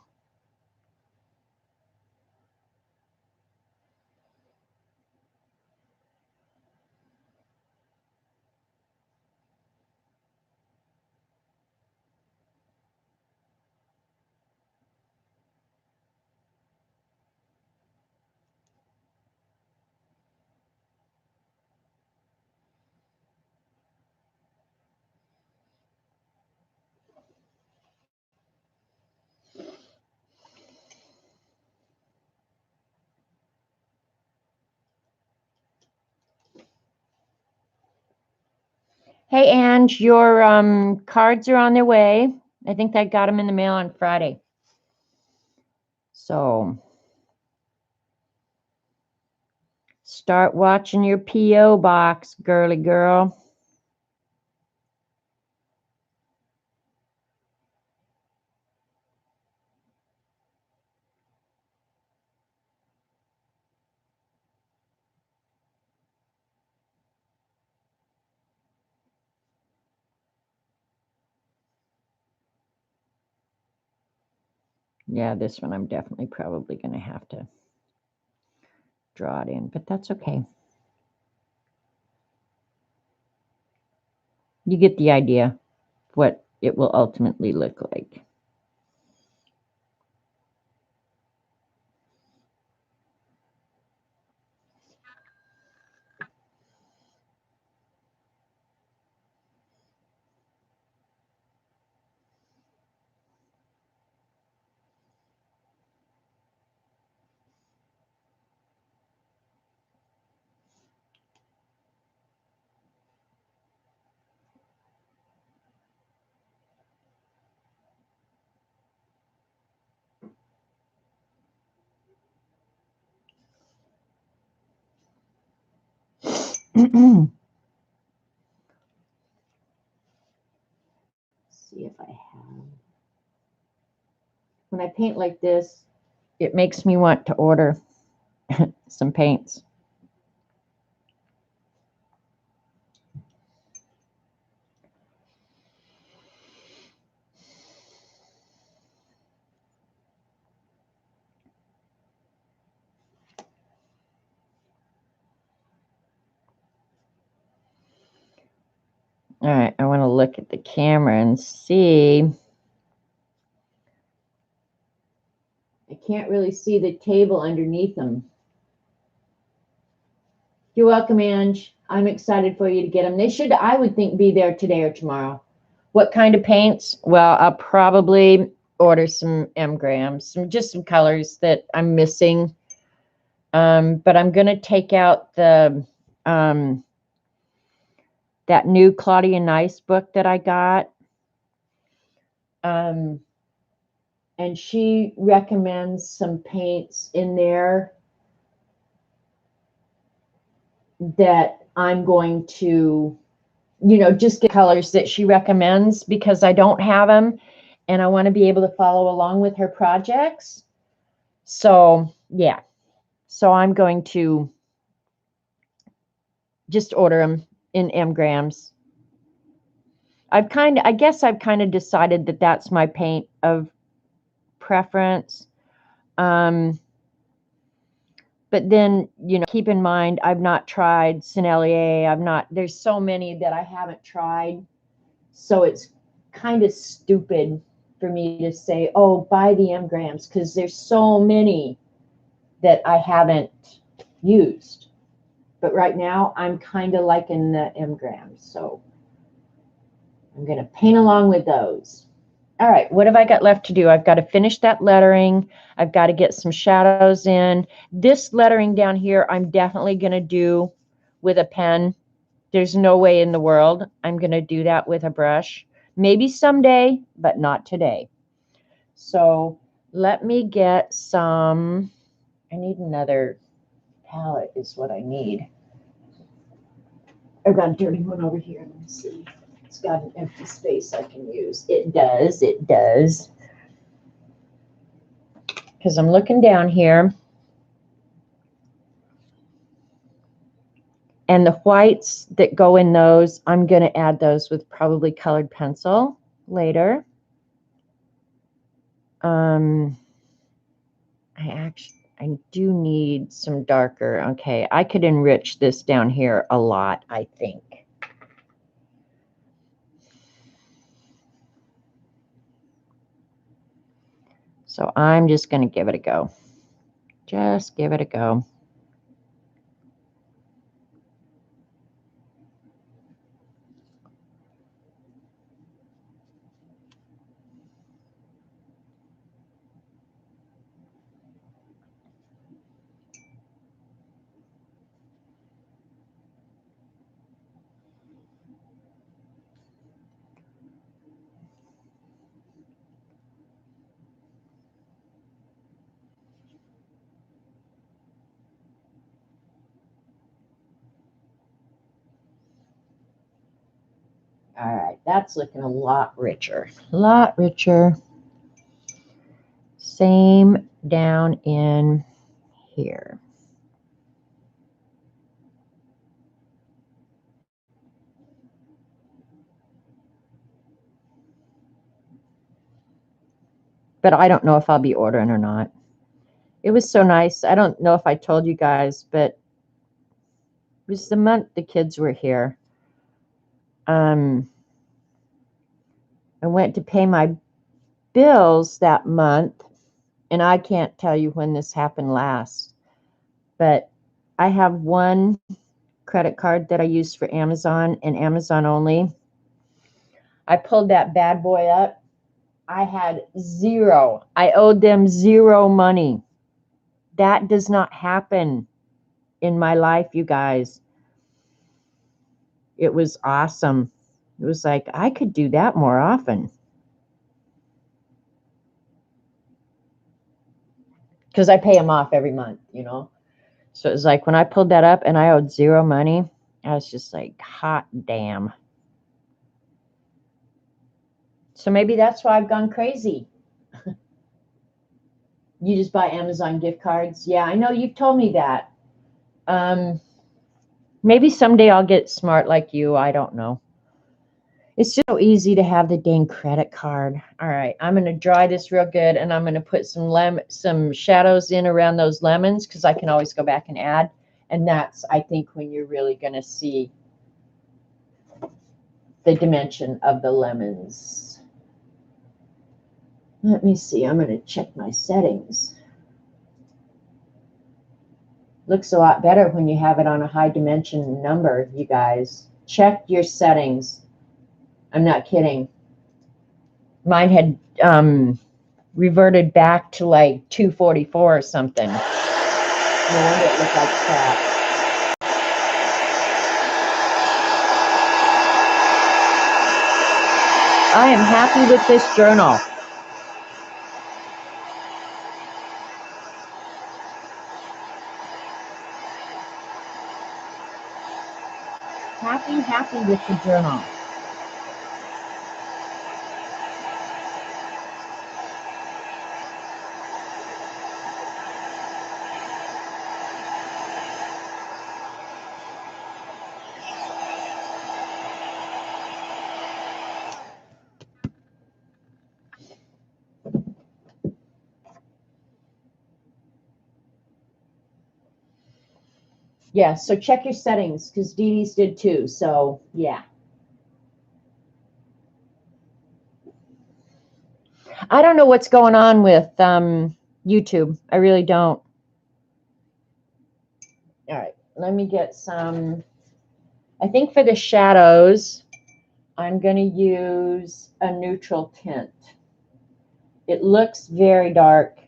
Speaker 2: Hey, Ange, your cards are on their way. I think I got them in the mail on Friday. So start watching your P.O. box, girly girl. Yeah, this one I'm definitely probably going to have to draw it in, but that's okay. You get the idea what it will ultimately look like. See if I have. When I paint like this, it makes me want to order some paints. All right, I want to look at the camera and see. I can't really see the table underneath them. You're welcome, Ange. I'm excited for you to get them. They should, I would think, be there today or tomorrow. What kind of paints? Well, I'll probably order some M-grams, just some colors that I'm missing. But I'm going to take out the that new Claudia Nice book that I got. And she recommends some paints in there that I'm going to, just get colors that she recommends because I don't have them and I want to be able to follow along with her projects. So, yeah. So I'm going to just order them in M-grams. I guess I've kind of decided that that's my paint of preference. But then, keep in mind, I've not tried Sennelier. There's so many that I haven't tried. So it's kind of stupid for me to say, oh, buy the M-grams, because there's so many that I haven't used. But right now, I'm kind of liking the M-grams. So I'm going to paint along with those. All right, what have I got left to do? I've got to finish that lettering. I've got to get some shadows in. This lettering down here, I'm definitely going to do with a pen. There's no way in the world I'm going to do that with a brush. Maybe someday, but not today. So let me get some. I need another palette is what I need. I've got a dirty one over here. Let me see. It's got an empty space I can use. It does. It does. Because I'm looking down here. And the whites that go in those, I'm going to add those with probably colored pencil later. I do need some darker. Okay, I could enrich this down here a lot, I think. So I'm just going to give it a go. Just give it a go. All right, that's looking a lot richer. A lot richer. Same down in here. But I don't know if I'll be ordering or not. It was so nice. I don't know if I told you guys, but it was the month the kids were here. I went to pay my bills that month, and I can't tell you when this happened last, but I have one credit card that I use for Amazon and Amazon only. I pulled that bad boy up. I had zero. I owed them zero money. That does not happen in my life, you guys. It was awesome. It was like, I could do that more often. Because I pay them off every month, you know. So it was like when I pulled that up and I owed zero money, I was just like, hot damn. So maybe that's why I've gone crazy. You just buy Amazon gift cards. Yeah, I know you've told me that. Maybe someday I'll get smart like you. I don't know. It's just so easy to have the dang credit card. All right, I'm going to dry this real good, and I'm going to put some shadows in around those lemons because I can always go back and add. And that's, I think, when you're really going to see the dimension of the lemons. Let me see. I'm going to check my settings. Looks a lot better when you have it on a high dimension number, you guys. Check your settings. I'm not kidding. Mine had reverted back to like 244 or something. No wonder it looked like crap. I am happy with this journal. Happy with the journal. Yeah, so check your settings because Dee Dee's did too. So, yeah. I don't know what's going on with YouTube. I really don't. All right, let me get some. I think for the shadows, I'm going to use a neutral tint. It looks very dark.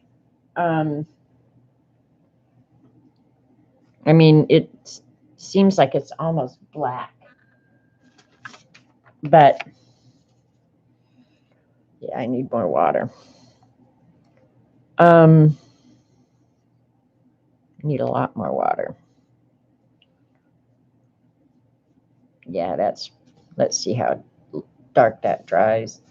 Speaker 2: I mean, it seems like it's almost black. But, yeah, I need more water. I need a lot more water. Yeah, let's see how dark that dries.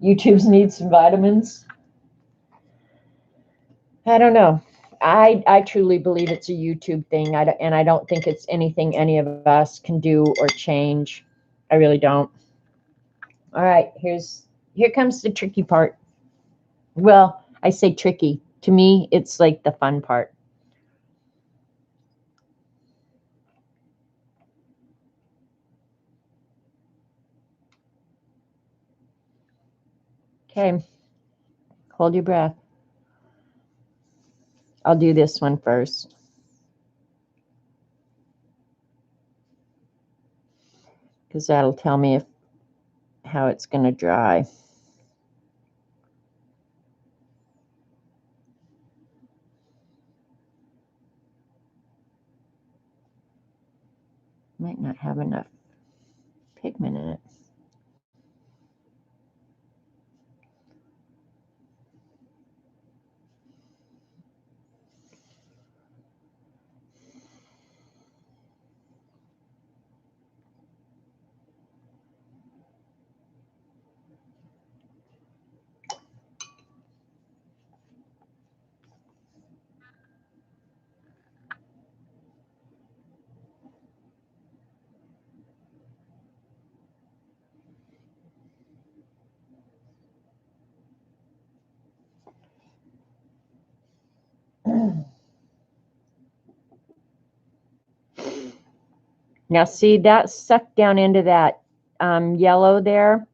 Speaker 2: YouTube's needs some vitamins. I don't know. I truly believe it's a YouTube thing, and I don't think it's anything any of us can do or change. I really don't. All right, here comes the tricky part. Well, I say tricky. To me, it's like the fun part. Okay, hold your breath. I'll do this one first. Because that'll tell me how it's going to dry. Might not have enough pigment in it. Now see, that sucked down into that yellow there.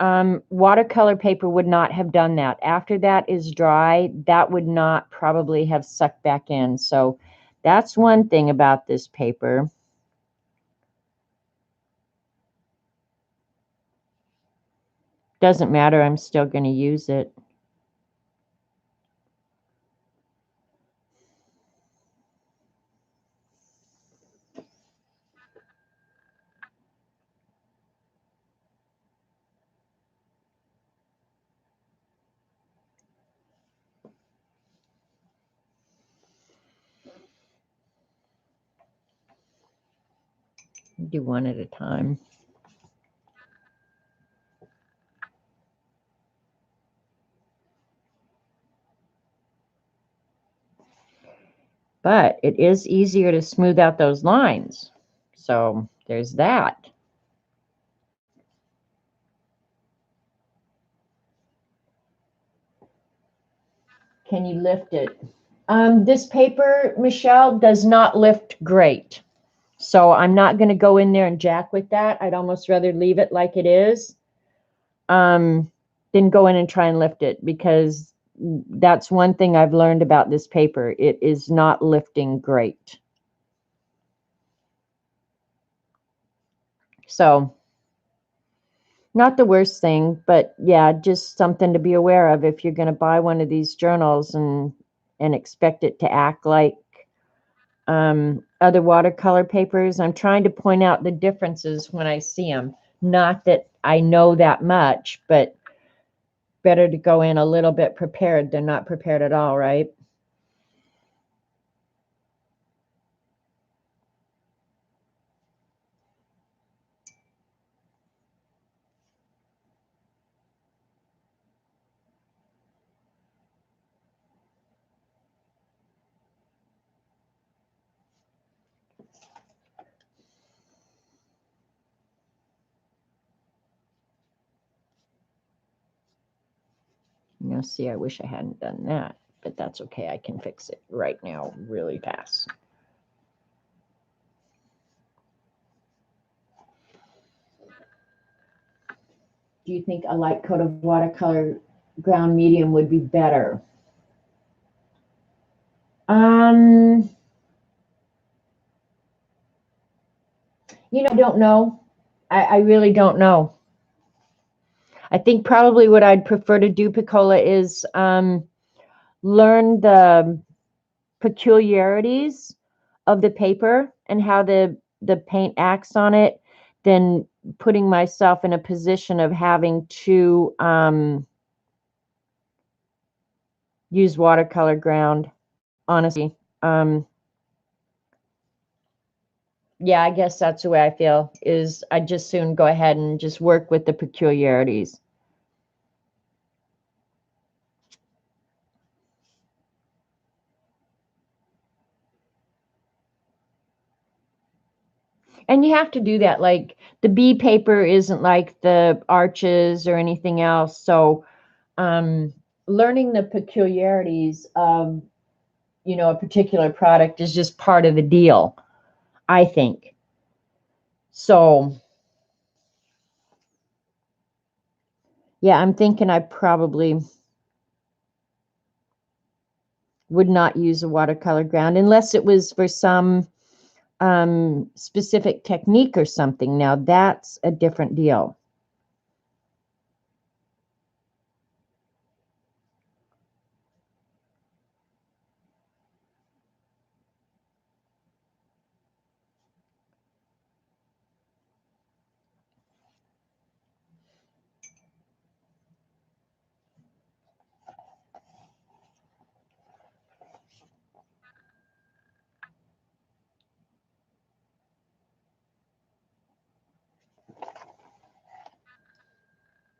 Speaker 2: Watercolor paper would not have done that. After that is dry, that would not probably have sucked back in. So that's one thing about this paper. Doesn't matter, I'm still going to use it. Do one at a time. But it is easier to smooth out those lines. So there's that. Can you lift it? This paper, Michelle, does not lift great. So I'm not going to go in there and jack with that. I'd almost rather leave it like it is than go in and try and lift it, because that's one thing I've learned about this paper. It is not lifting great. So not the worst thing, but yeah, just something to be aware of if you're going to buy one of these journals and expect it to act like other watercolor papers. I'm trying to point out the differences when I see them. Not that I know that much, but better to go in a little bit prepared than not prepared at all, right? Now, see, I wish I hadn't done that, but that's okay. I can fix it right now really fast. Do you think a light coat of watercolor ground medium would be better? I don't know. I really don't know. I think probably what I'd prefer to do, Piccola, is learn the peculiarities of the paper and how the paint acts on it, than putting myself in a position of having to use watercolor ground, honestly. Yeah, I guess that's the way I feel, is I'd just soon go ahead and just work with the peculiarities. And you have to do that. Like the bee paper isn't like the arches or anything else. So learning the peculiarities of, a particular product is just part of the deal, I think. So yeah, I'm thinking I probably would not use a watercolor ground unless it was for some specific technique or something. Now that's a different deal.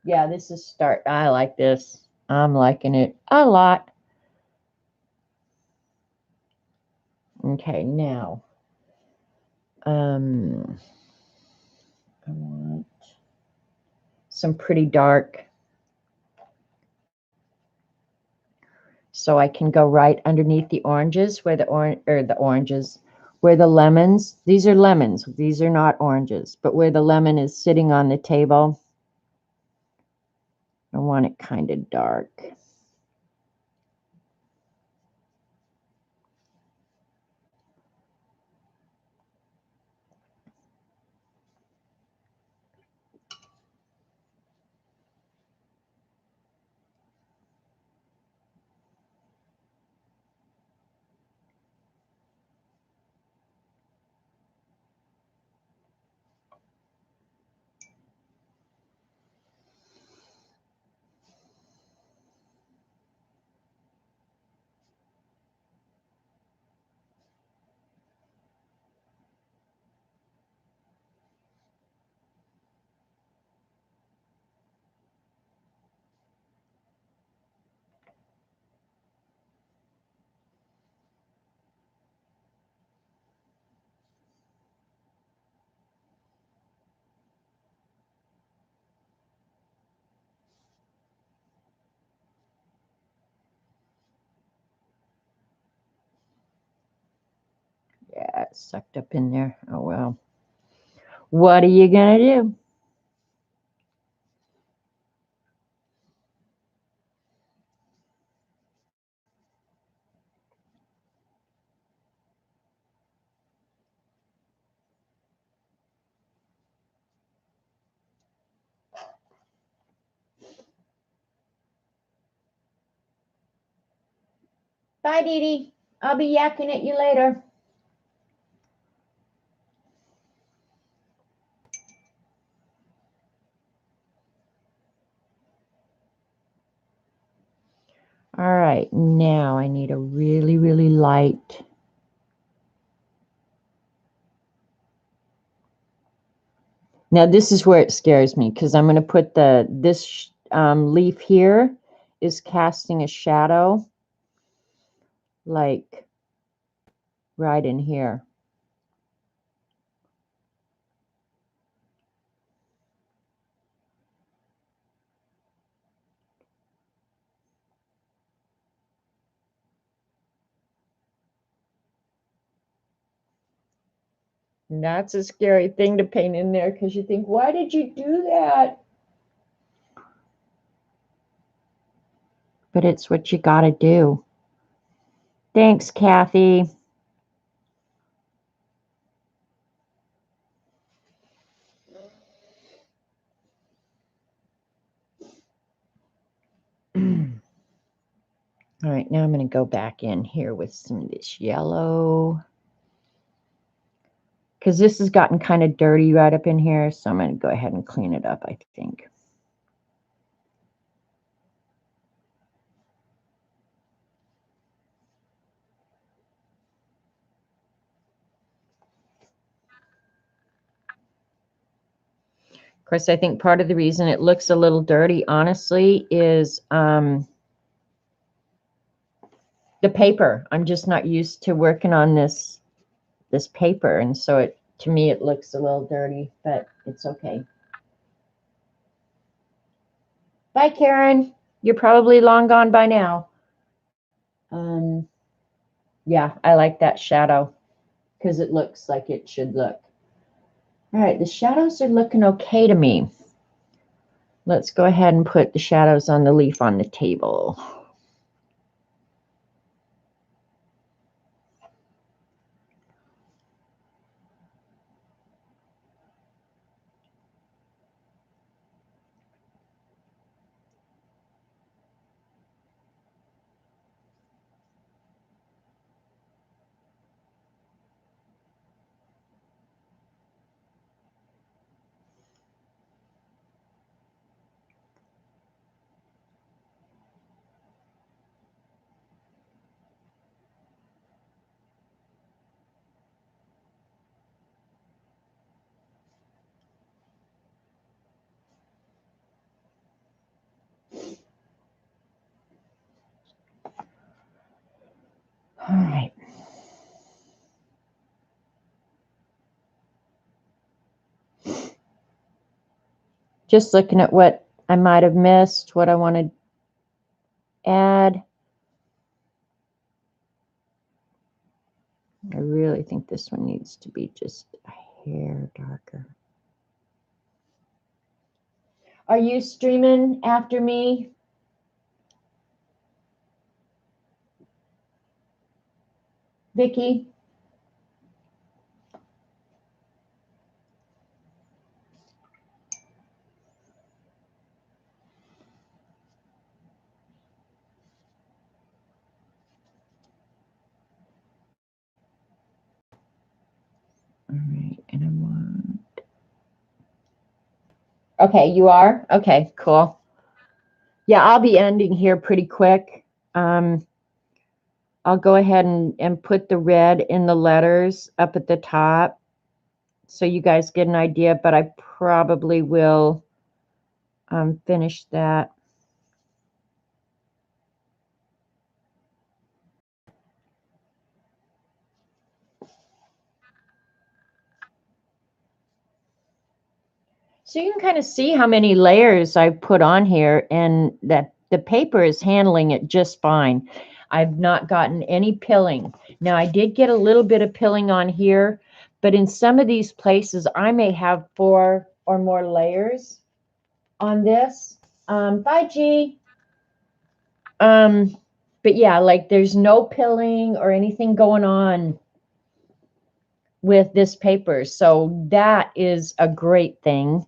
Speaker 2: Yeah, this is start. I like this. I'm liking it a lot. Okay, now I want some pretty dark, so I can go right underneath the oranges where the oranges where the lemons, these are lemons, these are not oranges, but where the lemon is sitting on the table, I want it kind of dark. Yeah, it's sucked up in there. Oh, well. What are you going to do? Bye, Dee Dee. I'll be yakking at you later. All right, now I need a really, really light. Now this is where it scares me because I'm going to put this leaf here is casting a shadow like right in here. And that's a scary thing to paint in there because you think, why did you do that? But it's what you got to do. Thanks, Kathy. All right, now I'm going to go back in here with some of this yellow. Because this has gotten kind of dirty right up in here, so I'm going to go ahead and clean it up, I think. Of course, I think part of the reason it looks a little dirty, honestly, is the paper. I'm just not used to working on this paper, and so to me it looks a little dirty, but it's okay. Bye, Karen. You're probably long gone by now. Yeah, I like that shadow because it looks like it should look. All right, the shadows are looking okay to me. Let's go ahead and put the shadows on the leaf on the table. All right. Just looking at what I might have missed, what I want to add. I really think this one needs to be just a hair darker. Are you streaming after me? Vicky? All right, and I want... Okay, you are? Okay, cool. Yeah, I'll be ending here pretty quick. I'll go ahead and put the red in the letters up at the top so you guys get an idea, but I probably will finish that. So you can kind of see how many layers I've put on here, and that the paper is handling it just fine. I've not gotten any pilling. Now I did get a little bit of pilling on here, but in some of these places I may have 4 or more layers on this. Bye, G. But yeah, like there's no pilling or anything going on with this paper. So that is a great thing.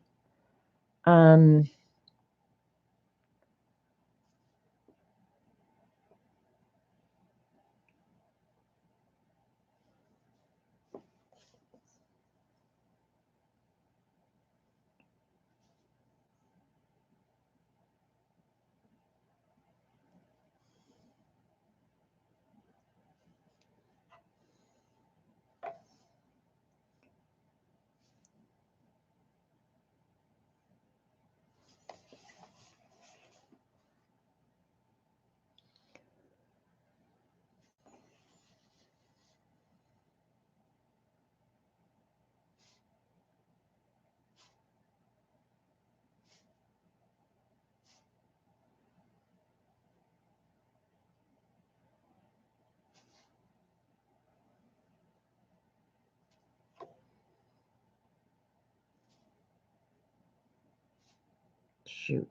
Speaker 2: Shoot,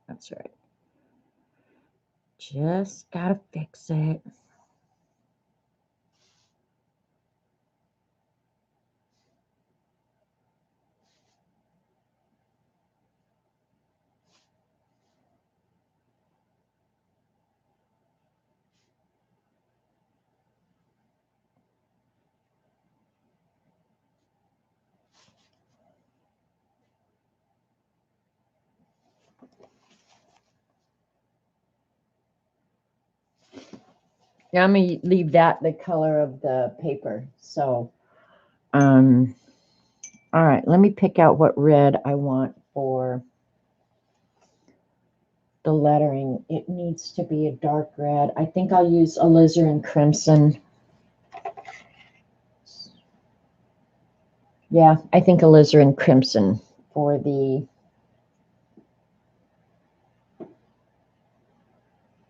Speaker 2: that's right. Just gotta fix it. Yeah, I'm gonna leave that the color of the paper. So, all right, let me pick out what red I want for the lettering. It needs to be a dark red. I think I'll use alizarin crimson. Yeah, I think alizarin crimson for the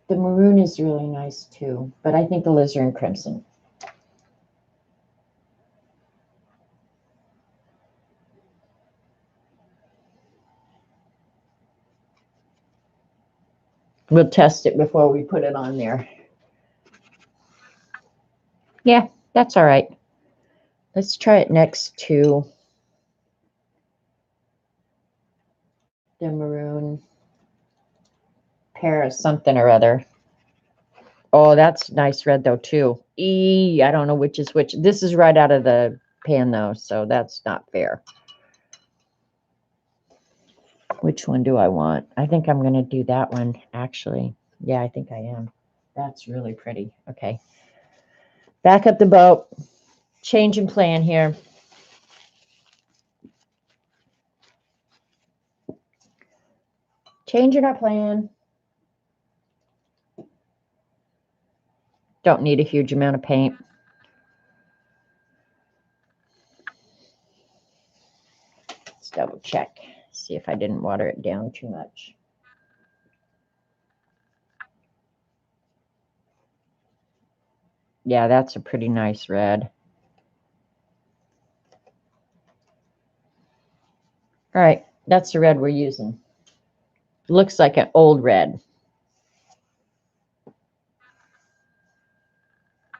Speaker 2: maroon is really nice too, but I think alizarin crimson. We'll test it before we put it on there. Yeah, that's all right. Let's try it next to the maroon Paris something or other. Oh, that's nice red though too. I don't know which is which. This is right out of the pan though, so that's not fair. Which one do I want? I think I'm going to do that one, actually. Yeah, I think I am. That's really pretty. Okay. Back up the boat. Change in plan here. Changing our plan. Don't need a huge amount of paint. Let's double check. See if I didn't water it down too much. Yeah, that's a pretty nice red. All right, that's the red we're using. Looks like an old red.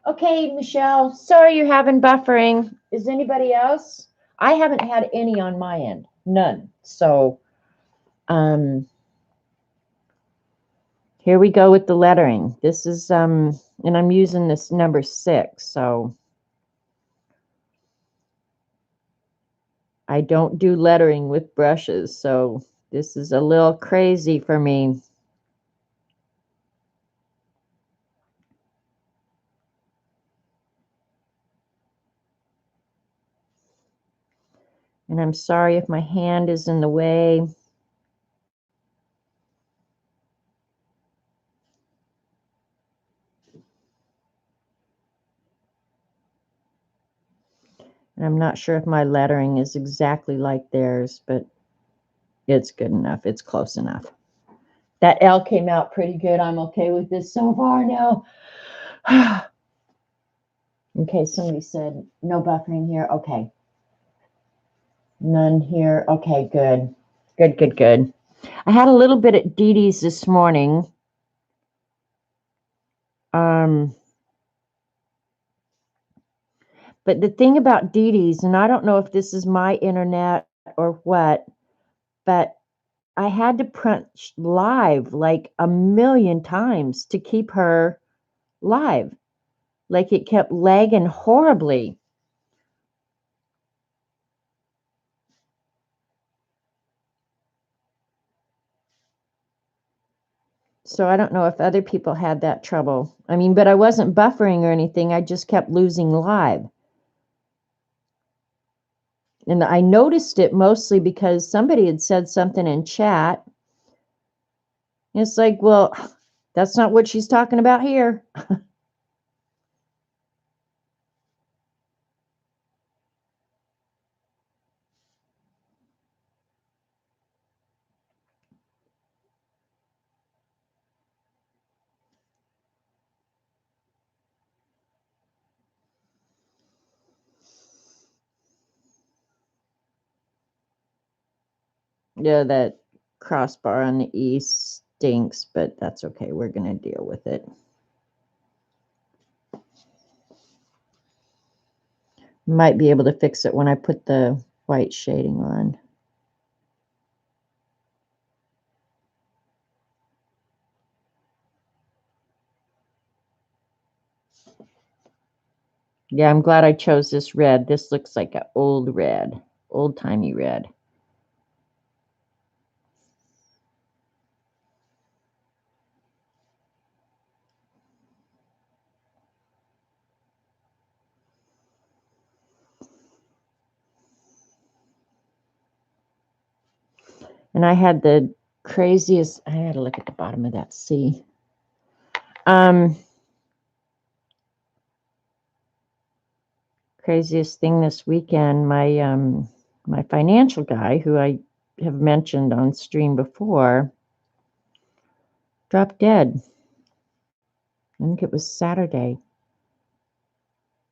Speaker 2: Okay, Michelle, sorry you're having buffering. Is anybody else? I haven't had any on my end, none. So, here we go with the lettering. This is, and I'm using this number 6, so I don't do lettering with brushes, so this is a little crazy for me. And I'm sorry if my hand is in the way. And I'm not sure if my lettering is exactly like theirs, but it's good enough. It's close enough. That L came out pretty good. I'm okay with this so far now. Okay, somebody said no buffering here. Okay. None here. Okay, good. Good, good, good. I had a little bit at Dee Dee's this morning. But the thing about Dee Dee's, and I don't know if this is my internet or what, but I had to punch live like a million times to keep her live. Like it kept lagging horribly. So I don't know if other people had that trouble. I mean, but I wasn't buffering or anything. I just kept losing live. And I noticed it mostly because somebody had said something in chat. It's like, well, that's not what she's talking about here. Yeah, that crossbar on the E stinks, but that's okay. We're going to deal with it. Might be able to fix it when I put the white shading on. Yeah, I'm glad I chose this red. This looks like an old red, old-timey red. And I had the craziest, I had to look at the bottom of that C. Craziest thing this weekend, my financial guy, who I have mentioned on stream before, dropped dead. I think it was Saturday.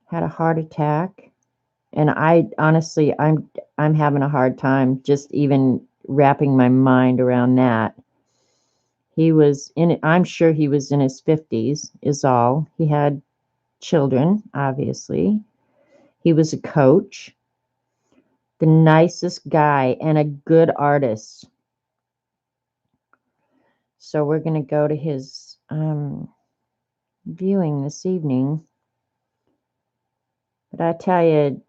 Speaker 2: Had a heart attack. And I honestly, I'm having a hard time just even wrapping my mind around that. He was I'm sure he was in his 50s is all. He had children, obviously. He was a coach, the nicest guy and a good artist. So we're going to go to his viewing this evening. But I tell you,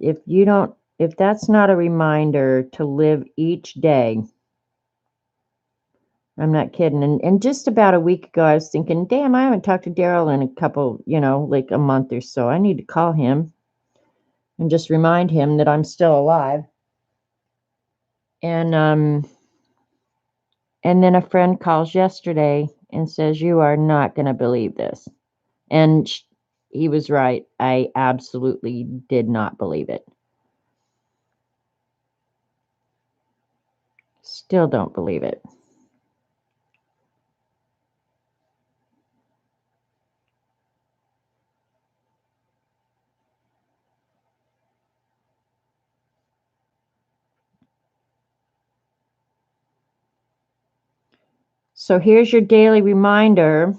Speaker 2: if that's not a reminder to live each day, I'm not kidding. And just about a week ago, I was thinking, damn, I haven't talked to Daryl in a couple, like a month or so. I need to call him and just remind him that I'm still alive. And then a friend calls yesterday and says, you are not going to believe this. And he was right. I absolutely did not believe it. Still don't believe it. So here's your daily reminder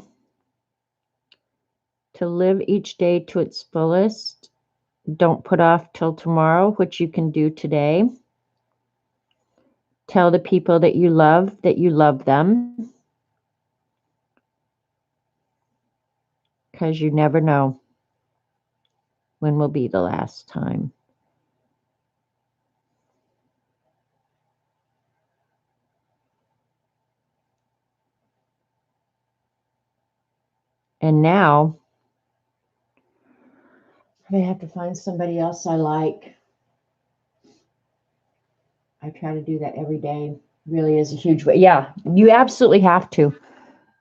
Speaker 2: to live each day to its fullest. Don't put off till tomorrow, which you can do today. Tell the people that you love them, because you never know when will be the last time. And now I have to find somebody else I like. I try to do that every day. Really is a huge way. Yeah, you absolutely have to,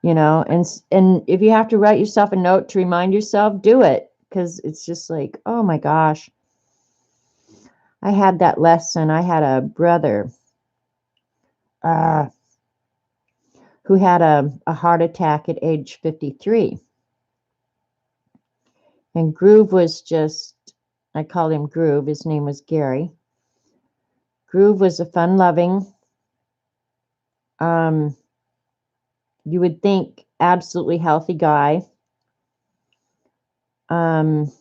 Speaker 2: you know, and if you have to write yourself a note to remind yourself, do it, because it's just like, oh my gosh. I had that lesson. I had a brother who had a heart attack at age 53. And Groove was just, I call him Groove. His name was Gary. Groove was a fun-loving, you would think absolutely healthy guy. And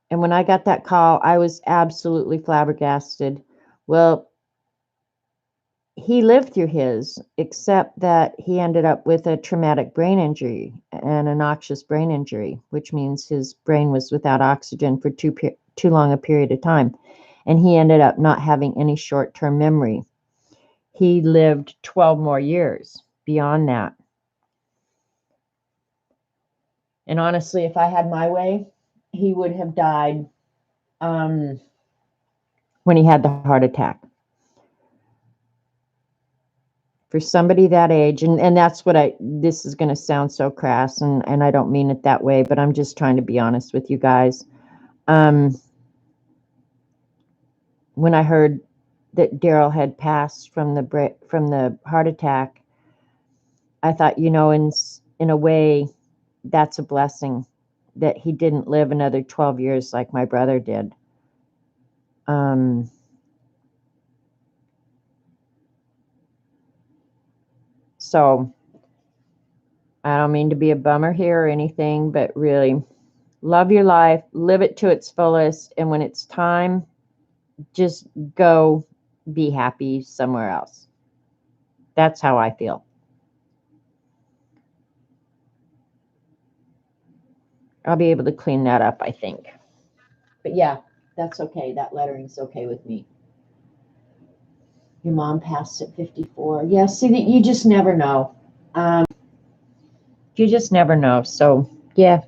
Speaker 2: when I got that call, I was absolutely flabbergasted. Well, he lived through his, except that he ended up with a traumatic brain injury and a noxious brain injury, which means his brain was without oxygen for too long a period of time. And he ended up not having any short-term memory. He lived 12 more years beyond that. And honestly, if I had my way, he would have died when he had the heart attack. For somebody that age, and that's what this is going to sound so crass, and I don't mean it that way, but I'm just trying to be honest with you guys. When I heard that Daryl had passed from the heart attack, I thought, you know, in a way, that's a blessing that he didn't live another 12 years like my brother did. So I don't mean to be a bummer here or anything, but really love your life, live it to its fullest. And when it's time, just go be happy somewhere else. That's how I feel. I'll be able to clean that up, I think. But yeah, that's okay. That lettering's okay with me. Your mom passed at 54. Yeah, see, that you just never know. You just never know. So yeah,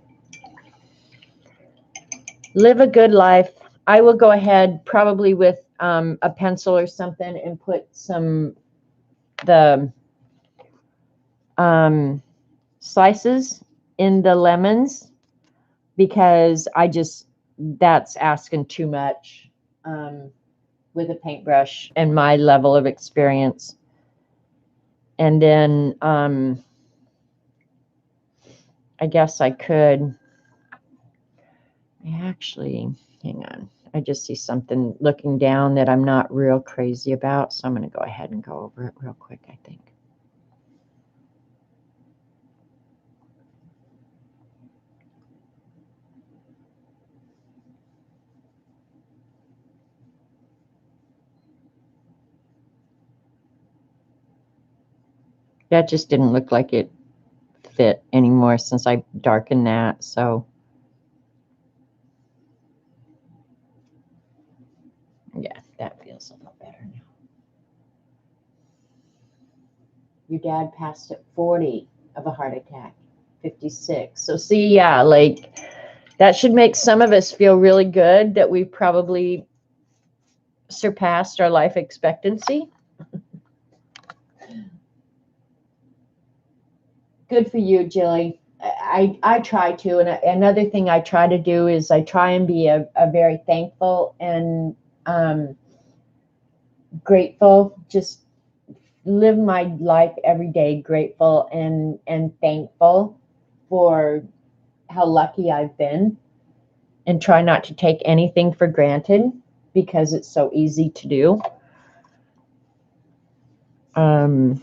Speaker 2: live a good life. I will go ahead probably with a pencil or something and put the slices in the lemons, because that's asking too much with a paintbrush and my level of experience. And then I guess I could actually, hang on. I just see something looking down that I'm not real crazy about. So I'm going to go ahead and go over it real quick, I think. That just didn't look like it fit anymore since I darkened that. So yeah, that feels a little better now. Your dad passed at 40 of a heart attack, 56. So see, yeah, like that should make some of us feel really good that we probably surpassed our life expectancy. Good for you, Jilly. I try to, and another thing I try to do is I try and be a very thankful and grateful, just live my life every day grateful and thankful for how lucky I've been, and try not to take anything for granted because it's so easy to do. So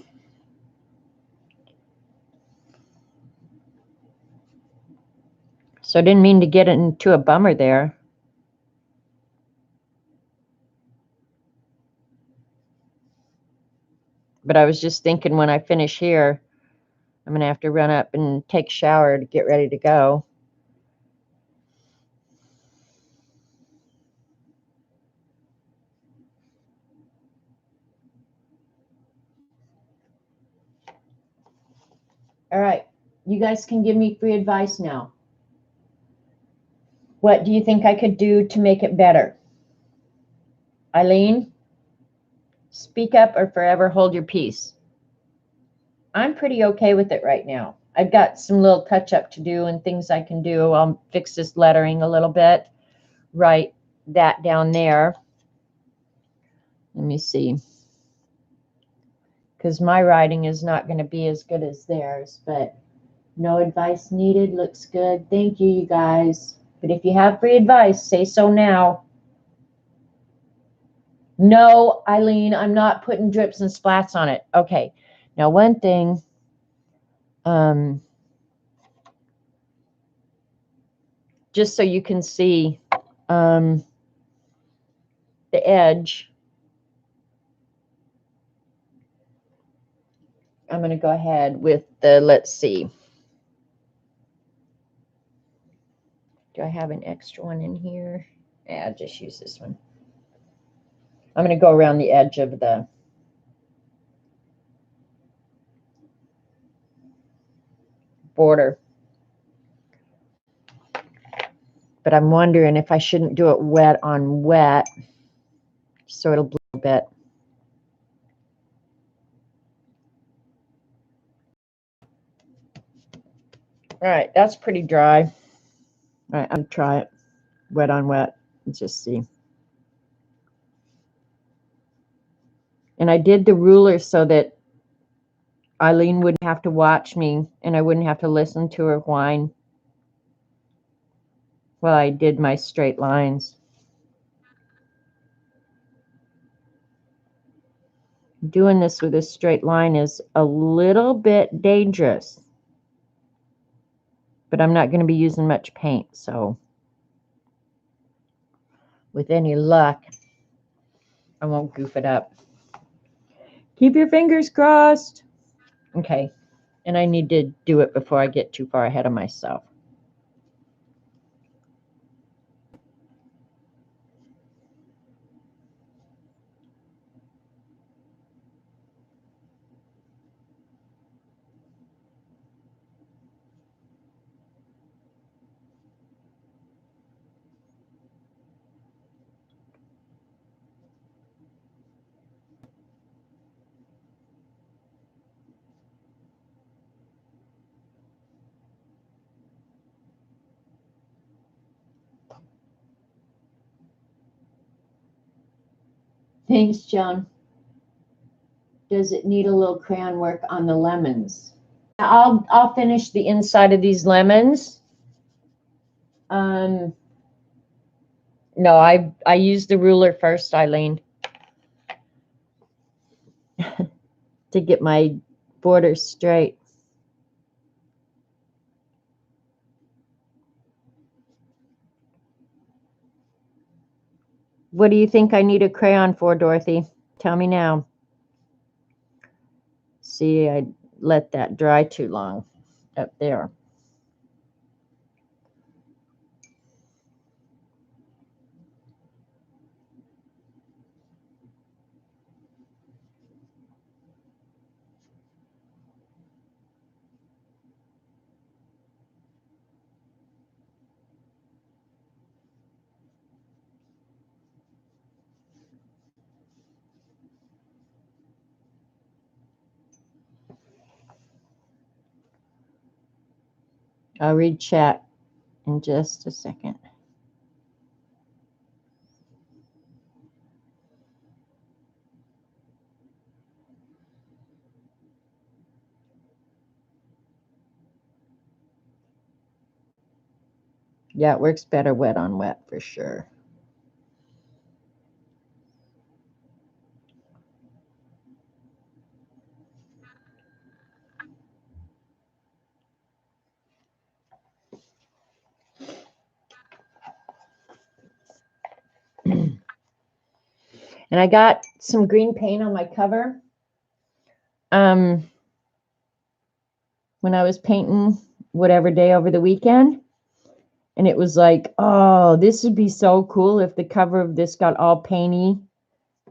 Speaker 2: I didn't mean to get into a bummer there. But I was just thinking when I finish here, I'm going to have to run up and take a shower to get ready to go. All right. You guys can give me free advice now. What do you think I could do to make it better? Eileen, speak up or forever hold your peace. I'm pretty okay with it right now. I've got some little touch up to do and things I can do. I'll fix this lettering a little bit, write that down there. Let me see. Because my writing is not going to be as good as theirs, but no advice needed. Looks good. Thank you, you guys. But if you have free advice, say so now. No, Eileen, I'm not putting drips and splats on it. Okay. Now, one thing, just so you can see the edge, I'm going to go ahead with the, let's see. Do I have an extra one in here? Yeah, I'll just use this one. I'm going to go around the edge of the border. But I'm wondering if I shouldn't do it wet on wet, so it'll bleed a bit. All right, that's pretty dry. All right, I'm going to try it wet on wet and just see. And I did the ruler so that Eileen wouldn't have to watch me and I wouldn't have to listen to her whine while I did my straight lines. Doing this with a straight line is a little bit dangerous, but I'm not going to be using much paint, so with any luck, I won't goof it up. Keep your fingers crossed. Okay, and I need to do it before I get too far ahead of myself. Thanks, Joan. Does it need a little crayon work on the lemons? I'll finish the inside of these lemons. No, I used the ruler first, Eileen, to get my borders straight. What do you think I need a crayon for, Dorothy? Tell me now. See, I let that dry too long up there. I'll read chat in just a second. Yeah, it works better wet on wet for sure. And I got some green paint on my cover. When I was painting whatever day over the weekend. And it was like, oh, this would be so cool if the cover of this got all painty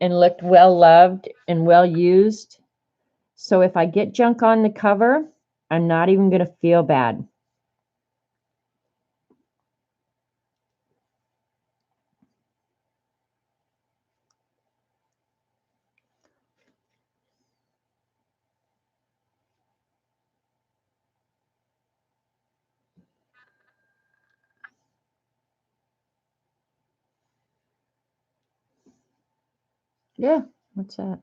Speaker 2: and looked well loved and well used. So if I get junk on the cover, I'm not even going to feel bad. Yeah, what's that?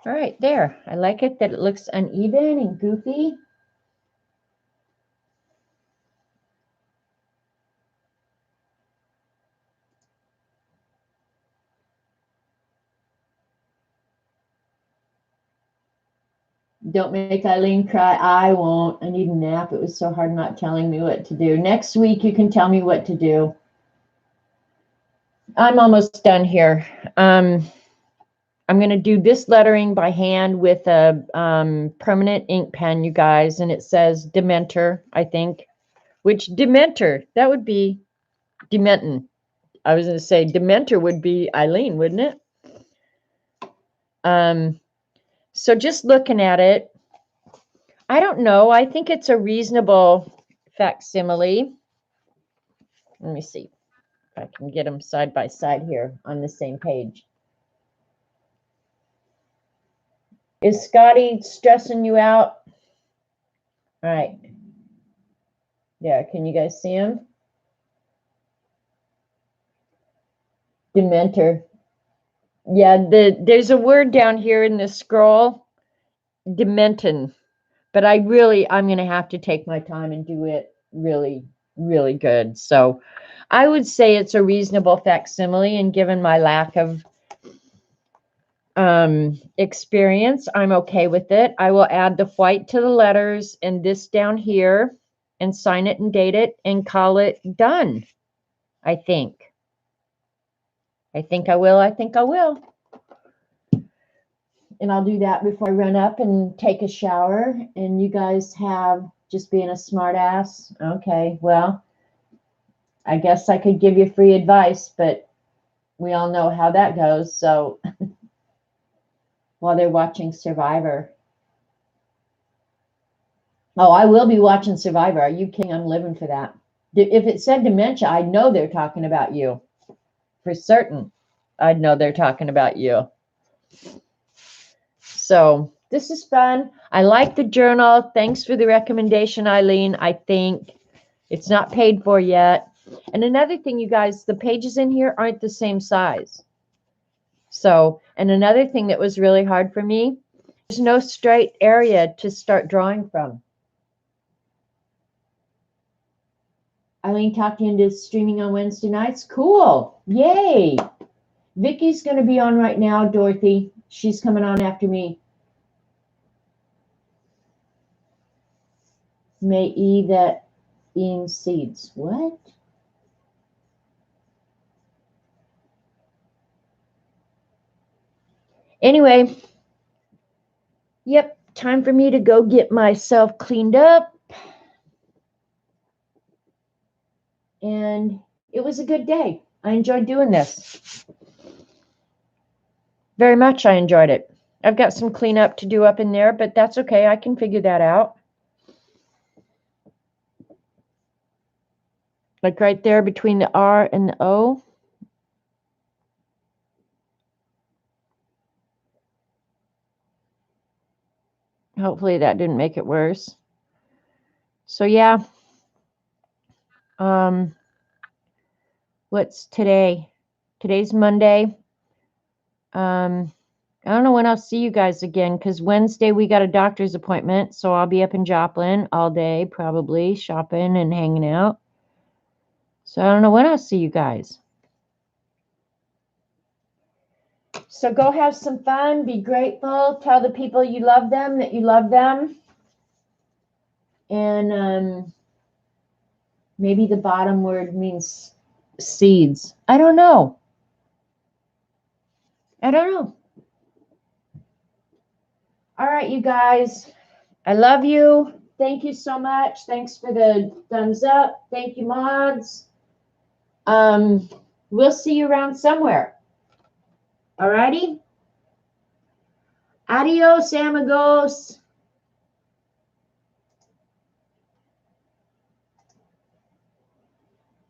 Speaker 2: All right, there. I like it that it looks uneven and goofy. Don't make Eileen cry. I won't. I need a nap. It was so hard not telling me what to do. Next week, you can tell me what to do. I'm almost done here. I'm going to do this lettering by hand with a permanent ink pen, you guys. And it says Dementor, I think. Which Dementor? That would be Dementon. I was going to say Dementor would be Eileen, wouldn't it? So just looking at it, I don't know. I think it's a reasonable facsimile. Let me see if I can get them side by side here on the same page. Is Scotty stressing you out? All right. Yeah, can you guys see him? Dementor. Yeah, there's a word down here in this scroll, Dementon. But I'm going to have to take my time and do it really, really good. So I would say it's a reasonable facsimile, and given my lack of experience, I'm okay with it. I will add the white to the letters and this down here and sign it and date it and call it done. I think I will. I think I will. And I'll do that before I run up and take a shower. And you guys have just being a smart ass. Okay, well, I guess I could give you free advice, but we all know how that goes. So while they're watching Survivor. Oh, I will be watching Survivor. Are you kidding? I'm living for that. If it said dementia, I know they're talking about you. For certain, I'd know they're talking about you. So this is fun. I like the journal. Thanks for the recommendation, Eileen. I think it's not paid for yet. And another thing, you guys, the pages in here aren't the same size. So, and another thing that was really hard for me, there's no straight area to start drawing from. Eileen talked you into streaming on Wednesday nights. Cool. Yay. Vicky's going to be on right now, Dorothy. She's coming on after me. May E that in seeds. What? Anyway, yep, time for me to go get myself cleaned up. And it was a good day. I enjoyed doing this. Very much I enjoyed it. I've got some cleanup to do up in there, but that's okay. I can figure that out. Like right there between the R and the O. Hopefully that didn't make it worse. So yeah. What's today? Today's Monday. I don't know when I'll see you guys again, because Wednesday we got a doctor's appointment, so I'll be up in Joplin all day, probably shopping and hanging out. So I don't know when I'll see you guys. So go have some fun. Be grateful. Tell the people you love them that you love them. And maybe the bottom word means seeds. I don't know. I don't know. All right, you guys. I love you. Thank you so much. Thanks for the thumbs up. Thank you, mods. We'll see you around somewhere. All righty. Adios, amigos.